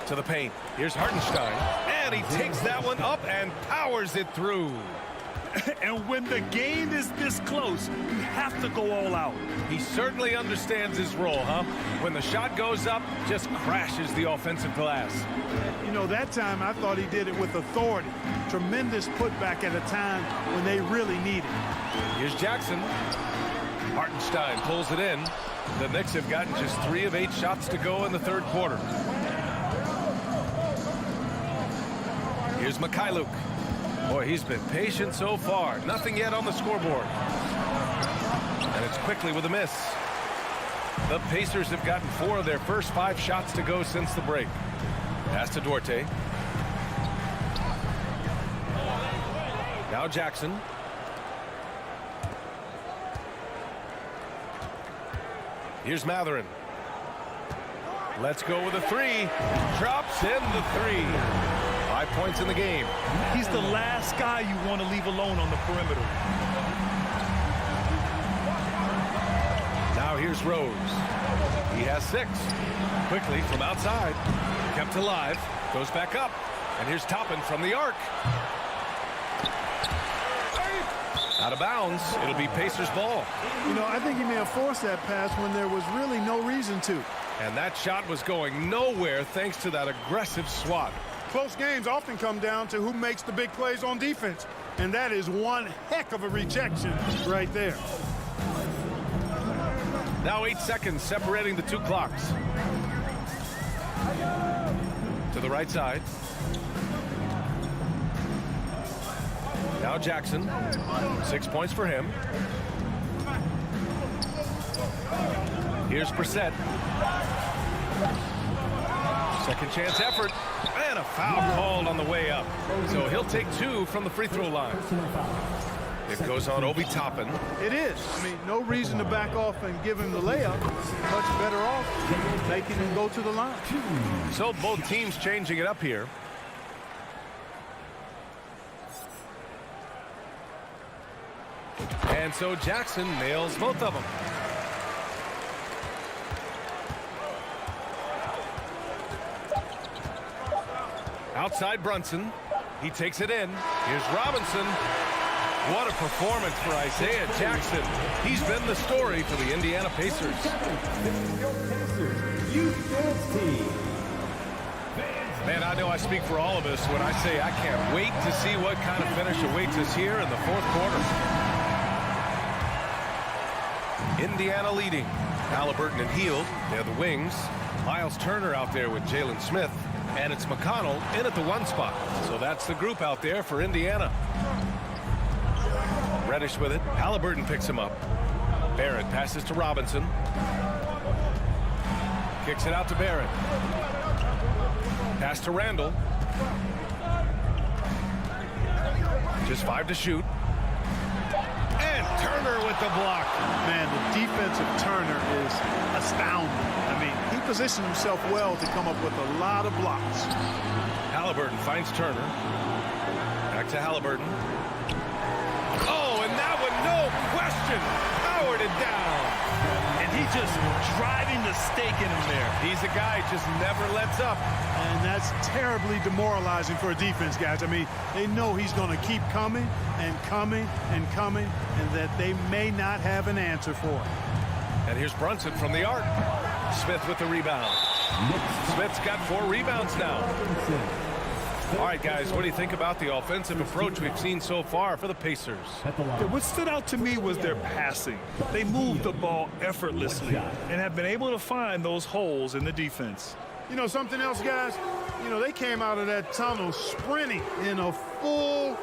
To the paint. Here's Hartenstein. And he takes that one up and powers it through. And when the game is this close, you have to go all out. He certainly understands his role, huh? When the shot goes up, just crashes the offensive glass. You know, that time I thought he did it with authority. Tremendous putback at a time when they really need it. Here's Jackson. Hartenstein pulls it in. The Knicks have gotten just 3 of 8 shots to go in the third quarter. Here's Mikhailuk. Boy, he's been patient so far. Nothing yet on the scoreboard. And it's Quickly with a miss. The Pacers have gotten 4 of their first 5 shots to go since the break. Pass to Duarte. Now Jackson. Here's Matherin. Let's go with a 3. Drops in the 3. 5 points in the game. He's the last guy you want to leave alone on the perimeter. Now here's Rose. He has 6. Quickly from outside. Kept alive. Goes back up. And here's Toppin from the arc. Out of bounds. It'll be Pacers ball. You know, I think he may have forced that pass when there was really no reason to. And that shot was going nowhere thanks to that aggressive swat. Close games often come down to who makes the big plays on defense. And that is one heck of a rejection right there. Now 8 seconds separating the 2 clocks. To the right side. Now Jackson. 6 points for him. Here's Brissett. Second chance effort. And a foul called on the way up. So he'll take 2 from the free throw line. It goes on Obi Toppin. It is. I mean, no reason to back off and give him the layup. Much better off making him go to the line. So both teams changing it up here. And so Jackson nails both of them. Outside Brunson. He takes it in. Here's Robinson. What a performance for Isaiah Jackson. He's been the story for the Indiana Pacers. Man, I know I speak for all of us when I say I can't wait to see what kind of finish awaits us here in the fourth quarter. Indiana leading. Halliburton and Hield. They're the wings. Miles Turner out there with Jalen Smith. And it's McConnell in at the 1 spot. So that's the group out there for Indiana. Reddish with it. Halliburton picks him up. Barrett passes to Robinson. Kicks it out to Barrett. Pass to Randall. Just 5 to shoot. And Turner with the block. Man, the defensive Turner is astounding. I mean, he positioned himself well to come up with a lot of blocks. Halliburton finds Turner. Back to Halliburton. Oh, and that one, no question, powered it down. And he's just driving the stake in him there. He's a guy who just never lets up. And that's terribly demoralizing for a defense, guys. I mean, they know he's going to keep coming and coming and coming, and that they may not have an answer for it. And here's Brunson from the arc. Smith with the rebound. Smith's got 4 rebounds now. All right, guys, what do you think about the offensive approach we've seen so far for the Pacers? What stood out to me was their passing. They moved the ball effortlessly and have been able to find those holes in the defense. You know something else, guys? You know, they came out of that tunnel sprinting in a full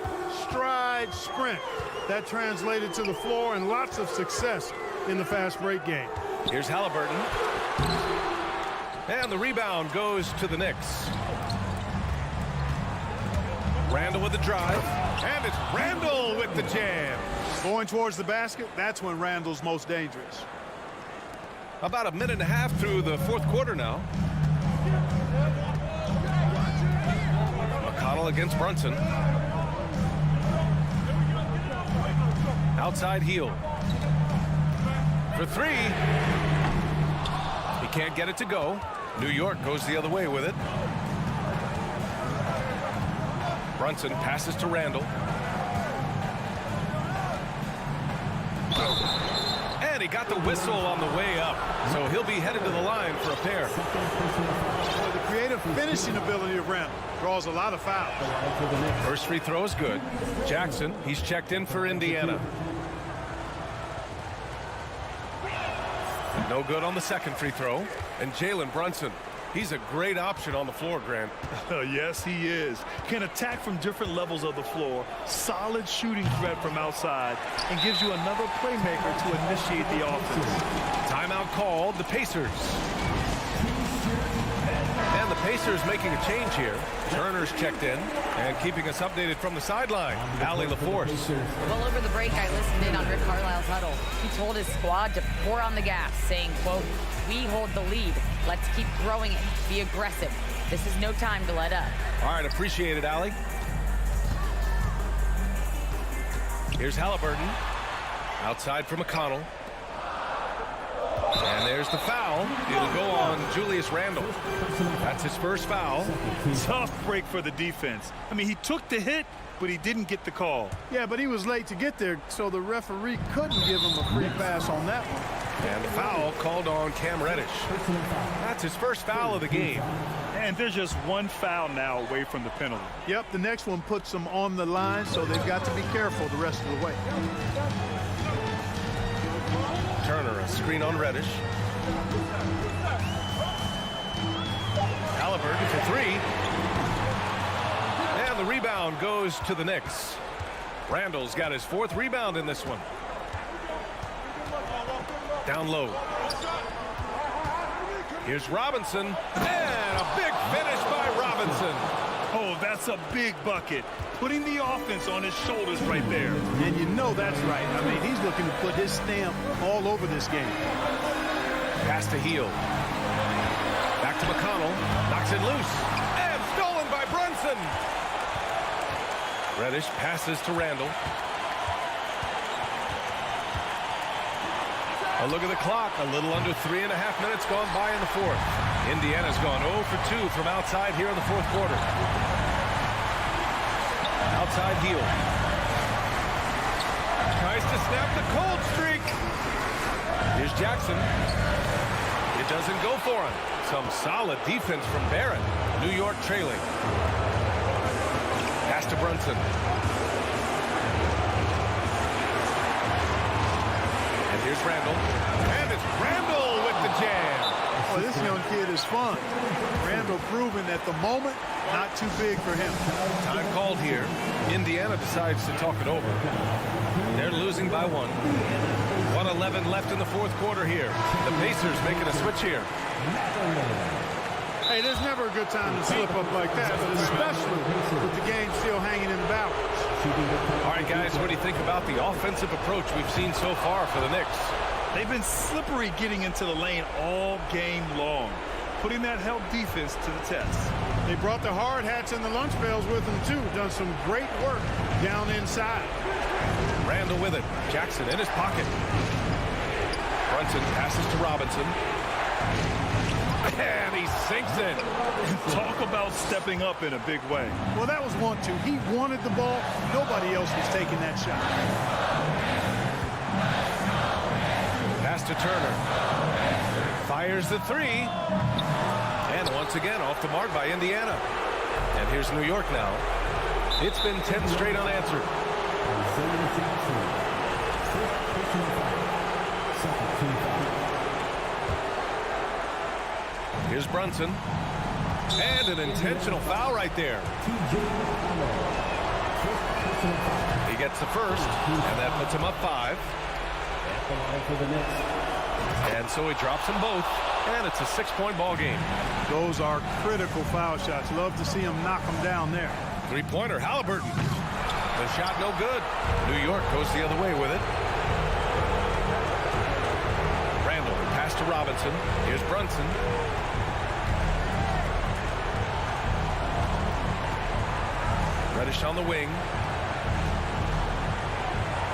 stride sprint. That translated to the floor and lots of success in the fast break game. Here's Halliburton. And the rebound goes to the Knicks. Randall with the drive. And it's Randall with the jam. Going towards the basket, that's when Randall's most dangerous. About a minute and a half through the fourth quarter now. McConnell against Brunson. Outside heel. For 3. He can't get it to go. New York goes the other way with it. Brunson passes to Randall. And he got the whistle on the way up. So he'll be headed to the line for a pair. The creative finishing ability of Randall draws a lot of fouls. First free throw is good. Jackson, he's checked in for Indiana. No good on the second free throw. And Jalen Brunson, he's a great option on the floor, Grant. Yes, he is. Can attack from different levels of the floor. Solid shooting threat from outside. And gives you another playmaker to initiate the offense. Timeout called. The Pacers. And the Pacers making a change here. Turner's checked in and keeping us updated from the sideline. Allie LaForce. Well, over the break, I listened in on Rick Carlisle's huddle. He told his squad to pour on the gas, saying, quote, "We hold the lead. Let's keep growing it. Be aggressive. This is no time to let up." All right, appreciate it, Allie. Here's Halliburton. Outside for McConnell. And there's the foul. It'll go on Julius Randle. That's his first foul. Tough break for the defense. I mean, he took the hit, but he didn't get the call. Yeah, but he was late to get there, so the referee couldn't give him a free pass on that one. And the foul called on Cam Reddish. That's his first foul of the game. And there's just one foul now away from the penalty. Yep, the next one puts them on the line, so they've got to be careful the rest of the way. Turner, a screen on Reddish. Halliburton for 3. And the rebound goes to the Knicks. Randall's got his 4th rebound in this one. Down low. Here's Robinson. And a big finish by Robinson. Oh, that's a big bucket. Putting the offense on his shoulders right there. And you know that's right. I mean, he's looking to put his stamp all over this game. Pass to Heel. Back to McConnell. Knocks it loose. And stolen by Brunson. Reddish passes to Randall. A look at the clock. A little under 3.5 minutes gone by in the fourth. Indiana's gone 0 for 2 from outside here in the fourth quarter. Outside Heel. Tries to snap the cold streak. Here's Jackson. It doesn't go for him. Some solid defense from Barrett. New York trailing. Pass to Brunson. And here's Randall. And it's Randall with the jam. Oh, this young kid is fun. Randall proving at the moment, not too big for him. Time called here. Indiana decides to talk it over. They're losing by 1. 1:11 left in the fourth quarter here. The Pacers making a switch here. Hey, there's never a good time to slip up like that, but especially with the game still hanging in the balance. All right, guys, what do you think about the offensive approach we've seen so far for the Knicks? They've been slippery getting into the lane all game long, putting that help defense to the test. They brought the hard hats and the lunch pails with them, too. Done some great work down inside. Randall with it. Jackson in his pocket. Brunson passes to Robinson. And he sinks it. Talk about stepping up in a big way. Well, that was 1-2. He wanted the ball. Nobody else was taking that shot. Pass to Turner. Fires the 3. And once again, off the mark by Indiana. And here's New York now. It's been 10 straight unanswered. Here's Brunson. And an intentional foul right there. He gets the first, and that puts him up 5. And so he drops them both, and it's a 6-point ball game. Those are critical foul shots. Love to see him knock them down there. Three-pointer, Halliburton. The shot no good. New York goes the other way with it. Randall, pass to Robinson. Here's Brunson. Reddish on the wing.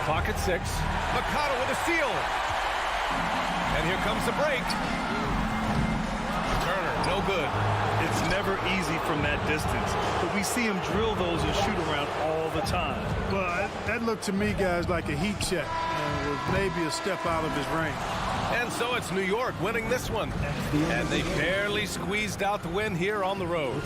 Clock at 6. Mikado with a steal. And here comes the break. Turner, no good. It's never easy from that distance, but we see him drill those and shoot around all the time. Well, that looked to me, guys, like a heat check. With maybe a step out of his range. And so it's New York winning this one. And they barely squeezed out the win here on the road.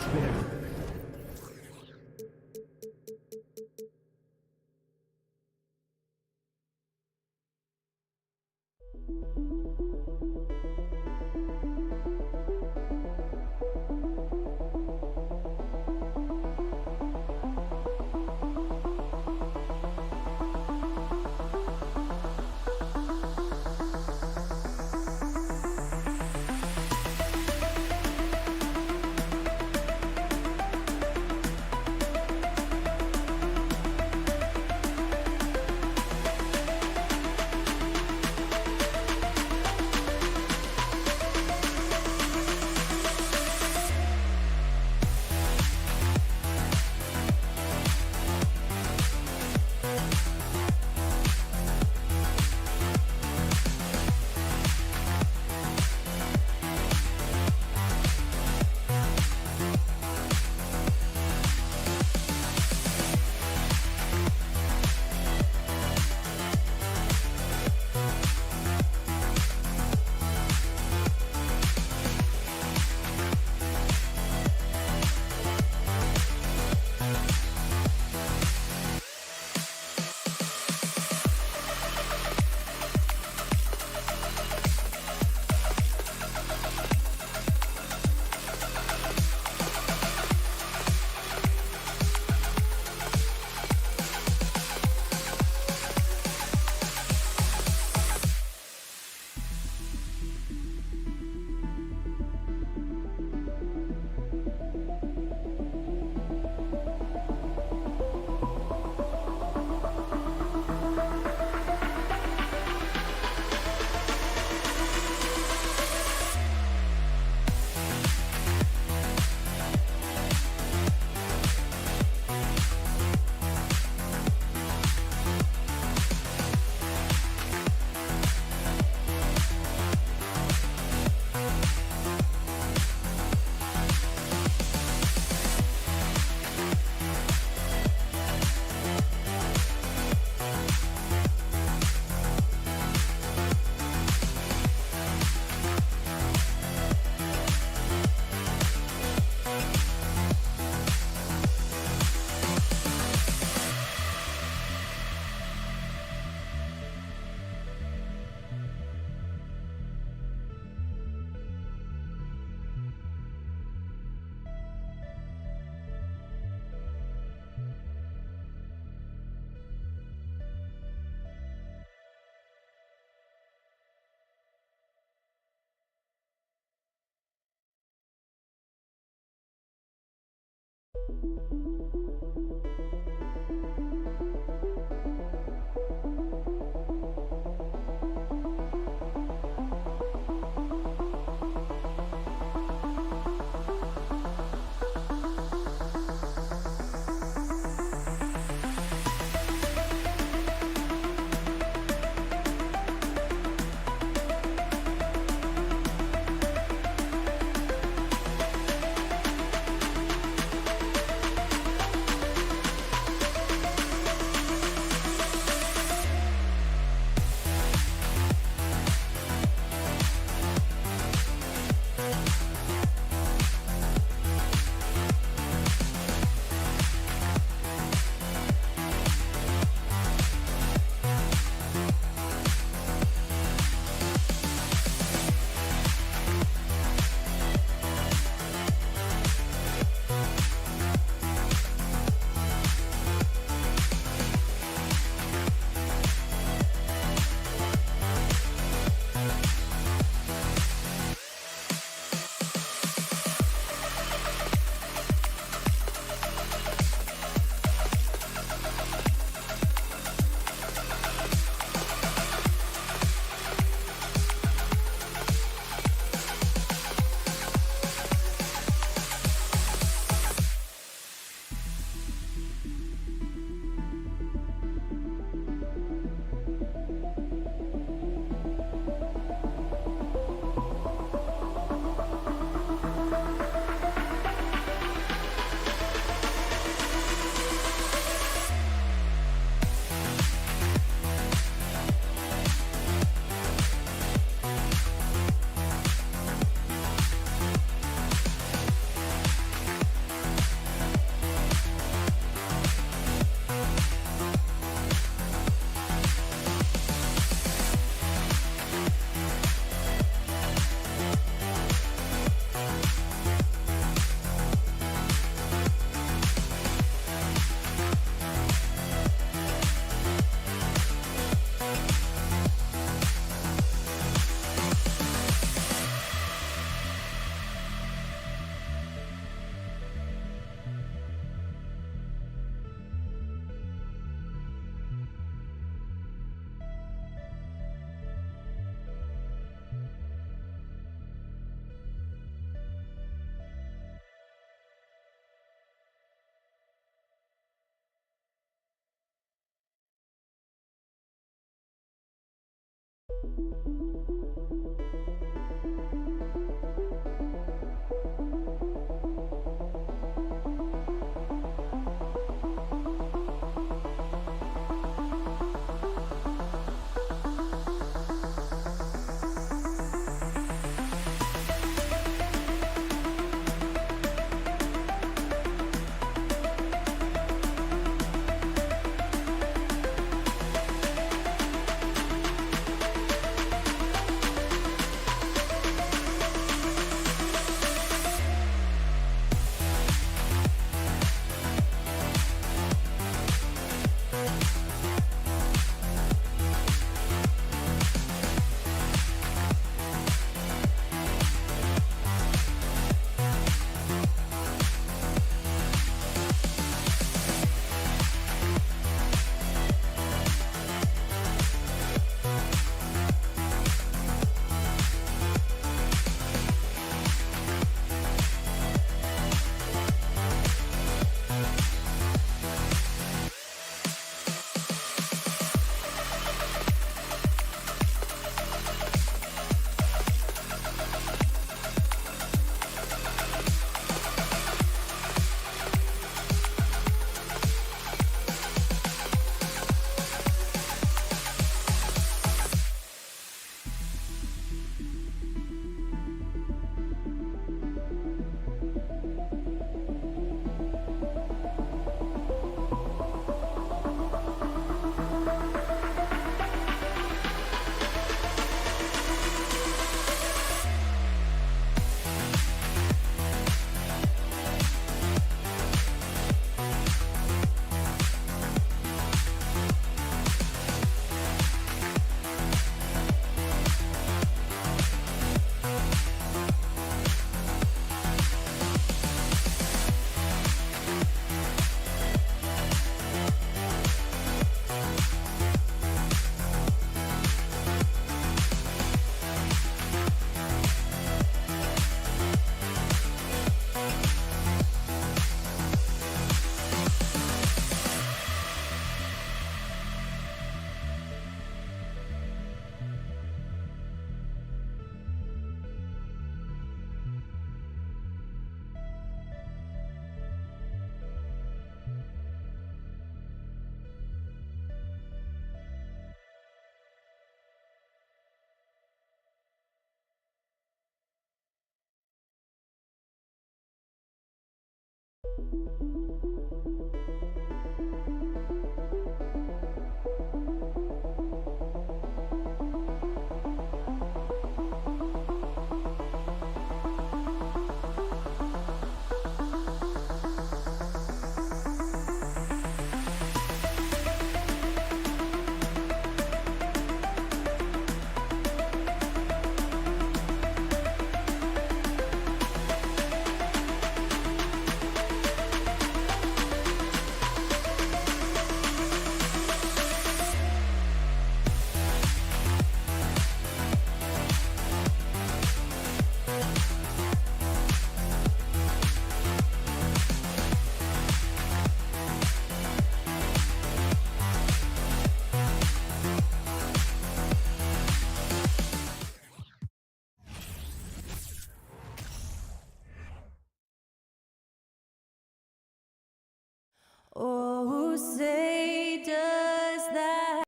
Oh, say does that.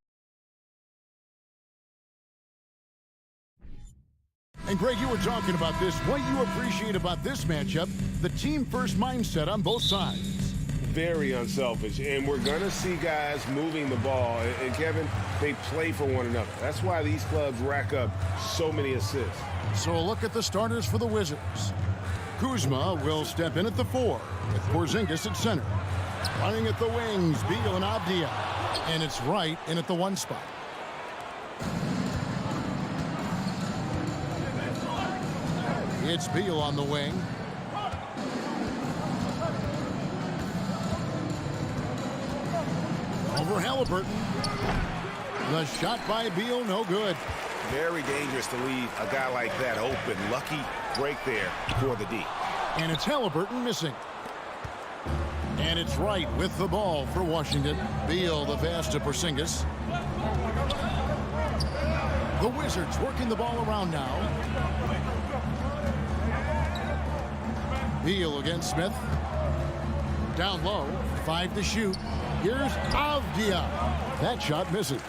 And Greg, you were talking about this. What you appreciate about this matchup, the team-first mindset on both sides. Very unselfish, and we're going to see guys moving the ball. And Kevin, they play for one another. That's why these clubs rack up so mmany assists. So a look at the starters for the Wizards. Kuzma will step in at the 4, with Porzingis at center. Running at the wings, Beal and Abdia. And it's Wright in at the 1 spot. It's Beal on the wing. Over Halliburton. The shot by Beal, no good. Very dangerous to leave a guy like that open. Lucky break there for the D. And it's Halliburton missing. And it's Wright with the ball for Washington. Beal the pass to Porzingis. The Wizards working the ball around now. Beal against Smith. Down low, 5 to shoot. Here's Avdia. That shot misses.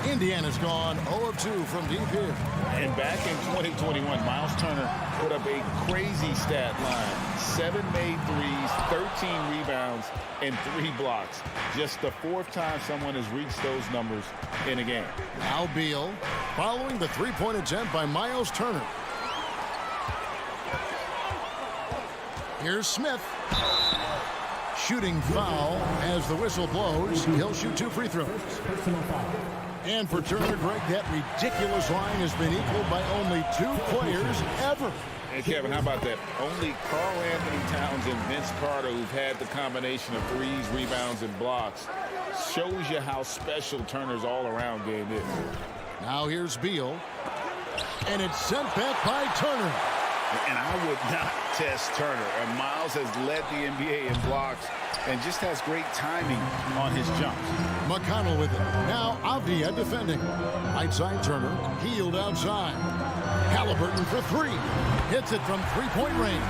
Indiana's gone 0 of 2 from deep here. And back in 2021, Miles Turner put up a crazy stat line. 7 made threes, 13 rebounds, and 3 blocks. Just the 4th time someone has reached those numbers in a game. Now Beal following the three-point attempt by Miles Turner. Here's Smith. Shooting foul as the whistle blows. He'll shoot 2 free throws. And for Turner, Greg, that ridiculous line has been equaled by only 2 players ever. And Kevin, how about that? Only Karl Anthony Towns and Vince Carter, who've had the combination of threes, rebounds, and blocks, shows you how special Turner's all-around game is. Now here's Beal. And it's sent back by Turner. And I would not test Turner. And Miles has led the NBA in blocks and just has great timing on his jumps. McConnell with it. Now Avdia defending. Right side Turner. Healed outside. Halliburton for 3. Hits it from 3-point range.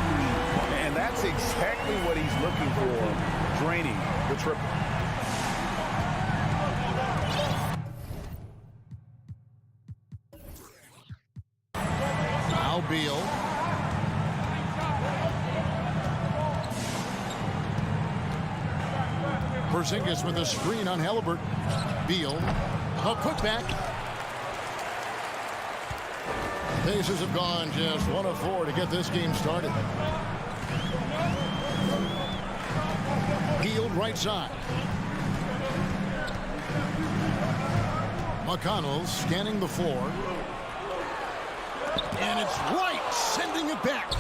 And that's exactly what he's looking for, draining the triple. Now Beal. Porzingis with a screen on Halliburton. Beal. A putback. Pacers have gone just 1 of 4 to get this game started. Healed right side. McConnell scanning the floor. And it's right, sending it back.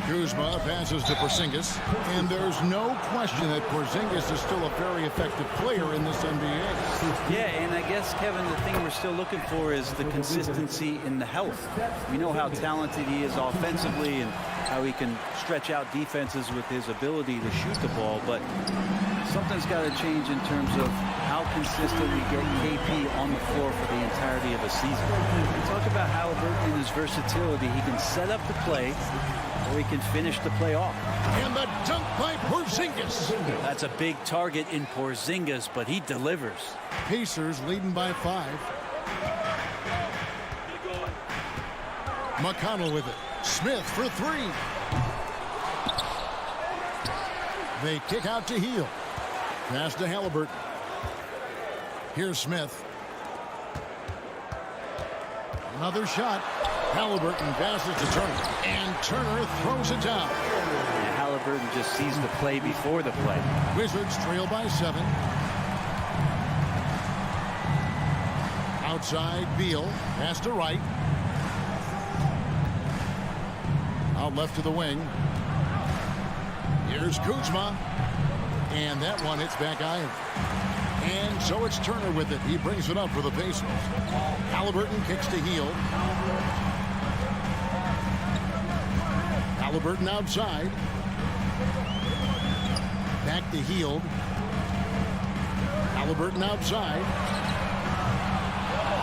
Kuzma passes to Porzingis, and there's no question that Porzingis is still a very effective player in this NBA. Yeah, and I guess, Kevin, the thing we're still looking for is the consistency in the health. We know how talented he is offensively and how he can stretch out defenses with his ability to shoot the ball, but something's got to change in terms of how consistent we get KP on the floor for the entirety of a season. We talk about Halliburton and his versatility. He can set up the play, or he can finish the play off. And the dunk by Porzingis. That's a big target in Porzingis, but he delivers. Pacers leading by 5. McConnell with it. Smith for 3. They kick out to Hield. Pass to Halliburton. Here's Smith. Another shot. Halliburton passes to Turner. And Turner throws it down. And Halliburton just sees the play before the play. Wizards trail by 7. Outside, Beal. Pass to right. Out left to the wing. Here's Kuzma. And that one hits back iron. And so it's Turner with it. He brings it up for the Pacers. Halliburton kicks to Hield. Halliburton outside. Back to Hield. Halliburton outside.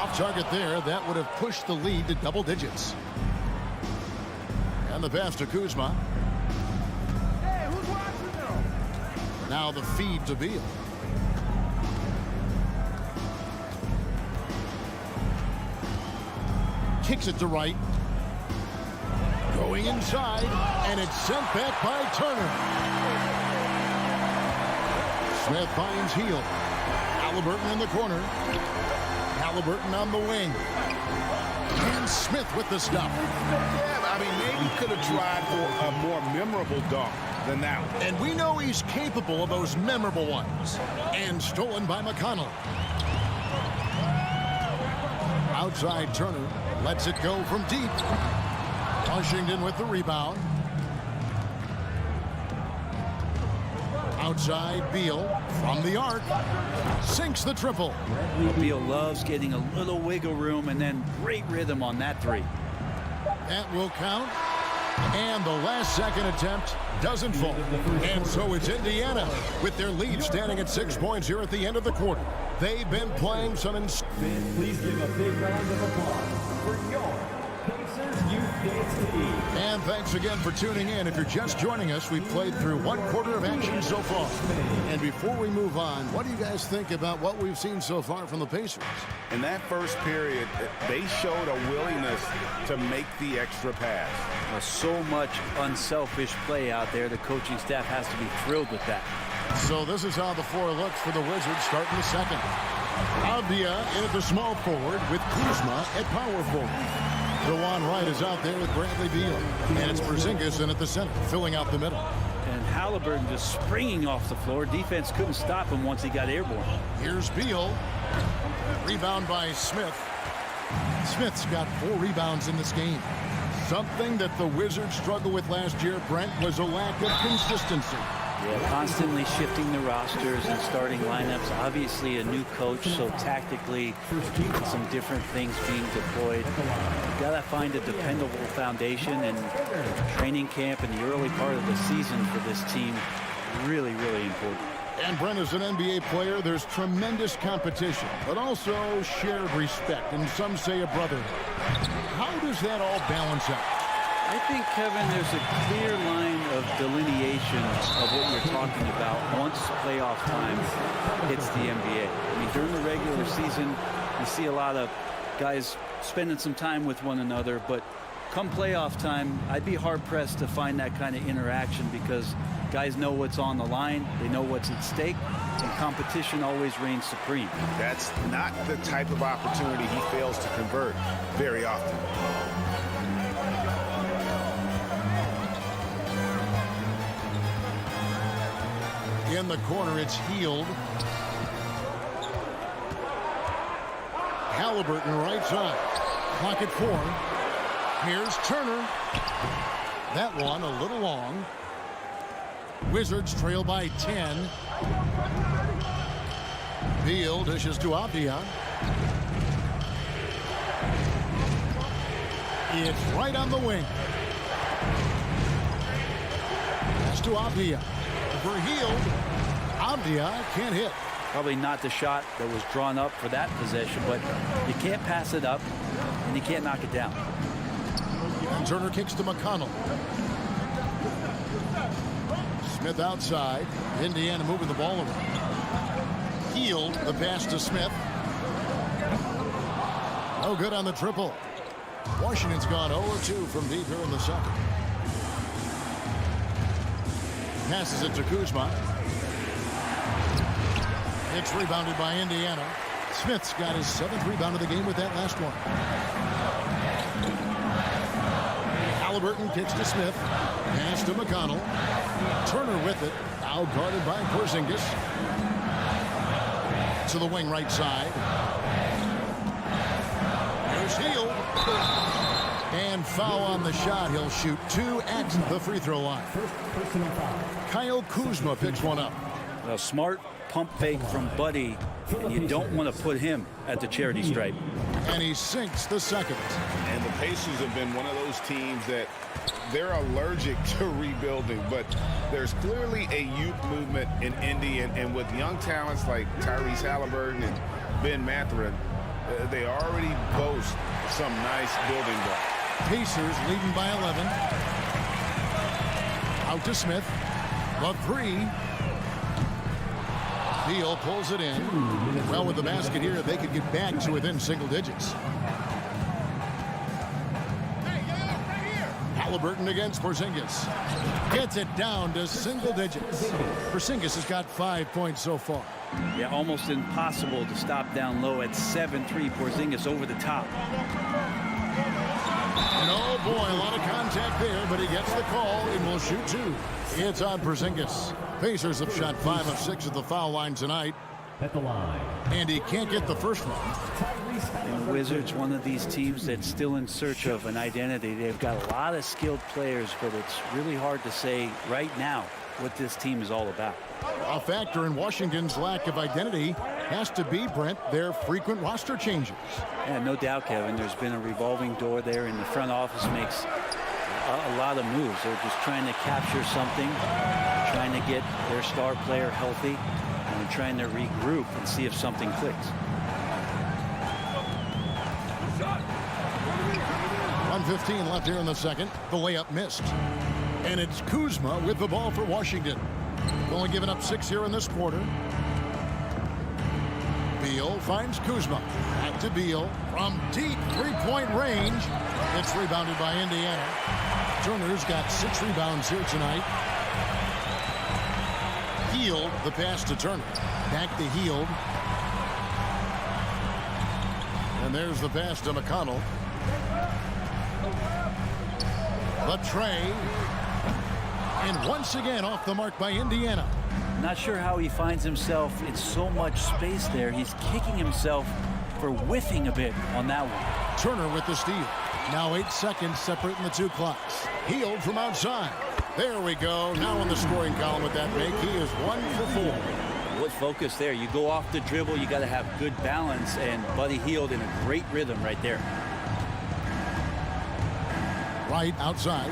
Off target there. That would have pushed the lead to double digits. And the pass to Kuzma. Hey, who's watching though? Now the feed to Beal. Kicks it to right. Going inside, and it's sent back by Turner. Smith finds Hield. Halliburton in the corner. Halliburton on the wing. And Smith with the stop. Yeah, I mean, maybe could have tried for a more memorable dunk than that one. And we know he's capable of those memorable ones. And stolen by McConnell. Outside Turner. Lets it go from deep. Washington with the rebound. Outside Beal from the arc. Sinks the triple. Beal loves getting a little wiggle room and then great rhythm on that 3. That will count. And the last second attempt doesn't fall. And so it's Indiana with their lead standing at 6 points here at the end of the quarter. They've been playing some Please give a big round of applause for your Pacers Youth Dance Team. And thanks again for tuning in. If you're just joining us, we've played through 1/4 of action so far. And before we move on, what do you guys think about what we've seen so far from the Pacers? In that first period, they showed a willingness to make the extra pass. So much unselfish play out there. The coaching staff has to be thrilled with that. So this is how the floor looks for the Wizards starting the second. Avdia in at the small forward with Kuzma at power forward. Dewan Wright is out there with Bradley Beal. And it's Porzingis in at the center, filling out the middle. And Halliburton just springing off the floor. Defense couldn't stop him once he got airborne. Here's Beal. Rebound by Smith. Smith's got 4 rebounds in this game. Something that the Wizards struggled with last year, Brent, was a lack of consistency. Yeah, constantly shifting the rosters and starting lineups. Obviously a new coach, so tactically some different things being deployed. You've got to find a dependable foundation, and training camp in the early part of the season for this team, really, really important. And Brent, as an NBA player, there's tremendous competition, but also shared respect, and some say a brotherhood. How does that all balance out? I think, Kevin, there's a clear line of delineation of what you're talking about once playoff time hits the NBA. I mean, during the regular season, you see a lot of guys spending some time with one another, but come playoff time, I'd be hard-pressed to find that kind of interaction because guys know what's on the line, they know what's at stake, and competition always reigns supreme. That's not the type of opportunity he fails to convert very often. In the corner, it's Hield. Halliburton right side. Clock at 4. Here's Turner. That one a little long. Wizards trail by 10. Beal dishes to Avdia. It's right on the wing. That's to Avdia. For Hield. Avdia can't hit. Probably not the shot that was drawn up for that possession, but you can't pass it up and you can't knock it down. And Turner kicks to McConnell. Smith outside. Indiana moving the ball around. Hield, the pass to Smith. No good on the triple. Washington's gone 0-2 from deep here in the second. Passes it to Kuzma. It's rebounded by Indiana. Smith's got his 7th rebound of the game with that last one. Halliburton kicks to Smith. Pass to McConnell. Turner with it. Now guarded by Porzingis. To the wing right side. Here's Hield. And foul on the shot. He'll shoot 2 at the free throw line. Kyle Kuzma picks one up. A smart pump fake from Buddy, and you don't want to put him at the charity stripe. And he sinks the second. And the Pacers have been one of those teams that they're allergic to rebuilding, but there's clearly a youth movement in Indy, and with young talents like Tyrese Halliburton and Ben Mathurin, they already boast some nice building blocks. Pacers leading by 11. Out to Smith. The 3. Beal pulls it in. Well, with the basket here, they could get back to within single digits. Halliburton against Porzingis. Gets it down to single digits. Porzingis has got 5 points so far. Yeah, almost impossible to stop down low at 7-3. Porzingis over the top. And oh boy, a lot of contact there, but he gets the call and will shoot 2. It's on Porzingis. Pacers have shot 5 of 6 at the foul line tonight. At the line. And he can't get the first one. And Wizards, one of these teams that's still in search of an identity. They've got a lot of skilled players, but it's really hard to say right now what this team is all about. A factor in Washington's lack of identity has to be, Brent, their frequent roster changes. Yeah, no doubt, Kevin. There's been a revolving door there, and the front office makes a lot of moves. They're just trying to capture something, trying to get their star player healthy. And trying to regroup and see if something clicks. 1:15 left here in the second. The layup missed. And it's Kuzma with the ball for Washington. Only given up 6 here in this quarter. Beal finds Kuzma. Back to Beal from deep three-point range. It's rebounded by Indiana. Turner's got 6 rebounds here tonight. Hield the pass to Turner. Back to Hield. And there's the pass to McConnell. The tray. And once again off the mark by Indiana. Not sure how he finds himself in so much space there. He's kicking himself for whiffing a bit on that one. Turner with the steal. Now 8 seconds separating the two clocks. Hield from outside. There we go. Now in the scoring column with that make. He is 1 for 4. What focus there. You go off the dribble, you got to have good balance, and Buddy Hield in a great rhythm right there. Right outside.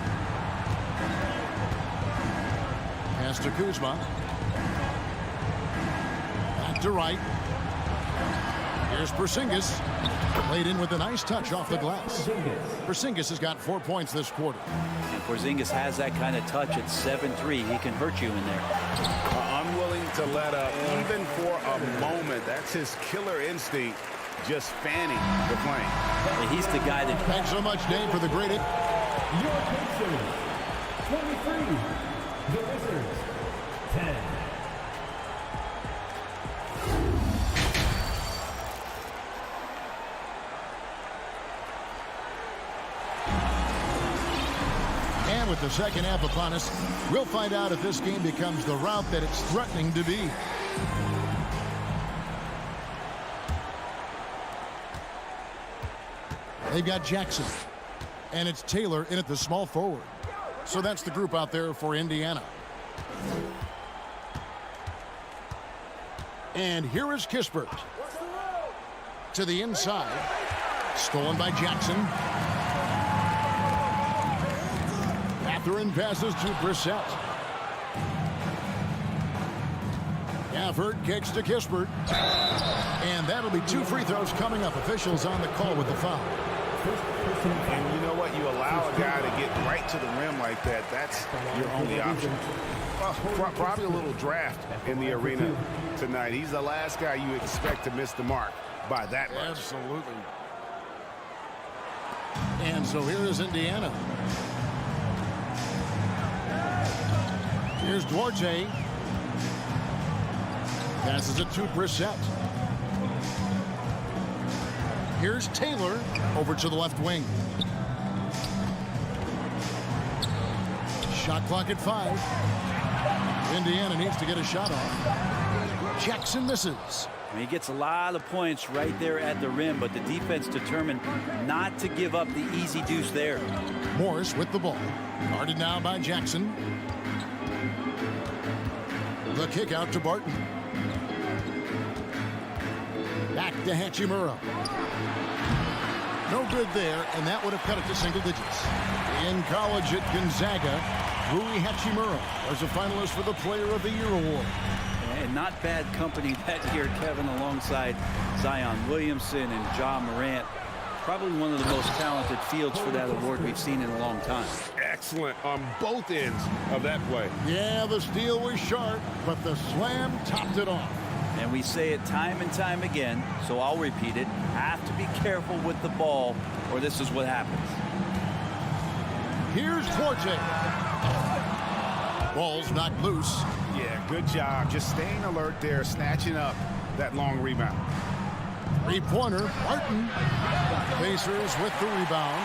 Pass to Kuzma. Back to right. Here's Porzingis. Played in with a nice touch off the glass. Porzingis has got 4 points this quarter. And Porzingis has that kind of touch at 7-3. He can hurt you in there. Unwilling to let up even for a moment. That's his killer instinct, just fanning the flame. And he's the guy that... Thanks so much, Dave, for the great... Your Pacers, 23. The Wizards, 10. And with the second half upon us, we'll find out if this game becomes the route that it's threatening to be. They've got Jackson. And it's Taylor in at the small forward. So that's the group out there for Indiana. And here is Kispert. To the inside. Stolen by Jackson. Mathurin passes to Brissett. Gafford kicks to Kispert. And that'll be 2 free throws coming up. Officials on the call with the foul. And you know what? You allow a guy to get right to the rim like that. That's your only option. Well, probably a little draft in the arena tonight. He's the last guy you expect to miss the mark by that much. Absolutely. And so here is Indiana. Here's Duarte. Passes it to Brissett. Here's Taylor over to the left wing. Shot clock at 5. Indiana needs to get a shot off. Jackson misses. He gets a lot of points right there at the rim, but the defense determined not to give up the easy deuce there. Morris with the ball. Guarded now by Jackson. The kick out to Barton. Back to Hachimura. No good there, and that would have cut it to single digits. In college at Gonzaga, Rui Hachimura was a finalist for the Player of the Year award. And not bad company that year, Kevin, alongside Zion Williamson and Ja Morant. Probably one of the most talented fields for that award we've seen in a long time. Excellent on both ends of that play. Yeah, the steal was sharp, but the slam topped it off. And we say it time and time again, so I'll repeat it. Have to be careful with the ball, or this is what happens. Here's Duarte. Ball's knocked loose. Yeah, good job. Just staying alert there, snatching up that long rebound. Three-pointer, Barton. Pacers with the rebound.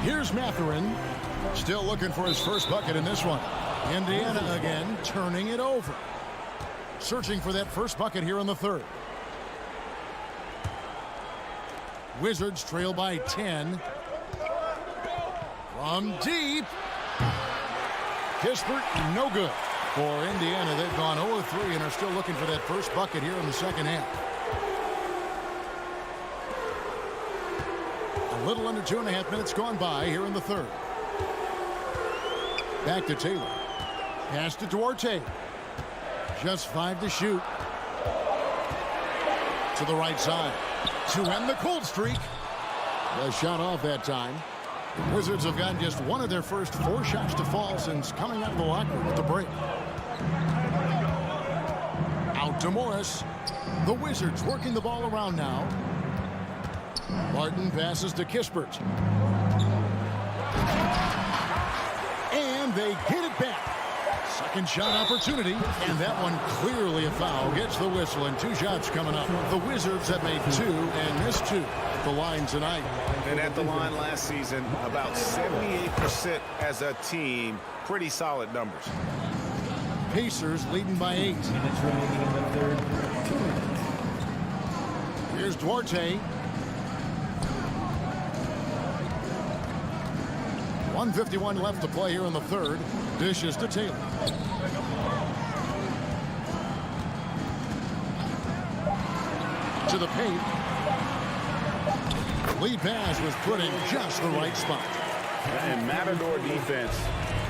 Here's Mathurin. Still looking for his first bucket in this one. Indiana again, turning it over. Searching for that first bucket here in the third. Wizards trail by 10. From deep. Kispert, no good. For Indiana, they've gone 0-3 and are still looking for that first bucket here in the second half. A little under 2.5 minutes gone by here in the third. Back to Taylor. Pass to Duarte. Just 5 to shoot. To the right side. To end the cold streak. The shot off that time. The Wizards have gotten just one of their first 4 shots to fall since coming out of the locker room at the break. Out to Morris. The Wizards working the ball around now. Martin passes to Kispert. And they get it back. Second shot opportunity, and that one clearly a foul. Gets the whistle, and 2 shots coming up. The Wizards have made 2 and missed 2 at the line tonight. And at the line last season, about 78% as a team. Pretty solid numbers. Pacers leading by 8. Here's Duarte. 1:51 left to play here in the third. Dishes to Taylor. To the paint. Lead pass was put in just the right spot. And Matador defense,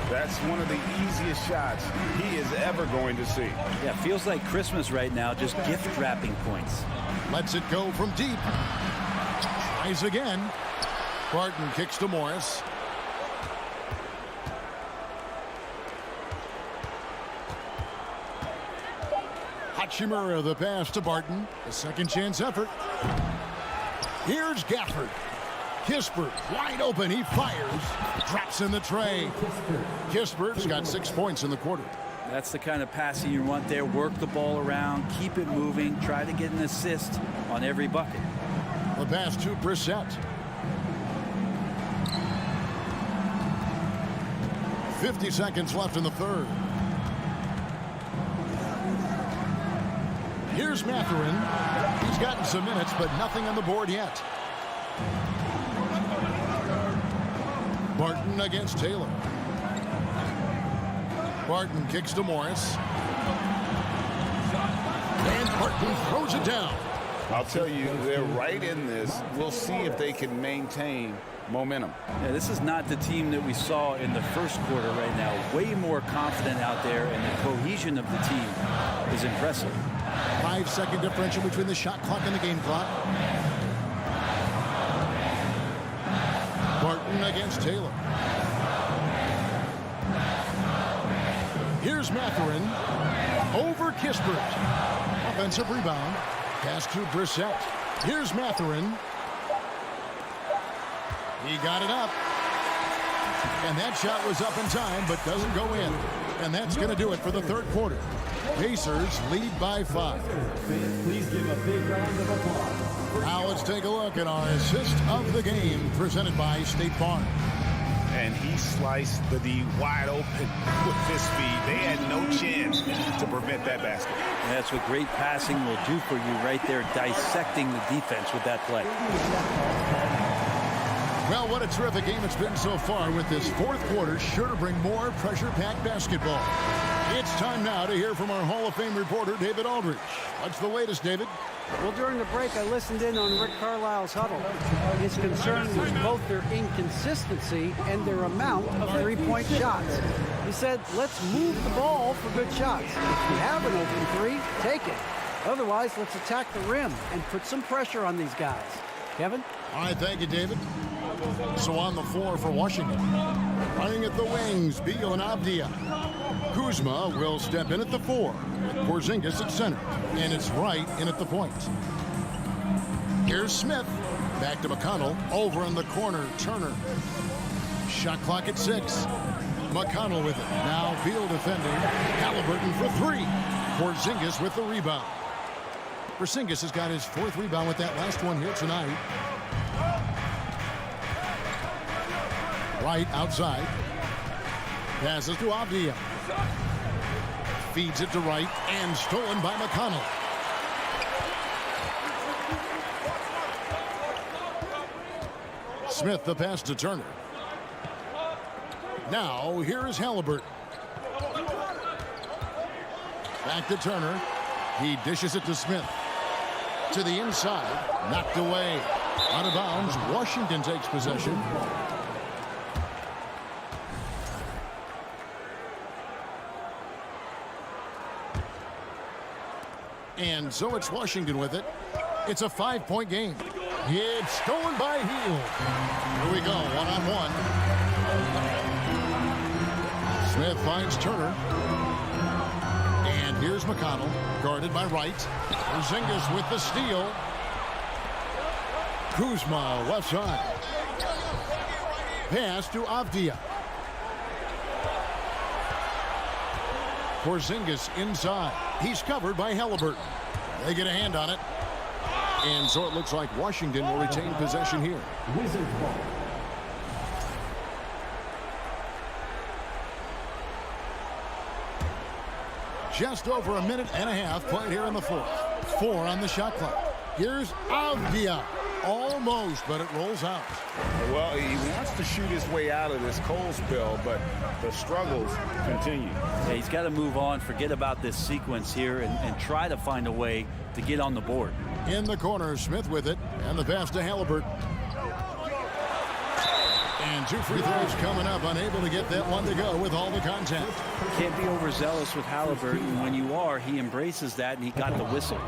that's one of the easiest shots he is ever going to see. Yeah, feels like Christmas right now, just gift wrapping points. Lets it go from deep. Tries again. Barton kicks to Morris. Hachimura the pass to Barton. A second chance effort. Here's Gafford. Kispert wide open. He fires. Drops in the tray. Kispert's got 6 points in the quarter. That's the kind of passing you want there. Work the ball around. Keep it moving. Try to get an assist on every bucket. The pass to Brissett. 50 seconds left in the third. Here's Mathurin. He's gotten some minutes, but nothing on the board yet. Barton against Taylor. Barton kicks to Morris. And Barton throws it down. I'll tell you, they're right in this. We'll see if they can maintain momentum. Yeah, this is not the team that we saw in the first quarter right now. Way more confident out there, and the cohesion of the team is impressive. 5-second differential between the shot clock and the game clock. Barton against Taylor. Here's Mathurin. Over Kispert. Offensive rebound. Pass to Brissett. Here's Mathurin. He got it up. And that shot was up in time, but doesn't go in. And that's going to do it for the third quarter. Pacers lead by 5. Please give a big round of applause. Now let's take a look at our assist of the game presented by State Farm. And he sliced the D wide open with his feet. They had no chance to prevent that basket. And that's what great passing will do for you right there, dissecting the defense with that play. Well, what a terrific game it's been so far, with this fourth quarter sure to bring more pressure-packed basketball. It's time now to hear from our Hall of Fame reporter, David Aldridge. What's the latest, David? Well, during the break, I listened in on Rick Carlisle's huddle. His concern was both their inconsistency and their amount of three-point shots. He said, let's move the ball for good shots. If you have an open three, take it. Otherwise, let's attack the rim and put some pressure on these guys. Kevin? All right, thank you, David. So on the floor for Washington. Running at the wings, Beal and Avdia. Kuzma will step in at the 4. Porzingis at center. And it's Wright in at the point. Here's Smith. Back to McConnell. Over in the corner, Turner. Shot clock at 6. McConnell with it. Now Beal defending. Halliburton for 3. Porzingis with the rebound. Porzingis has got his 4th rebound with that last one here tonight. Wright outside. Passes to Avdia. Feeds it to Wright and stolen by McConnell. Smith the pass to Turner. Now here is Halliburton. Back to Turner. He dishes it to Smith. To the inside. Knocked away. Out of bounds. Washington takes possession. And so it's Washington with it. It's a 5-point game. It's stolen by Hield. Here we go, one-on-one. Smith finds Turner. And here's McConnell, guarded by Wright. Porzingis with the steal. Kuzma, left side. Pass to Avdia. Porzingis inside. He's covered by Halliburton. They get a hand on it. And so it looks like Washington will retain possession here. Wizards ball. Just over a minute and a half played here in the fourth. 4 on the shot clock. Here's Avdia. Almost, but it rolls out. Well, he wants to shoot his way out of this cold spell, but the struggles continue. Yeah, he's got to move on, forget about this sequence here, and try to find a way to get on the board. In the corner, Smith with it, and the pass to Halliburton. And 2 free throws coming up, unable to get that one to go with all the contact. Can't be overzealous with Halliburton. When you are, he embraces that, and he got the whistle.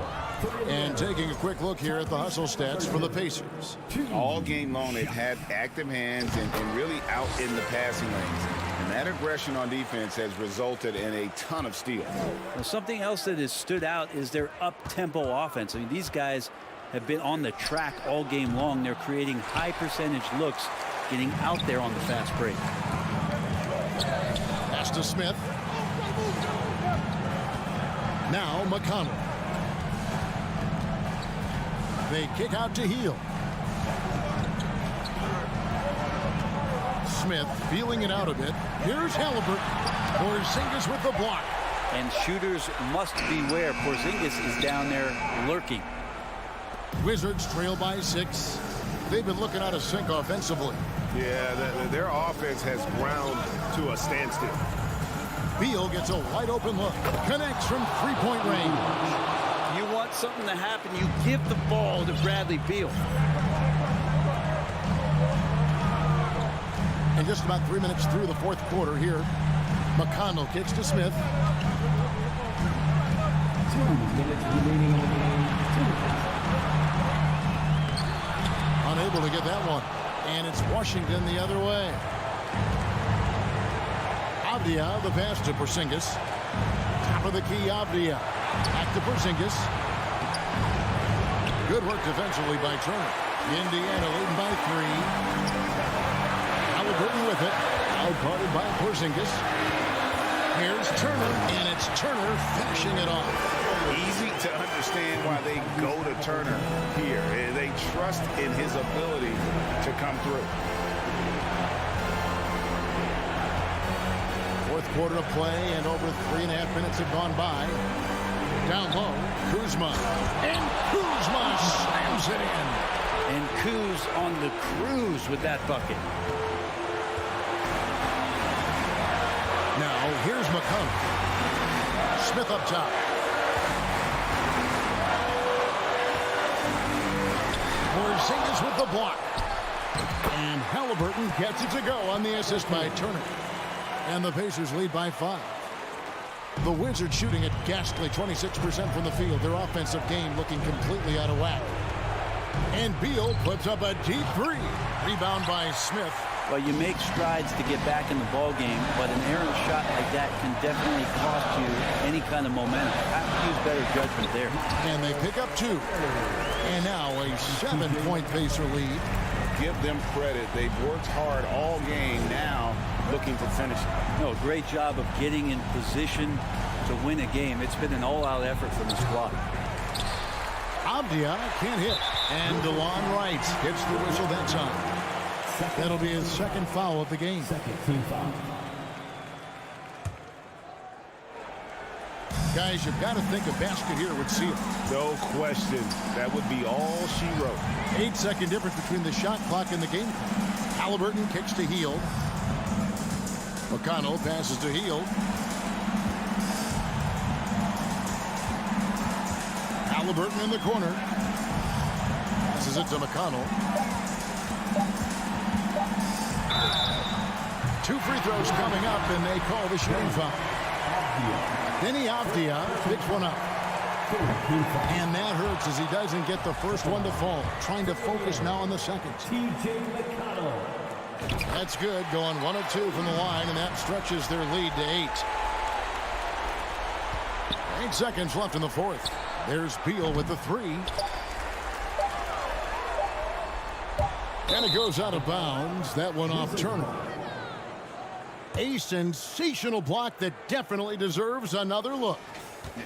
And taking a quick look here at the hustle stats for the Pacers. All game long, they've had active hands and really out in the passing lanes. And that aggression on defense has resulted in a ton of steals. Well, something else that has stood out is their up-tempo offense. I mean, these guys have been on the track all game long. They're creating high-percentage looks, getting out there on the fast break. Pass to Smith. Now McConnell. They kick out to Hield. Smith feeling it out a bit. Here's Halliburton. Porzingis with the block. And shooters must beware. Porzingis is down there lurking. Wizards trail by 6. They've been looking out of sync offensively. Yeah, their offense has ground to a standstill. Beal gets a wide open look. Connects from 3-point range. You want something to happen, you give the ball to Bradley Beal. And just about 3 minutes through the fourth quarter here. McConnell kicks to Smith. 2 minutes remaining in the game. Unable to get that one. And it's Washington the other way. Avdia, the pass to Porzingis. Top of the key, Avdia. Back to Porzingis. Good work defensively by Turner. Indiana leading by 3. Halliburton with it. Outguarded by Porzingis. Here's Turner, and it's Turner finishing it off. Easy to understand why they go to Turner here. They trust in his ability to come through. Fourth quarter of play, and over 3.5 minutes have gone by. Down low, Kuzma. And Kuzma slams it in. And Kuz on the cruise with that bucket. Now, here's McConnell. Smith up top. Porzingis with the block. And Halliburton gets it to go on the assist by Turner. And the Pacers lead by 5. The Wizards shooting at ghastly 26% from the field. Their offensive game looking completely out of whack. And Beal puts up a deep 3. Rebound by Smith. Well, you make strides to get back in the ball game, but an errant shot like that can definitely cost you any kind of momentum. Have to use better judgment there. And they pick up 2. And now a 7-point Pacer lead. Give them credit. They've worked hard all game, now looking to finish it. No, great job of getting in position to win a game. It's been an all-out effort from the squad. Avdia can't hit. And DeLon Wright hits the whistle that time. That'll be his second foul of the game. Second team foul. Guys, you've got to think a basket here would seal it. No question. That would be all she wrote. 8-second difference between the shot clock and the game clock. Halliburton kicks to Hield. McConnell passes to Hield. Halliburton in the corner. Passes it to McConnell. 2 free throws coming up, and they call the shooting foul. Denny Avdia picks one up. And that hurts as he doesn't get the first one to fall. Trying to focus now on the second. That's good. Going 1 of 2 from the line, and that stretches their lead to 8. 8 seconds left in the fourth. There's Beal with the 3. And it goes out of bounds. That one off Turner. A sensational block that definitely deserves another look.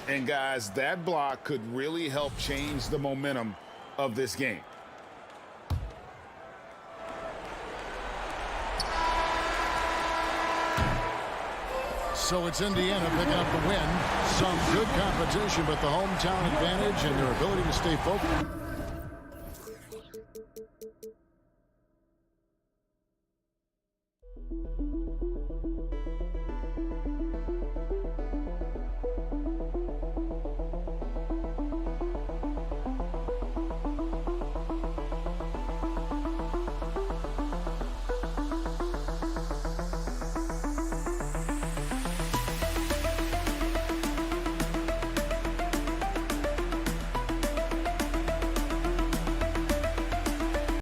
And guys, that block could really help change the momentum of this game. So it's Indiana picking up the win. Some good competition, but the hometown advantage and their ability to stay focused.